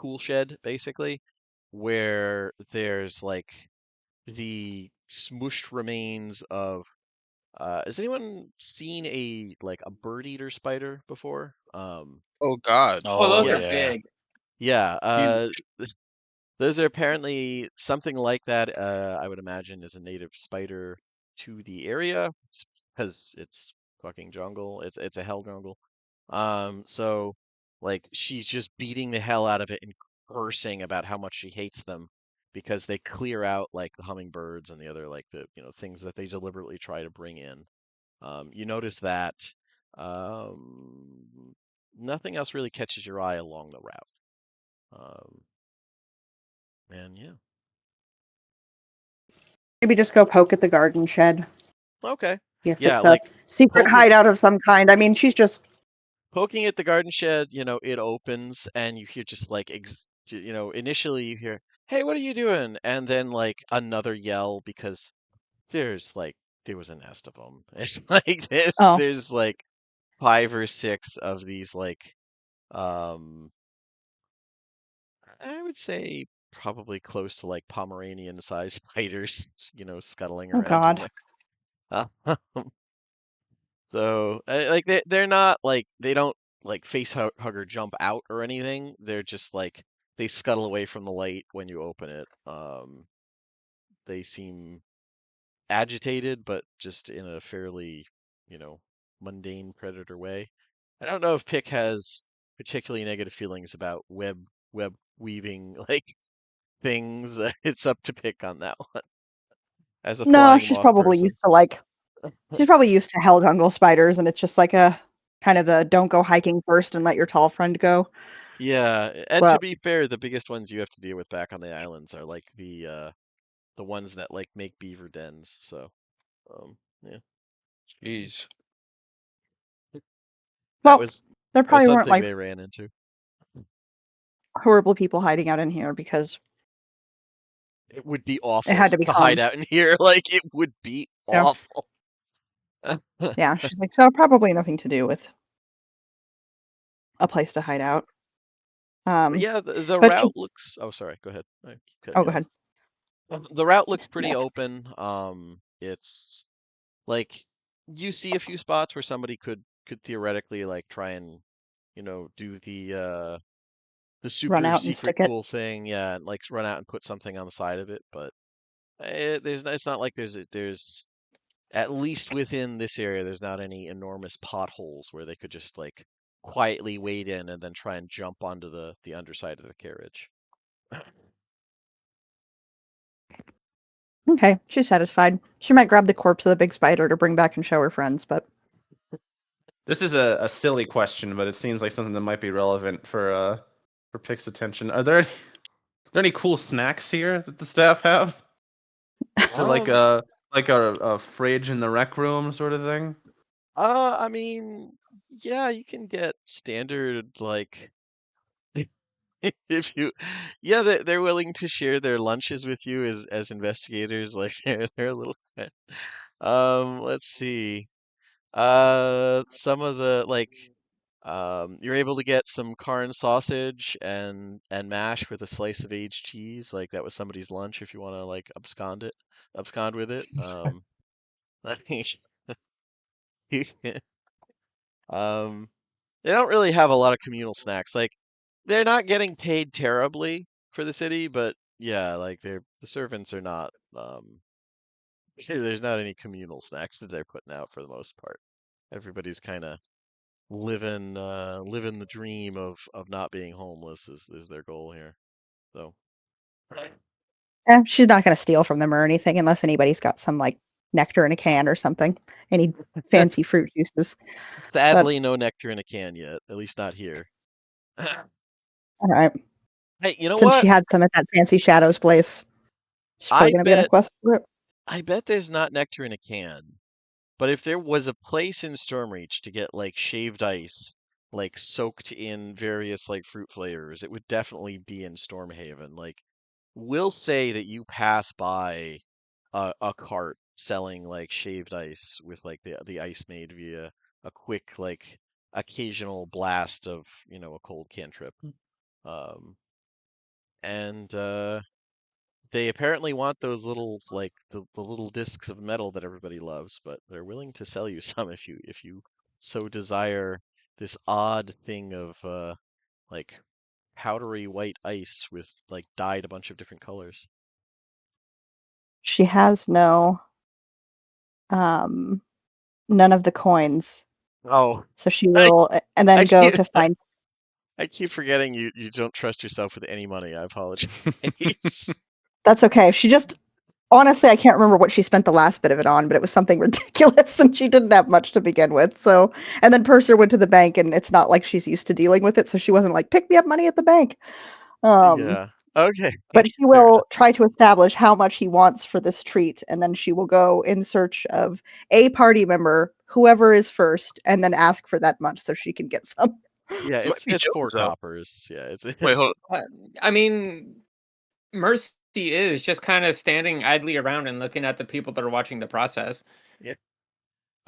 tool shed, basically, where there's like the smushed remains of has anyone seen a bird eater spider before? Oh God. Oh, those yeah. are big. Yeah, Huge. those are apparently something like that. I would imagine is a native spider to the area because it's fucking jungle. It's a hell jungle. So like she's just beating the hell out of it and cursing about how much she hates them because they clear out like the hummingbirds and the other like the things that they deliberately try to bring in. You notice that nothing else really catches your eye along the route. And yeah. Maybe just go poke at the garden shed. Okay. If Yeah, it's like a secret poking hideout of some kind. I mean, she's just poking at the garden shed, it opens and you hear just like initially you hear, "Hey, what are you doing?" And then like another yell because there was a nest of them. It's like oh there's like 5 or 6 of these like um I would say probably close to like Pomeranian sized spiders, scuttling oh around in god. there. So like they're not like they don't like face hug or jump out or anything. They're just like they scuttle away from the light when you open it. They seem agitated, but just in a fairly, mundane predator way. I don't know if Pick has particularly negative feelings about web weaving like things. It's up to Pick on that one. As a No, flying she's moth probably person. used to she's probably used to hell jungle spiders, and it's just like a kind of the don't go hiking first and let your tall friend go. Yeah, and to Well, be fair, the biggest ones you have to deal with back on the islands are like the ones that like make beaver dens. So, yeah, Jeez. that well, was there that was probably weren't something like they ran into. horrible people hiding out in here because It would be it had awful to be to hide calm. out in here. Like it would be Yeah, awful. yeah. She's like, so probably nothing to do with a place to hide out. But yeah, the But route looks. Oh, sorry. Go ahead. I keep cutting oh, you go ahead. off. The route looks pretty Yes. open. It's like you see a few spots where somebody could theoretically like try and do the Run super out and secret stick it. cool thing, yeah, and like run out and put something on the side of it. But it's not like there's at least within this area there's not any enormous potholes where they could just like quietly wade in and then try and jump onto the underside of the carriage. Okay, she's satisfied. She might grab the corpse of the big spider to bring back and show her friends, but This is a silly question, but it seems like something that might be relevant for Pick's attention. Are there any cool snacks here that the staff have? Is there like a fridge in the rec room sort of thing? I mean, yeah, you can get standard like if you yeah, they're willing to share their lunches with you as investigators. Like they're a little bit. Let's see. Some of the like you're able to get some carne sausage and mash with a slice of aged cheese. Like that was somebody's lunch if you want to like abscond with it. Um, they don't really have a lot of communal snacks. Like they're not getting paid terribly for the city, but yeah, like the servants are not there's not any communal snacks that they're putting out for the most part. Everybody's kind of living the dream of not being homeless is their goal here. So she's not going to steal from them or anything unless anybody's got some like nectar in a can or something. Any fancy fruit juices. sadly, no nectar in a can yet. At least not here. All right. Hey, you know Since what? she had some at that fancy Shadows place, she's probably going to be on a quest for it. I bet there's not nectar in a can. But if there was a place in Stormreach to get like shaved ice, like soaked in various like fruit flavors, it would definitely be in Stormhaven. Like, we'll say that you pass by a cart selling like shaved ice with like the ice made via a quick like occasional blast of a cold cantrip, and they apparently want those little like the little discs of metal that everybody loves, but they're willing to sell you some if you so desire this odd thing of like powdery white ice with like dyed a bunch of different colors. She has none of the coins. Oh, So she will and then go to find. I keep forgetting you don't trust yourself with any money. I apologize. That's okay. She just honestly, I can't remember what she spent the last bit of it on, but it was something ridiculous and she didn't have much to begin with. So, and then Purser went to the bank and it's not like she's used to dealing with it. So she wasn't like, pick me up money at the bank. Yeah. Okay. But she will try to establish how much he wants for this treat. And then she will go in search of a party member, whoever is first, and then ask for that much so she can get some. Yeah, it's 4 coppers. Yeah, it's Wait, hold on. I mean, Mercy is just kind of standing idly around and looking at the people that are watching the process. Yeah.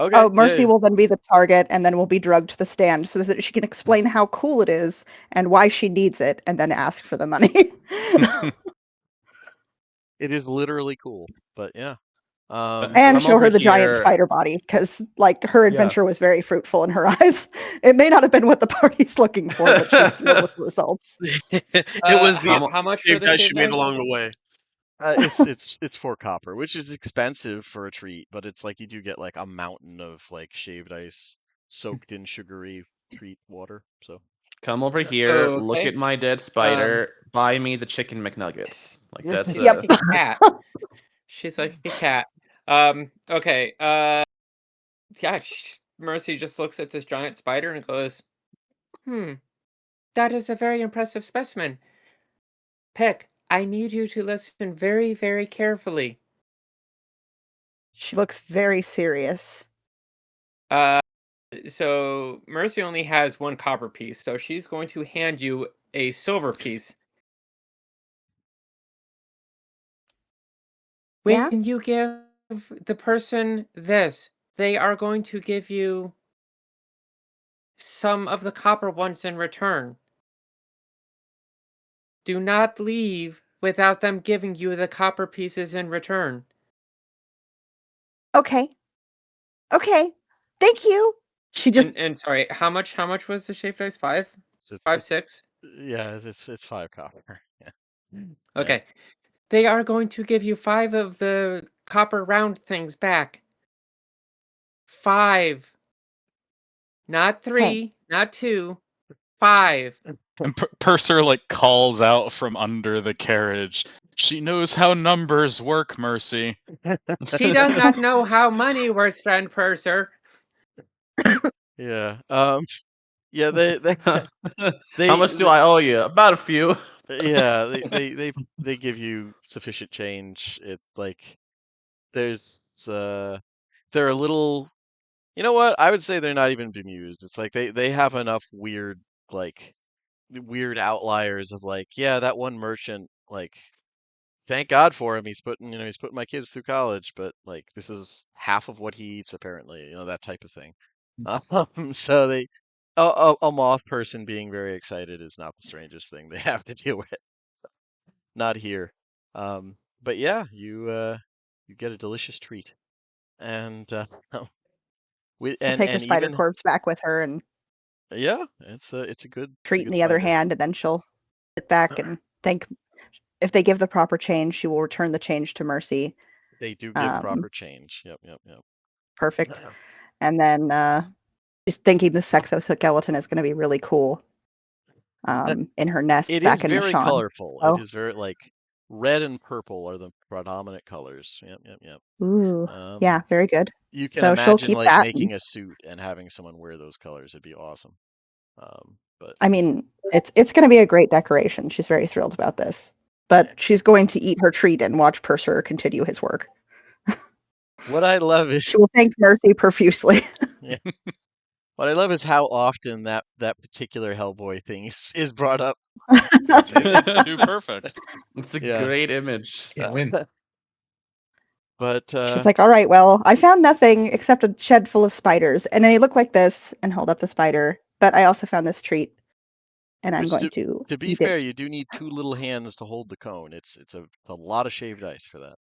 Okay. Oh, Mercy will then be the target and then will be drugged to the stand so that she can explain how cool it is and why she needs it and then ask for the money. It is literally cool, but yeah. And show her the giant spider body because like her adventure was very fruitful in her eyes. It may not have been what the party's looking for, but she's thrilled with the results. It was how much for the she made along the way. It's 4 copper, which is expensive for a treat, but it's like you do get like a mountain of like shaved ice soaked in sugary treat water. So come over here, look at my dead spider, buy me the chicken McNuggets. Like that's like a cat. She's like a cat. Okay. Yeah. Mercy just looks at this giant spider and goes, that is a very impressive specimen. Pick, I need you to listen very, very carefully. She looks very serious. So Mercy only has 1 copper piece, so she's going to hand you a silver piece. When you give the person this, they are going to give you some of the copper ones in return. Do not leave without them giving you the copper pieces in return. Okay. Thank you. She just and sorry, how much was the shaved ice? 5? 5, 6? Yeah, it's 5 copper. Yeah. Okay. Yeah. They are going to give you 5 of the copper round things back. 5. Not 3, not 2. 5. And Purser like calls out from under the carriage. She knows how numbers work, Mercy. She does not know how money works, friend Purser. Yeah. Yeah. They how much do I owe you? About a few. Yeah. They give you sufficient change. It's like they're a little. You know what? I would say they're not even bemused. It's like they have enough weird outliers of like, yeah, that one merchant, like, thank God for him. He's putting my kids through college, but like this is half of what he eats apparently, that type of thing. So a moth person being very excited is not the strangest thing they have to deal with. Not here. But yeah, you get a delicious treat, and take her spider corpse back with her, and yeah, it's a good treat in the other hand, and then she'll sit back and think. If they give the proper change, she will return the change to Mercy. They do give proper change. Yep. Perfect. And then She's thinking the sexoskeleton is going to be really cool. In her nest It back is in very Mishann. colorful. So. It is very red and purple are the predominant colors. Yep. Ooh, yeah, very good. You can So she'll imagine keep that. making a suit and having someone wear those colors. It'd be awesome. But I mean, it's going to be a great decoration. She's very thrilled about this. But she's going to eat her treat and watch Purser continue his work. What I love is she will thank Mercy profusely. Yeah. What I love is how often that particular Hellboy thing is brought up. It's too perfect. It's a great image. Can't win. But she's like, all right, well, I found nothing except a shed full of spiders. And they look like this and hold up the spider. But I also found this treat. And I'm going to be fair, you do need 2 little hands to hold the cone. It's a lot of shaved ice for that.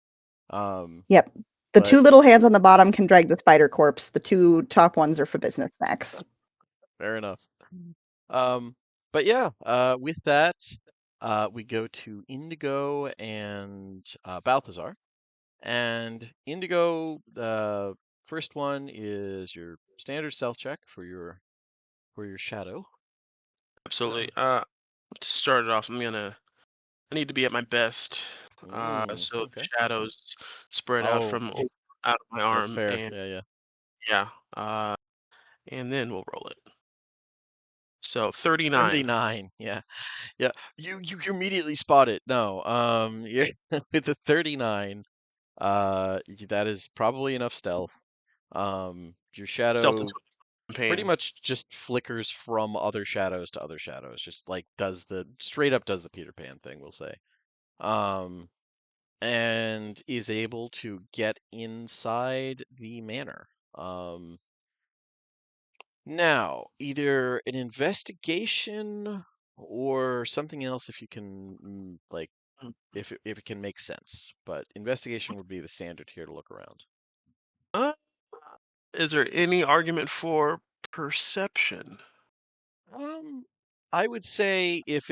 Yep. The 2 little hands on the bottom can drag the spider corpse. The 2 top ones are for business snacks. Fair enough. But yeah, with that, we go to Indigo and Balthazar. And Indigo, the first one is your standard stealth check for your shadow. Absolutely. To start it off, I need to be at my best. So the shadows spread out from out of my arm. That's fair. And yeah. And then we'll roll it. So 39. 39. Yeah. You immediately spot it. No. With the 39, that is probably enough stealth. Your shadow pretty much just flickers from other shadows to other shadows. Just like straight up does the Peter Pan thing, we'll say. And is able to get inside the manor. Now, either an investigation or something else if you can if it can make sense. But investigation would be the standard here to look around. Is there any argument for perception? I would say if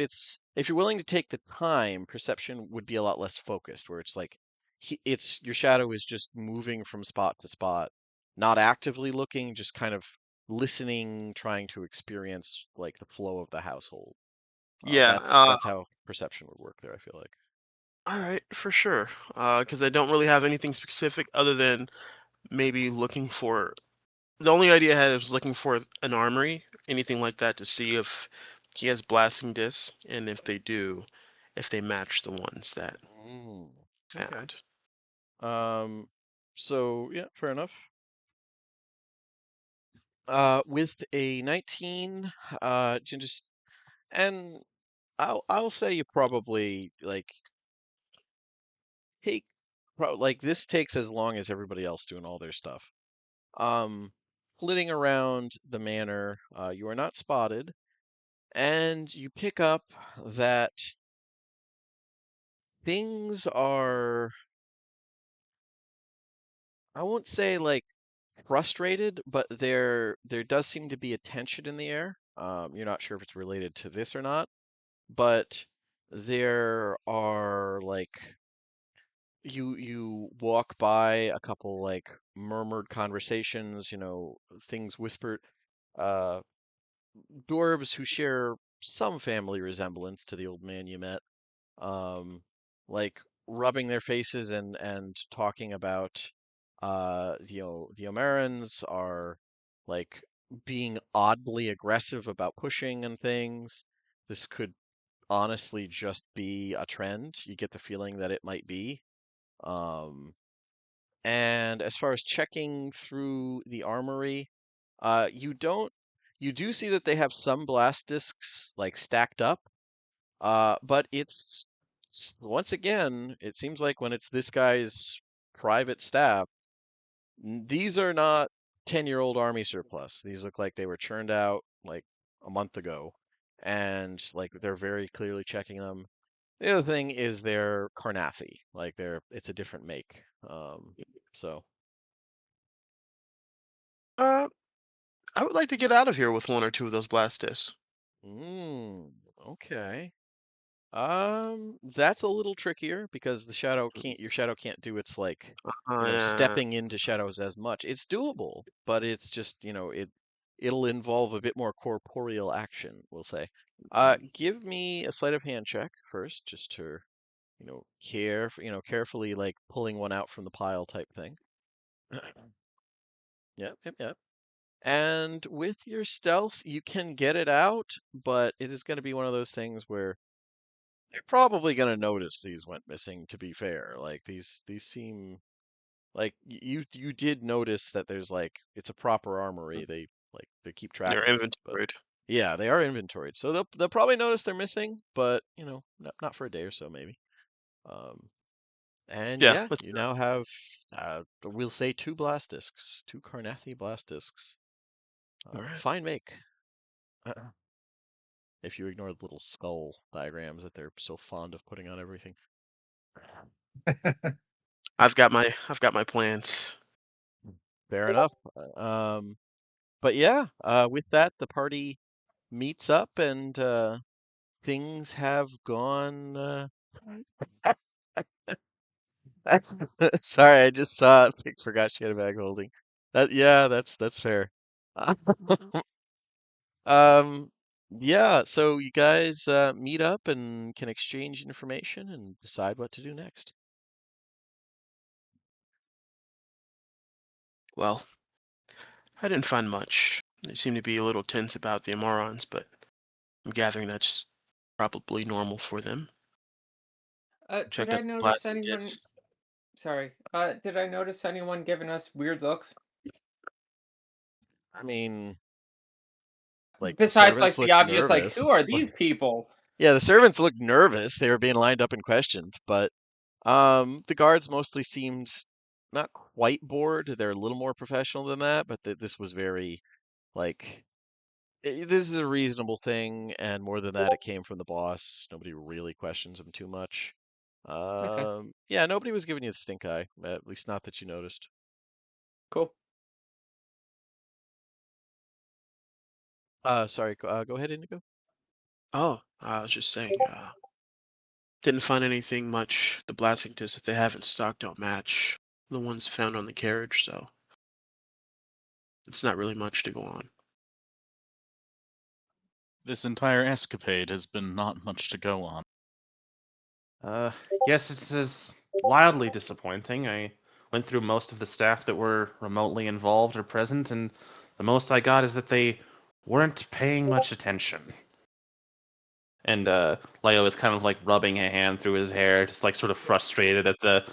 you're willing to take the time, perception would be a lot less focused, where it's like your shadow is just moving from spot to spot, not actively looking, just kind of listening, trying to experience like the flow of the household. Yeah. That's how perception would work there, I feel like. All right, for sure. Because I don't really have anything specific other than maybe looking for. The only idea I had was looking for an armory, anything like that, to see if he has blasting discs, and if they do, if they match the ones that found. So yeah, fair enough. With a 19, just and I'll say you probably take this takes as long as everybody else doing all their stuff. Flitting around the manor, you are not spotted, and you pick up that things are, I won't say frustrated, but there does seem to be a tension in the air. You're not sure if it's related to this or not, but there are you walk by a couple murmured conversations, things whispered, dwarves who share some family resemblance to the old man you met, like rubbing their faces and talking about the Omerans are like being oddly aggressive about pushing and things. This could honestly just be a trend. You get the feeling that it might be. And as far as checking through the armory, you do see that they have some blast discs stacked up, but it's once again, it seems like when it's this guy's private staff, these are not 10-year-old army surplus. These look like they were churned out a month ago, and they're very clearly checking them. The other thing is they're Carnathy, it's a different make. So. I would like to get out of here with 1 or 2 of those blast discs. Okay. That's a little trickier because your shadow can't do its Yeah. stepping into shadows as much. It's doable, but it's just, it'll involve a bit more corporeal action, we'll say. Give me a sleight of hand check first, just to, carefully like pulling one out from the pile type thing. Yep. And with your stealth, you can get it out, but it is going to be one of those things where they're probably going to notice these went missing, to be fair. Like these seem like you did notice that there's like it's a proper armory. They keep track They're of it, but inventoried. yeah, they are inventoried. So they'll probably notice they're missing, but not for a day or so maybe. And Yeah, let's you do it. now have we'll say 2 blast discs, 2 Carnathi blast discs. All right. Fine make. If you ignore the little skull diagrams that they're so fond of putting on everything. I've got my plans. Fair enough. But yeah, with that, the party meets up and things have gone. Sorry, I just saw it. Pig forgot she had a bag holding. That's fair. Yeah, so you guys meet up and can exchange information and decide what to do next. Well, I didn't find much. They seem to be a little tense about the Eberrons, but I'm gathering that's probably normal for them. Did Check I out the notice plasma anyone? discs. Sorry. Did I notice anyone giving us weird looks? I mean, like the Besides, like servants the looked obvious, like who are nervous. these people? Yeah, the servants looked nervous. They were being lined up and questioned, but the guards mostly seemed not quite bored. They're a little more professional than that, but this was very like this is a reasonable thing, and more than that, it came from the boss. Nobody really questions him too much. Okay, Yeah, nobody was giving you the stink eye, at least not that you noticed. cool. Sorry, go ahead, Indigo. Oh, I was just saying, didn't find anything much. The blasting discs that they have in stock don't match the ones found on the carriage, so it's not really much to go on. This entire escapade has been not much to go on. Yes, it's wildly disappointing. I went through most of the staff that were remotely involved or present, and the most I got is that they weren't paying much attention. And Leo is kind of like rubbing a hand through his hair, just like sort of frustrated at the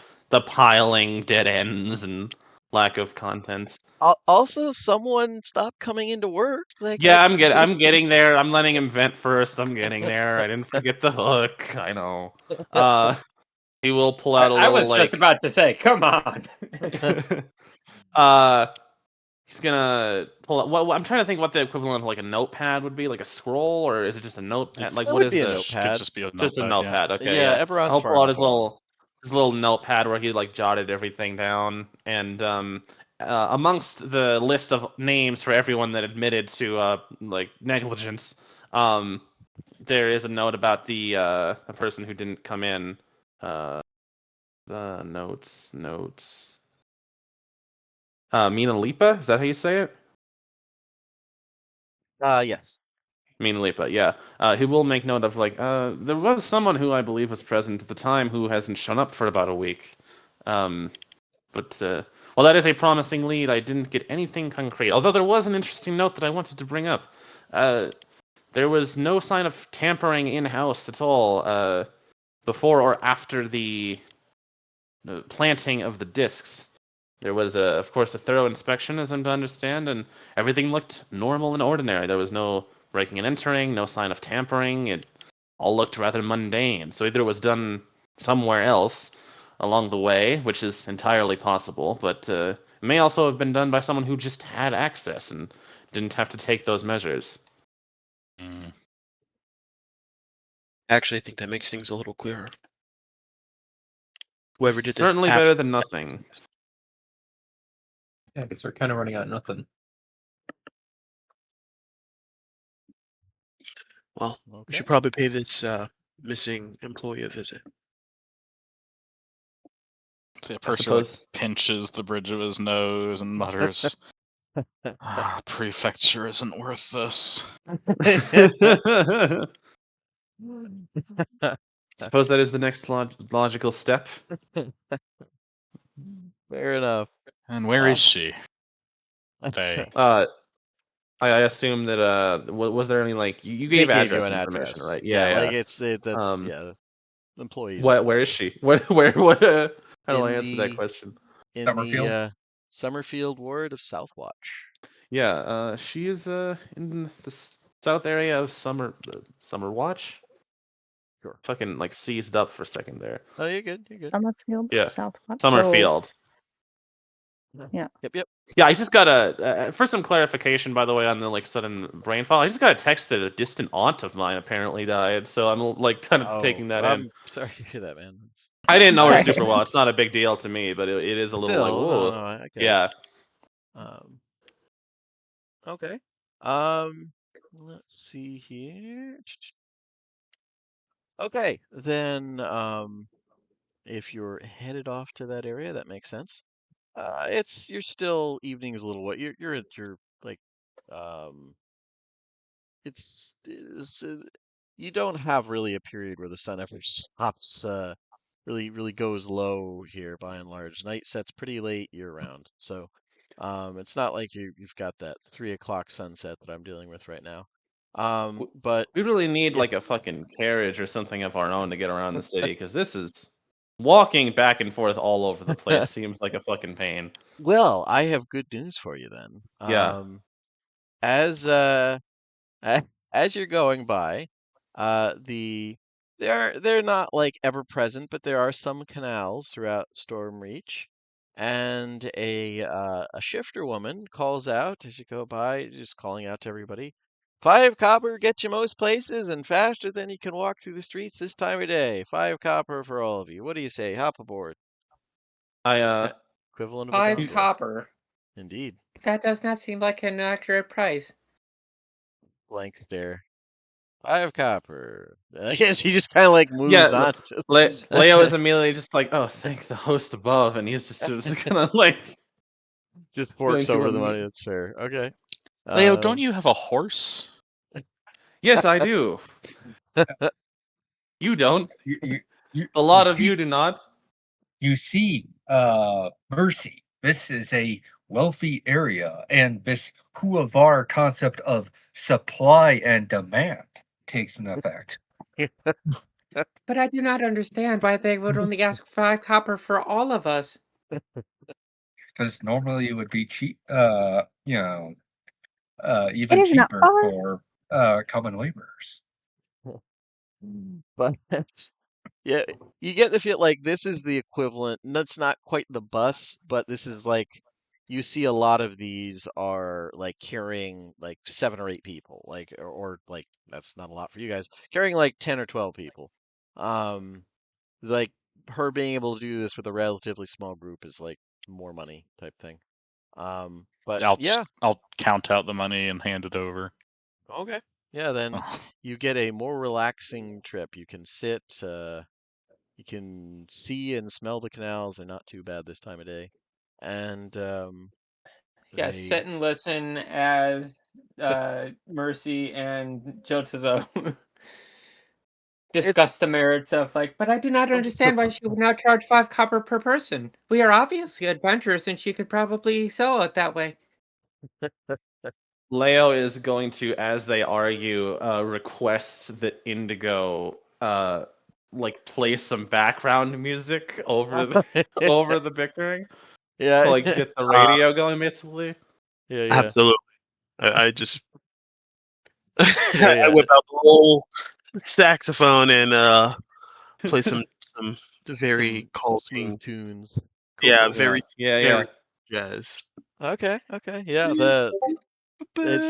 piling dead ends and lack of contents. Also, someone stopped coming into work. Like, Yeah, I'm getting there. I'm letting him vent first. I'm getting there. I didn't forget the hook. I know. He will pull out a I little was just about to say, come on. He's gonna pull out. What I'm trying to think what the equivalent of like a notepad would be, like a scroll, or is it just a notepad? Like, That what would is be a the? notepad. Could just be a notepad. Just a notepad. Yeah. Okay, Yeah, yeah. Eberron's I'll pull out his farm. little notepad where he like jotted everything down, and amongst the list of names for everyone that admitted to like negligence, there is a note about the person who didn't come in. The notes. Mina Liepa, is that how you say it? Yes. Mina Liepa, yeah. He will make note of like there was someone who I believe was present at the time who hasn't shown up for about a week. But while that is a promising lead, I didn't get anything concrete. Although there was an interesting note that I wanted to bring up. There was no sign of tampering in-house at all before or after the planting of the discs. There was, of course, a thorough inspection, as I'm to understand, and everything looked normal and ordinary. There was no breaking and entering, no sign of tampering. It all looked rather mundane. So either it was done somewhere else along the way, which is entirely possible, but it may also have been done by someone who just had access and didn't have to take those measures. Actually, I think that makes things a little clearer. Whoever did this Certainly better than nothing. Yeah, because we're kind of running out of nothing. Well, we should probably pay this missing employee a visit. So Purser like, pinches the bridge of his nose and mutters, Prefecture isn't worth this. Suppose that is the next logical step. Fair enough. And where is she? They. I assume that was there any like you They gave gave address you an information, address. right? Yeah, Yeah, like yeah. that's employees. Where is she? What? How do I answer that question? In Summerfield? the Summerfield ward of Southwatch. Yeah, she is in the south area of Summerwatch. Sure. Fucking like seized up for a second there. Oh, you're good. You're good. Summerfield, Yeah. Southwatch. Summerfield. Yeah. Yep. Yeah, I just got for some clarification, by the way, on the like sudden brainfall. I just got a text that a distant aunt of mine apparently died, so I'm like kind of taking that in. I'm sorry to hear that, man. I didn't know her Sorry. super well. It's not a big deal to me, but it is a little like, Still, whoa. no, I get it. Yeah. Okay. Let's see here. Okay, then if you're headed off to that area, that makes sense. You're still evening is a little what you're at your like it's you don't have really a period where the sun ever stops really goes low here by and large. Night sets pretty late year round, so it's not like you've got that 3 o'clock sunset that I'm dealing with right now. But we really need yeah. like a fucking carriage or something of our own to get around the city because this is walking back and forth all over the place seems like a fucking pain. Well, I have good news for you then. Yeah. As as you're going by, they're not like ever present, but there are some canals throughout Stormreach, and a shifter woman calls out as you go by, just calling out to everybody. 5 copper get you most places and faster than you can walk through the streets this time of day. 5 copper for all of you. What do you say? Hop aboard. Equivalent of a 5 gondola. copper. Indeed. That does not seem like an accurate price. Blank stare. 5 copper. I guess he just kind of like moves on. Leo is immediately just like, oh, thank the host above, and he's just kind of like just forks over the money. That's fair. Okay. Leo, don't you have a horse? Yes, I do. You don't. A lot of you do not. You see, Mercy, this is a wealthy area, and this Kuavar concept of supply and demand takes an effect. But I do not understand why they would only ask 5 copper for all of us. Because normally it would be cheap, even is not cheaper far. for common laborers. But yeah, you get the feel like this is the equivalent. And that's not quite the bus, but this is like you see a lot of these are like carrying like 7 or 8 people, like or like that's not a lot for you guys, carrying like 10 or 12 people. Like her being able to do this with a relatively small group is like more money type thing. But I'll count out the money and hand it over. Okay. Yeah, then you get a more relaxing trip. You can sit, you can see and smell the canals. They're not too bad this time of day. And sit and listen as Mercy and Jotazo discuss the merits of but I do not understand why she would not charge 5 copper per person. We are obviously adventurers and she could probably sell it that way. Leo is going to, as they argue, request that Indigo like play some background music over the bickering. Yeah. To like get the radio going, basically. Yeah. Absolutely. I just I whip out the whole saxophone and play some very smooth tunes. Cool. Very jazz. Okay. Yeah, it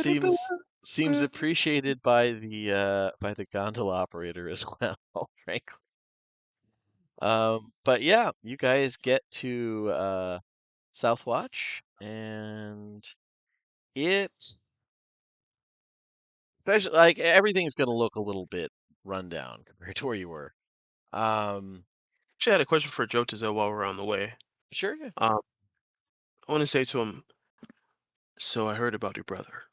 seems appreciated by the gondola operator as well, frankly. But yeah, you guys get to Southwatch, and especially like everything's gonna look a little bit run down compared to where you were. Actually, I had a question for Jotazo while we're on the way. Sure. Yeah. I want to say to him, So I heard about your brother.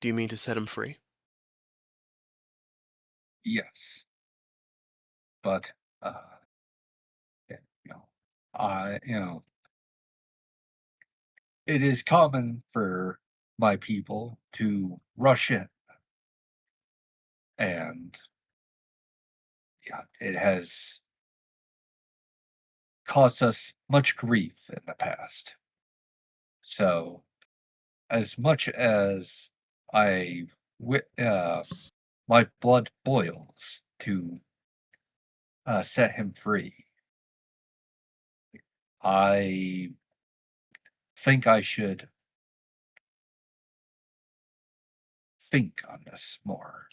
Do you mean to set him free? Yes. But, you know, it is common for my people to rush in. And, yeah, it has caused us much grief in the past. So, as much as my blood boils to set him free, I think I should think on this more.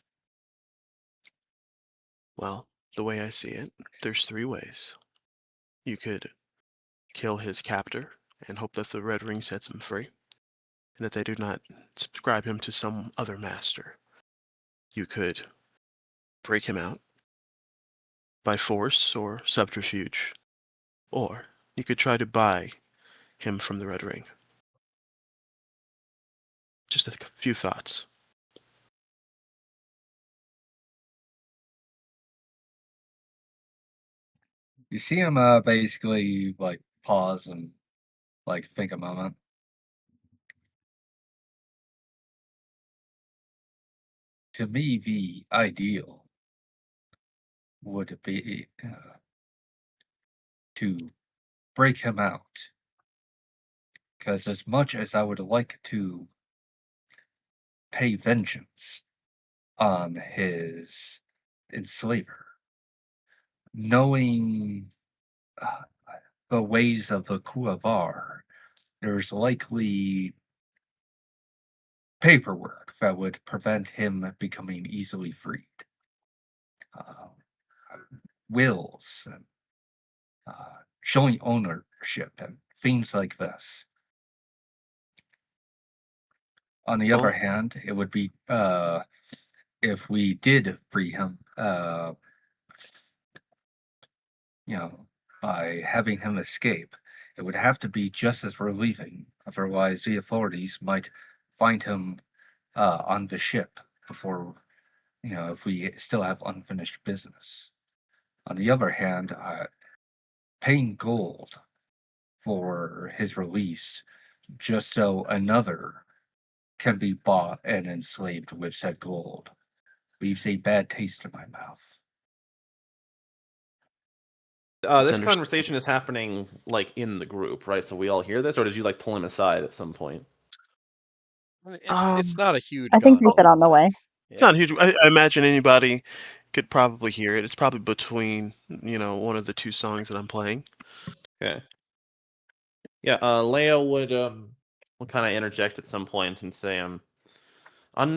Well, the way I see it, there's 3 ways. You could kill his captor and hope that the Red Ring sets him free, and that they do not subscribe him to some other master. You could break him out by force or subterfuge, or you could try to buy him from the Red Ring. Just a few thoughts. You see him basically like pause and like think a moment. To me, the ideal would be to break him out. Because as much as I would like to pay vengeance on his enslaver, knowing uh, the ways of the Kuavar, there's likely paperwork that would prevent him becoming easily freed. Uh, Wills and joint ownership and things like this. On the other hand, it would be if we did free him, by having him escape, it would have to be just as relieving. Otherwise, the authorities might find him on the ship before, if we still have unfinished business. On the other hand, paying gold for his release just so another can be bought and enslaved with said gold leaves a bad taste in my mouth. This conversation is happening like in the group, right? So we all hear this, or did you like pull him aside at some point? It's not a huge. I think they said on the way. It's not huge. I imagine anybody could probably hear it. It's probably between one of the 2 songs that I'm playing. Okay. Yeah, Leo would kind of interject at some point and say, on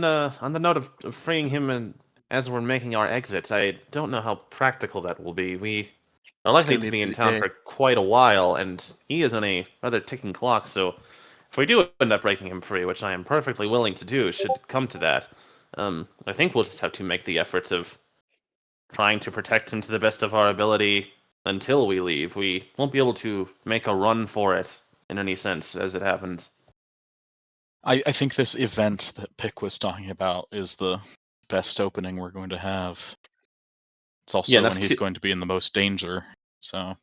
the note of freeing him, and as we're making our exit, I don't know how practical that will be. We are likely to be in town for quite a while, and he is on a rather ticking clock. So, if we do end up breaking him free, which I am perfectly willing to do, should it come to that, I think we'll just have to make the efforts of trying to protect him to the best of our ability until we leave. We won't be able to make a run for it in any sense as it happens. I think this event that Pick was talking about is the best opening we're going to have. It's also when he's going to be in the most danger. So,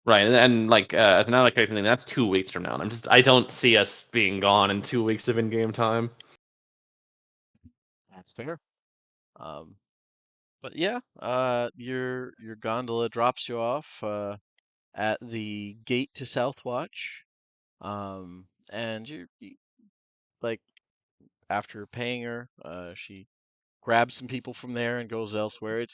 right, and like as an allocated thing, that's 2 weeks from now. And I don't see us being gone in 2 weeks of in-game time. That's fair. But yeah, your gondola drops you off at the gate to Southwatch, and you like after paying her, she grabs some people from there and goes elsewhere.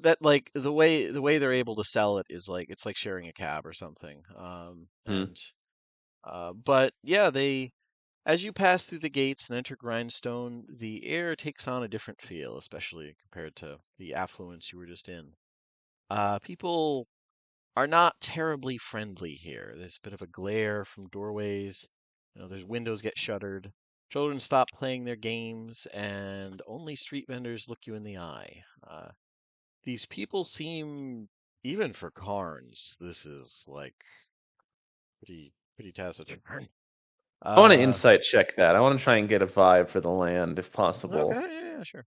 That like the way they're able to sell it is like it's like sharing a cab or something. But yeah, as you pass through the gates and enter Grindstone, the air takes on a different feel, especially compared to the affluence you were just in. People are not terribly friendly here. There's a bit of a glare from doorways. There's windows get shuttered. Children stop playing their games, and only street vendors look you in the eye. These people seem, even for Carnes, this is like pretty pretty taciturn. I want to insight check that. I want to try and get a vibe for the land if possible. Okay, yeah, sure.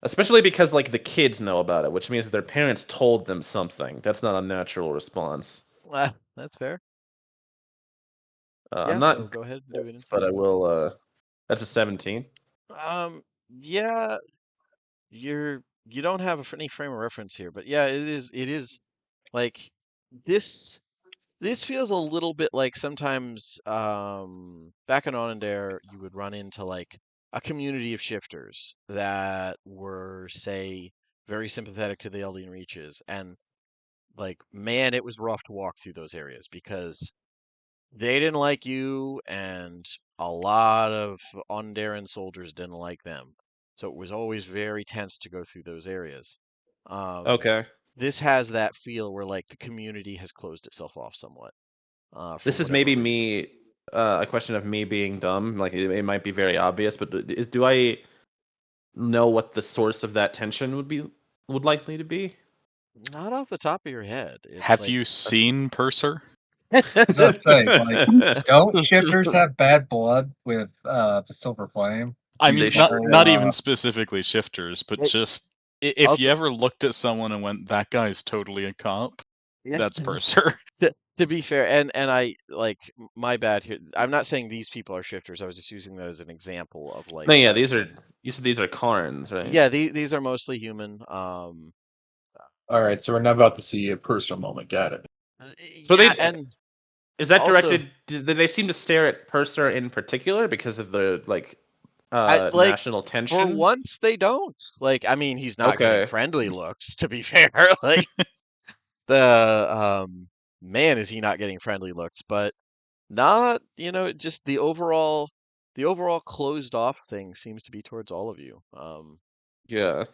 Especially because like the kids know about it, which means that their parents told them something. That's not a natural response. That's fair. I'm So not, go ahead and do an insight. but I will. That's a 17. Yeah, you don't have any frame of reference here, but yeah, it is like this feels a little bit like sometimes back in Onondair you would run into like a community of shifters that were, say, very sympathetic to the Eldian Reaches, and like, man, it was rough to walk through those areas because they didn't like you, and a lot of Ondaran soldiers didn't like them. So it was always very tense to go through those areas. Okay. This has that feel where like the community has closed itself off somewhat. This is maybe me, a question of me being dumb. Like it might be very obvious, but do I know what the source of that tension would likely to be? Not off the top of your head. Have you seen Purser? I was gonna say, like, don't shifters have bad blood with the Silver Flame? I mean, not even specifically shifters, but just if also, you ever looked at someone and went, "That guy's totally a comp," that's Purser. To be fair, and I like, my bad here. I'm not saying these people are shifters. I was just using that as an example of like. No, yeah, you said these are Karns, right? Yeah, these are mostly human. All right, so we're not about to see a personal moment. Got it. So yeah, and is that also, directed? Did they seem to stare at Purser in particular because of the national tension? For once, they don't. Like, I mean, he's not getting friendly looks. To be fair, like the man, is he not getting friendly looks? But not, just the overall closed off thing seems to be towards all of you. Yeah.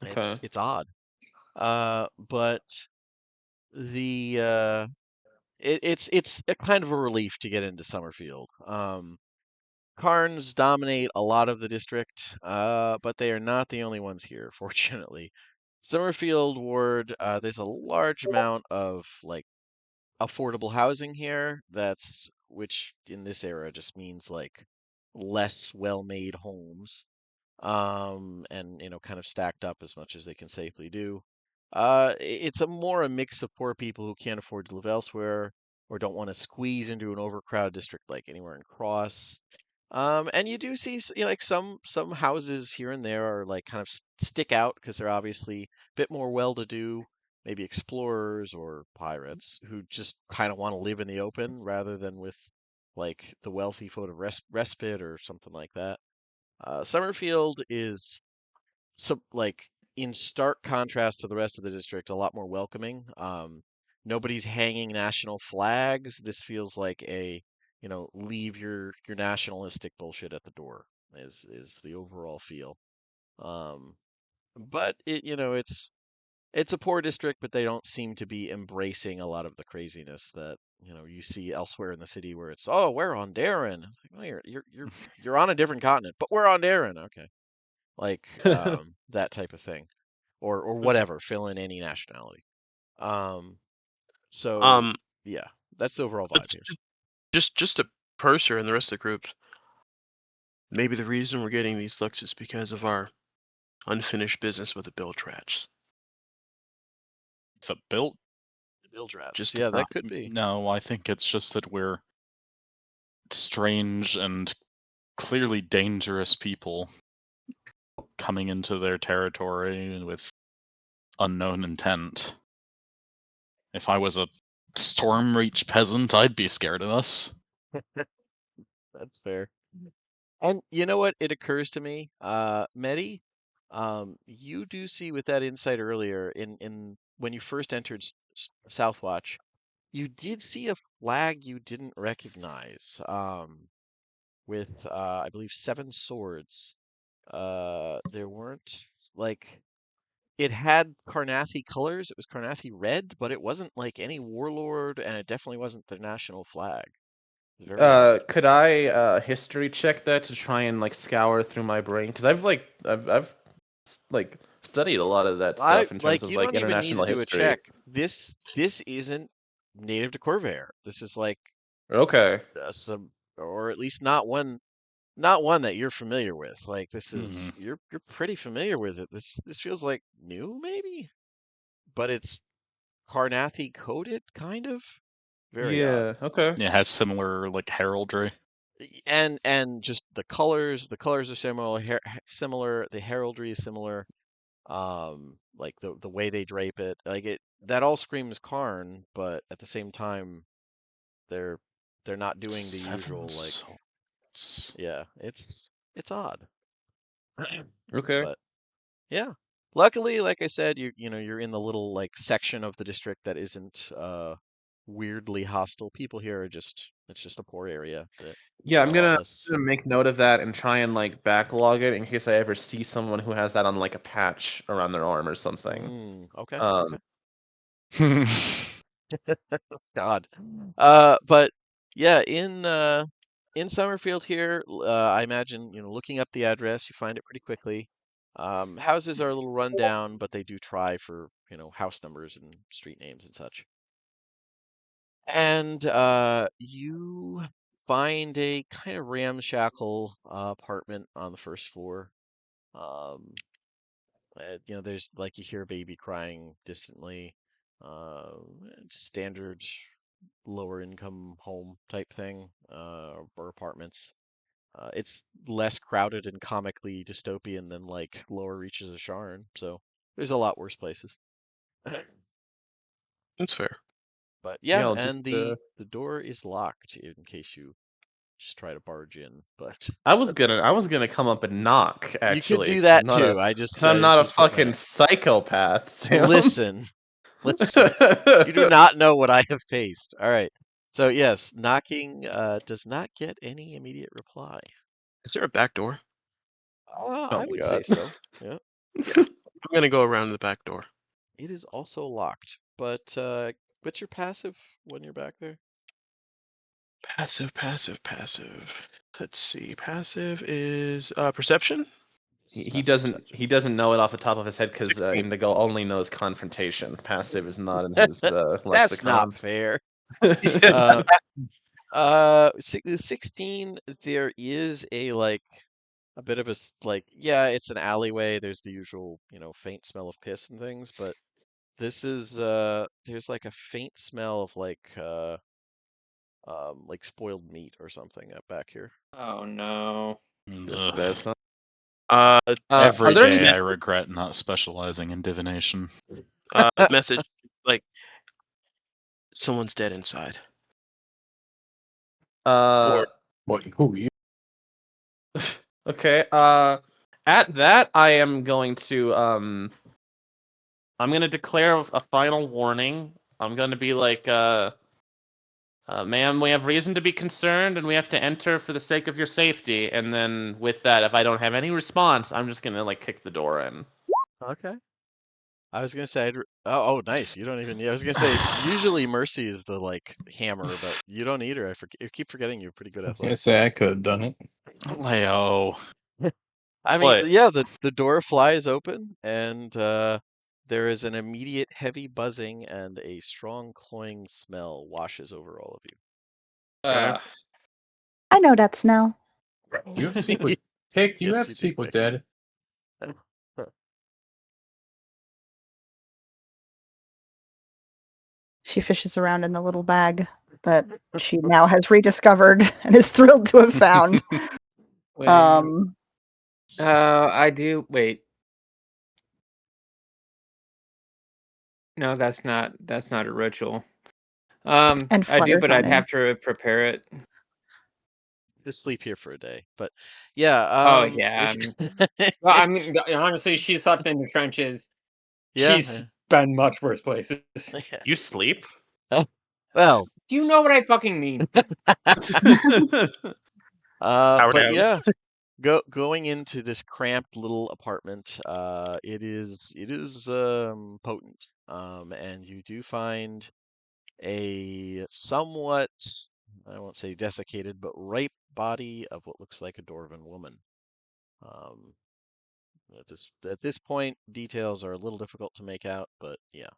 Okay. It's odd. But the it's a kind of a relief to get into Summerfield. Karns dominate a lot of the district, but they are not the only ones here, fortunately. Summerfield Ward, there's a large amount of like affordable housing here. Which in this era just means like less well-made homes, and kind of stacked up as much as they can safely do. It's a mix of poor people who can't afford to live elsewhere or don't want to squeeze into an overcrowded district like anywhere in Cross. And you do see, like some houses here and there are like kind of stick out because they're obviously a bit more well-to-do, maybe explorers or pirates who just kind of want to live in the open rather than with like the wealthy folk of respite or something like that. Summerfield is like in stark contrast to the rest of the district, a lot more welcoming. Nobody's hanging national flags. This feels like a leave your nationalistic bullshit at the door is the overall feel. But it's a poor district, but they don't seem to be embracing a lot of the craziness that you see elsewhere in the city, where it's, oh, we're on Darren. Like, oh, you're on a different continent, but we're on Darren. Okay, like that type of thing, or whatever. Fill in any nationality. So yeah, that's the overall vibe here. Just a Purser and the rest of the group. Maybe the reason we're getting these looks is because of our unfinished business with the Biltrats. The Biltrats? Yeah, that could be. No, I think it's just that we're strange and clearly dangerous people coming into their territory with unknown intent. If I was a Stormreach peasant, I'd be scared of us. That's fair. And you know what? It occurs to me, Medi, you do see with that insight earlier in when you first entered Southwatch, you did see a flag you didn't recognize, with I believe 7 swords. There weren't like, it had Karrnathi colors. It was Karrnathi red, but it wasn't like any warlord, and it definitely wasn't the national flag. Could I history check that to try and like scour through my brain? Because I've like studied a lot of that stuff in terms of like international history. This isn't native to Corvair. This is like Okay. some, or at least not one that you're familiar with. Like this is Mm-hmm. you're pretty familiar with it. This feels like new maybe, but it's Karnathi coded kind of. Very odd. Yeah. Okay. Yeah, it has similar like heraldry. And just the colors are similar, similar, the heraldry is similar. Like the way they drape it, like it, that all screams Karn, but at the same time they're not doing the usual like, yeah, it's odd. Okay. But yeah, luckily, like I said, you know you're in the little like section of the district that isn't weirdly hostile. People here are just, it's just a poor area that Yeah, got I'm a lot gonna less. make note of that and try and like backlog it in case I ever see someone who has that on like a patch around their arm or something. Okay. Um, Okay. God. But yeah, in Summerfield here, I imagine, you know, looking up the address, you find it pretty quickly. Houses are a little run down, but they do try for, you know, house numbers and street names and such. And you find a kind of ramshackle apartment on the first floor. Um, you know, there's like, you hear a baby crying distantly. Uh, Standard lower income home type thing, or apartments. It's less crowded and comically dystopian than like lower reaches of Sharn, so there's a lot worse places. That's fair. But yeah, yeah, I'll just and the door is locked in case you just try to barge in. But I was gonna come up and knock you could actually, do because that too. I I'm just not a was putting fucking that. psychopath, Sam. Listen, listen. You do not know what I have faced. All right. So yes, knocking does not get any immediate reply. Is there a back door? Oh I my would say god. so. Yeah. Yeah. I'm gonna go around the back door. It is also locked. But what's your passive when you're back there? Passive, passive, passive. Let's see. Passive is perception. He Passive doesn't perception. know it off the top of his head because 16. Indigo only knows confrontation. Passive is not in his That's not lexicon. fair. Yeah. Uh, 16. There is a like a bit of a like, yeah, it's an alleyway. There's the usual, you know, faint smell of piss and things, but this is there's like a faint smell of like spoiled meat or something up back here. Oh no. Just the best. Huh? Uh, Every Are there any? day I regret not specializing in divination. message like someone's dead inside. Or What? Who you? Okay. At that, I am going to I'm gonna declare a final warning. I'm gonna be like, ma'am, we have reason to be concerned, and we have to enter for the sake of your safety. And then with that, if I don't have any response, I'm just gonna like kick the door in. Okay. I was gonna say, oh, nice. You don't even. I was gonna say, usually Mercy is the like hammer, but you don't need her. I keep forgetting you're pretty good I at was gonna say I could have done it. Leo. I mean, What? yeah, the door flies open, and there is an immediate heavy buzzing, and a strong cloying smell washes over all of you. Uh, I know that smell. Do you have to speak with Pick? Do you Yes, have you to do, speak with Pick. Dead? She fishes around in the little bag that she now has rediscovered and is thrilled to have found. wait. Um, I do. Wait. No, that's not a ritual. And I do, flutter but I'd tonguing. have to prepare it. Just sleep here for a day, but yeah. Oh yeah. Well, I mean, honestly, she slept in the trenches. Yeah, She's been much worse places. yeah. You sleep? Well, Do you know what I fucking mean? Power but down. yeah, going into this cramped little apartment, it is potent. And you do find a somewhat, I won't say desiccated, but ripe body of what looks like a dwarven woman. Um, at this point, details are a little difficult to make out, but yeah.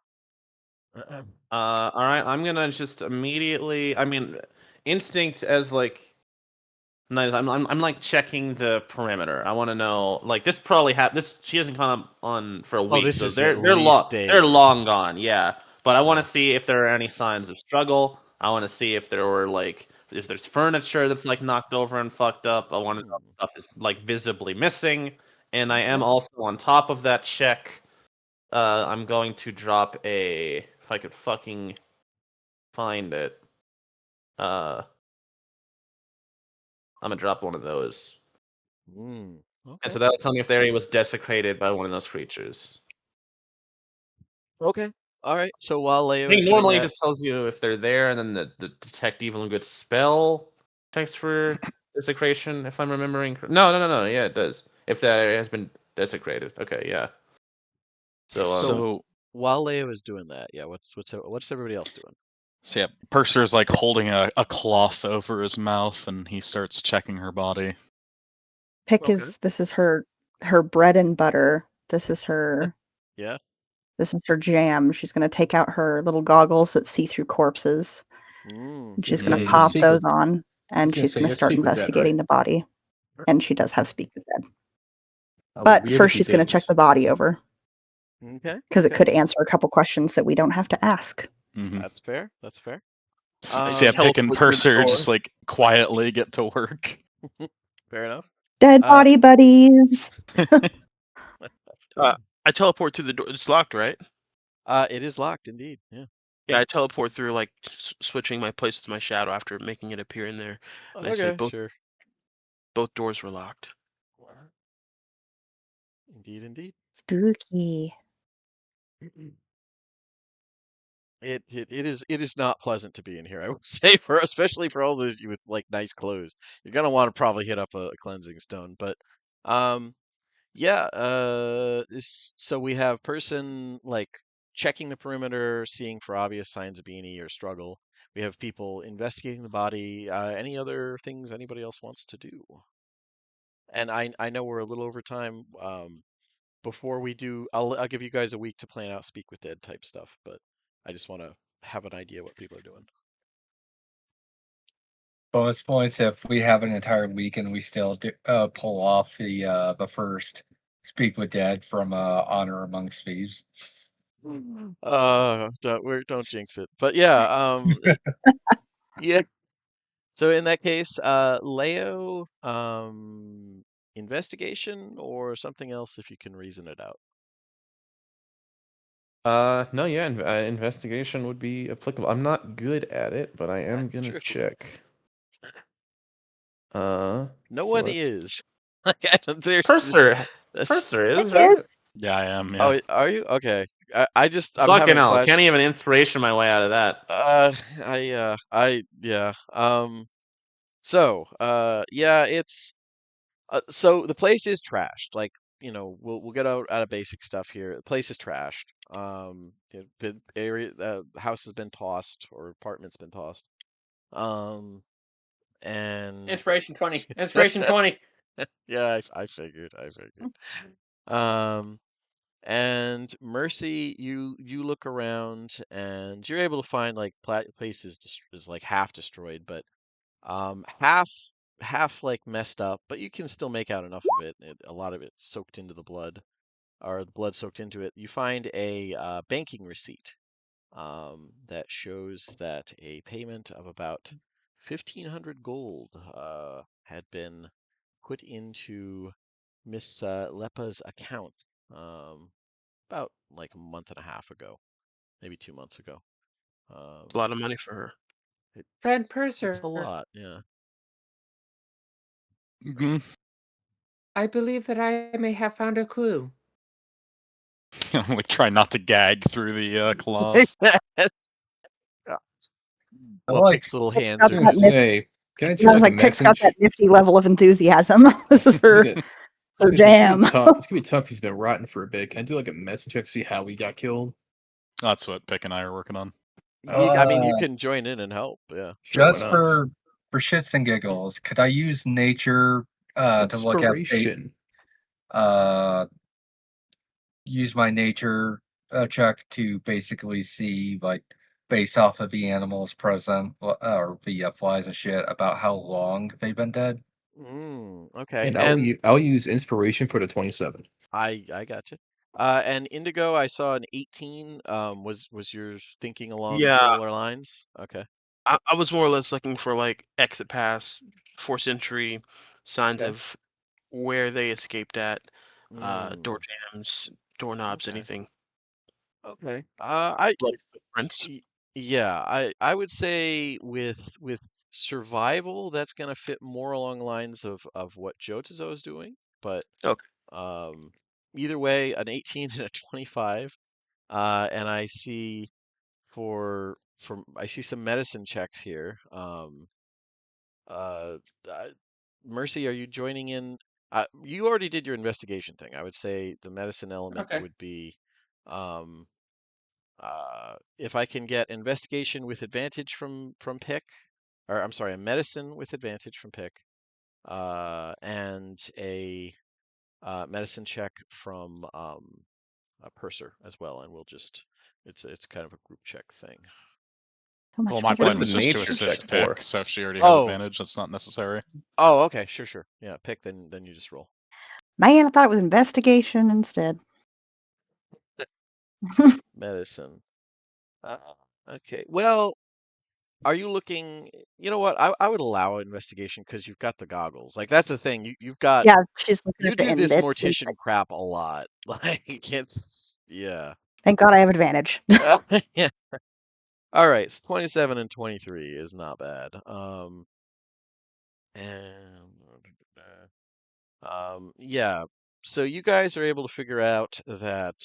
All right, I'm gonna just immediately. I mean, instinct as like. Nice. I'm like checking the perimeter. I want to know. Like this probably this. She hasn't come up on for a week, this so is at they're least they're long days. gone. Yeah, but I want Yeah. to see if there are any signs of struggle. I want to see if there were like if there's furniture that's like knocked over and fucked up. I want to know if stuff is like visibly missing. And I am also on top of that check. I'm going to drop a if I could fucking find it. I'm gonna drop one of those. Okay. And so that'll tell me if the area was desecrated by one of those creatures. Okay. All right. So while I Leo think is doing normally it that, just tells you if they're there, and then the detect evil and good spell checks for desecration, if I'm remembering. No. Yeah, it does. If that area has been desecrated. Okay, yeah. So while Leo is doing that, yeah, what's everybody else doing? So yeah, Purser's like holding a cloth over his mouth, and he starts checking her body. This is her bread and butter. This is her. Yeah. This is her jam. She's going to take out her little goggles that see through corpses. And she's going to pop those on, and she's going to start investigating the body. And she does have speak with dead. But first, she's going to check the body over. Okay. Because it could answer a couple questions that we don't have to ask. Mm-hmm. That's fair. That's fair. So yeah, Pick and Purser just like quietly get to work. Fair enough. Dead body buddies. I teleport through the door. It's locked, right? It is locked, indeed. Yeah. Yeah, I teleport through, like switching my place with my shadow after making it appear in there. And I say both doors were locked. Indeed. Spooky. It is not pleasant to be in here. I would say especially for all those you with like nice clothes, you're gonna want to probably hit up a cleansing stone. But yeah. So we have person like checking the perimeter, seeing for obvious signs of beanie or struggle. We have people investigating the body. Any other things anybody else wants to do? And I know we're a little over time. Before we do, I'll give you guys a week to plan out speak with dead type stuff, but I just want to have an idea what people are doing. Bonus points if we have an entire week and we still pull off the first speak with dead from Honor Amongst Thieves. Don't jinx it. But yeah, yeah. So in that case, Leo, investigation or something else if you can reason it out. No, yeah, investigation would be applicable. I'm not good at it, but I am gonna check. No one is. Purser is, right? Yeah, I am. Yeah. Oh, are you? Okay. I'm fucking hell. Can't even inspiration my way out of that. Yeah. Yeah, it's so the place is trashed. Like, we'll get out of basic stuff here. The place is trashed. The house has been tossed, or apartment's been tossed. And Inspiration 20. Inspiration 20. Yeah, I figured. And Mercy, you look around and you're able to find like places is like half destroyed, but half like messed up, but you can still make out enough of it. A lot of it soaked into the blood, or the blood soaked into it. You find a banking receipt that shows that a payment of about 1,500 gold had been put into Miss Liepa's account about like a month and a half ago, maybe 2 months ago. It's a lot of money for her. Friend Purser. It's a lot, yeah. Mm-hmm. I believe that I may have found a clue. We try not to gag through the cloth. Pick's little hands I was like, Pick's got that nifty level of enthusiasm. This is her jam. It's gonna be tough. He's been rotten for a bit. Can I do like a medicine check to see how he got killed? That's what Pick and I are working on. I mean, you can join in and help. Yeah. Just for shits and giggles, could I use nature to look at use my nature a check to basically see, like, based off of the animals present or the flies and shit, about how long they've been dead. Okay. And And I'll use inspiration for the 27. I gotcha. And Indigo, I saw an 18. Was yours thinking along Yeah, similar lines? Okay. I was more or less looking for like exit paths, forced entry, signs Okay. of where they escaped at, Mm, door jams, doorknobs, okay. anything. Okay. Bloody footprints. Yeah, I would say with survival, that's gonna fit more along the lines of what Jotazo is doing, but Okay. um, either way, an 18 and a 25, and I see I see some medicine checks here. Uh, Mercy, are you joining in? You already did your investigation thing. I would say the medicine element Okay. would be, um, if I can get investigation with advantage from Pick, or I'm sorry, a medicine with advantage from Pick, and a medicine check from Purser as well, and we'll just it's kind of a group check thing. So much Well, my better What is plan the was just to nature assist check Pick, for? so if she already has Oh, advantage, that's not necessary. oh, okay, sure. Yeah, Pick, then you just roll. Man, I thought it was investigation instead. Medicine. Okay. Well, are you looking? You know what? I would allow investigation because you've got the goggles. Like that's the thing. You've got Yeah, she's looking you at the do this inbits. And mortician crap a lot. Like it's yeah. thank God I have advantage. Yeah. All right. So 27 and 23 is not bad. And yeah. So you guys are able to figure out that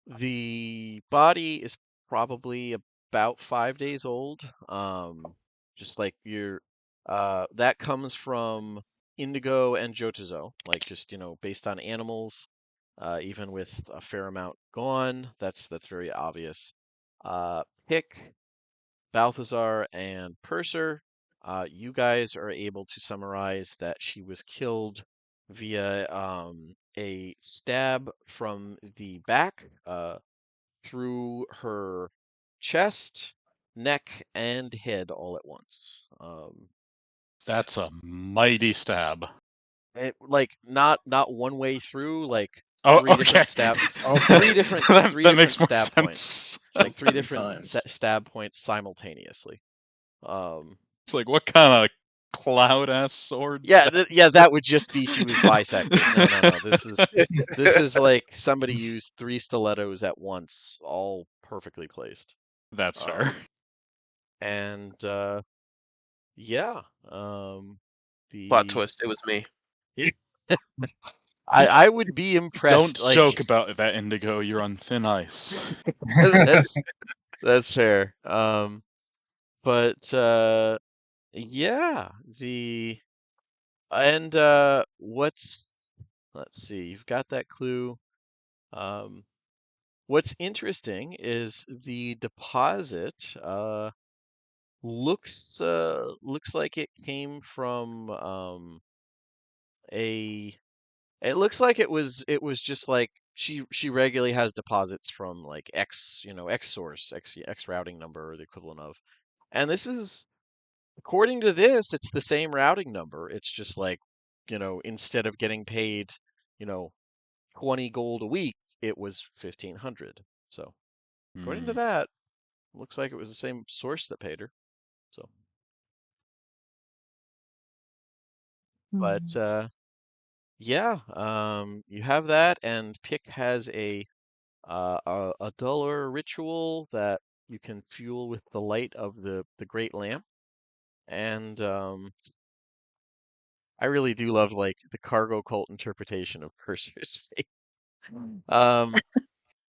the body is probably about 5 days old. Just like that comes from Indigo and Jotazo, like just based on animals, even with a fair amount gone, that's very obvious. Pick, Balthazar, and Purser, you guys are able to summarize that she was killed via a stab from the back, through her chest, neck, and head all at once. That's a mighty stab. Like not one way through, like Oh, three okay. different stab, Okay. three different that makes more stab sense. points. It's like three 3 different times. stab points simultaneously. It's like, what kind of cloud ass sword? Yeah, stab? yeah, that would just be she was bisected. No. This is like somebody used 3 stilettos at once, all perfectly placed. That's fair. And yeah, Plot the twist. It was me. I would be impressed. Don't joke about that, Indigo. You're on thin ice. That's fair. But yeah, let's see. You've got that clue. What's interesting is the deposit looks like it came from a it looks like it was just like she regularly has deposits from like X, X source, X routing number or the equivalent of. And this is, according to this, it's the same routing number. It's just like, instead of getting paid, 20 gold a week, it was 1,500. So, according to that, looks like it was the same source that paid her. So, but yeah, you have that, and Pick has a duller ritual that you can fuel with the light of the great lamp. And I really do love like the cargo cult interpretation of Purser's fate.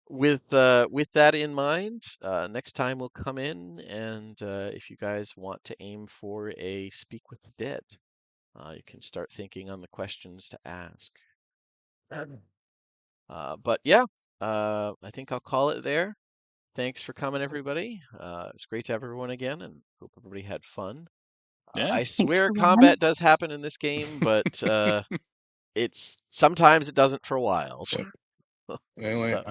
With that in mind, next time we'll come in, and if you guys want to aim for a speak with the dead, you can start thinking on the questions to ask. But yeah, I think I'll call it there. Thanks for coming, everybody. It was great to have everyone again, and hope everybody had fun. Yeah. I Thanks swear for combat running. does happen in this game, but it's sometimes it doesn't for a while. So. stuff.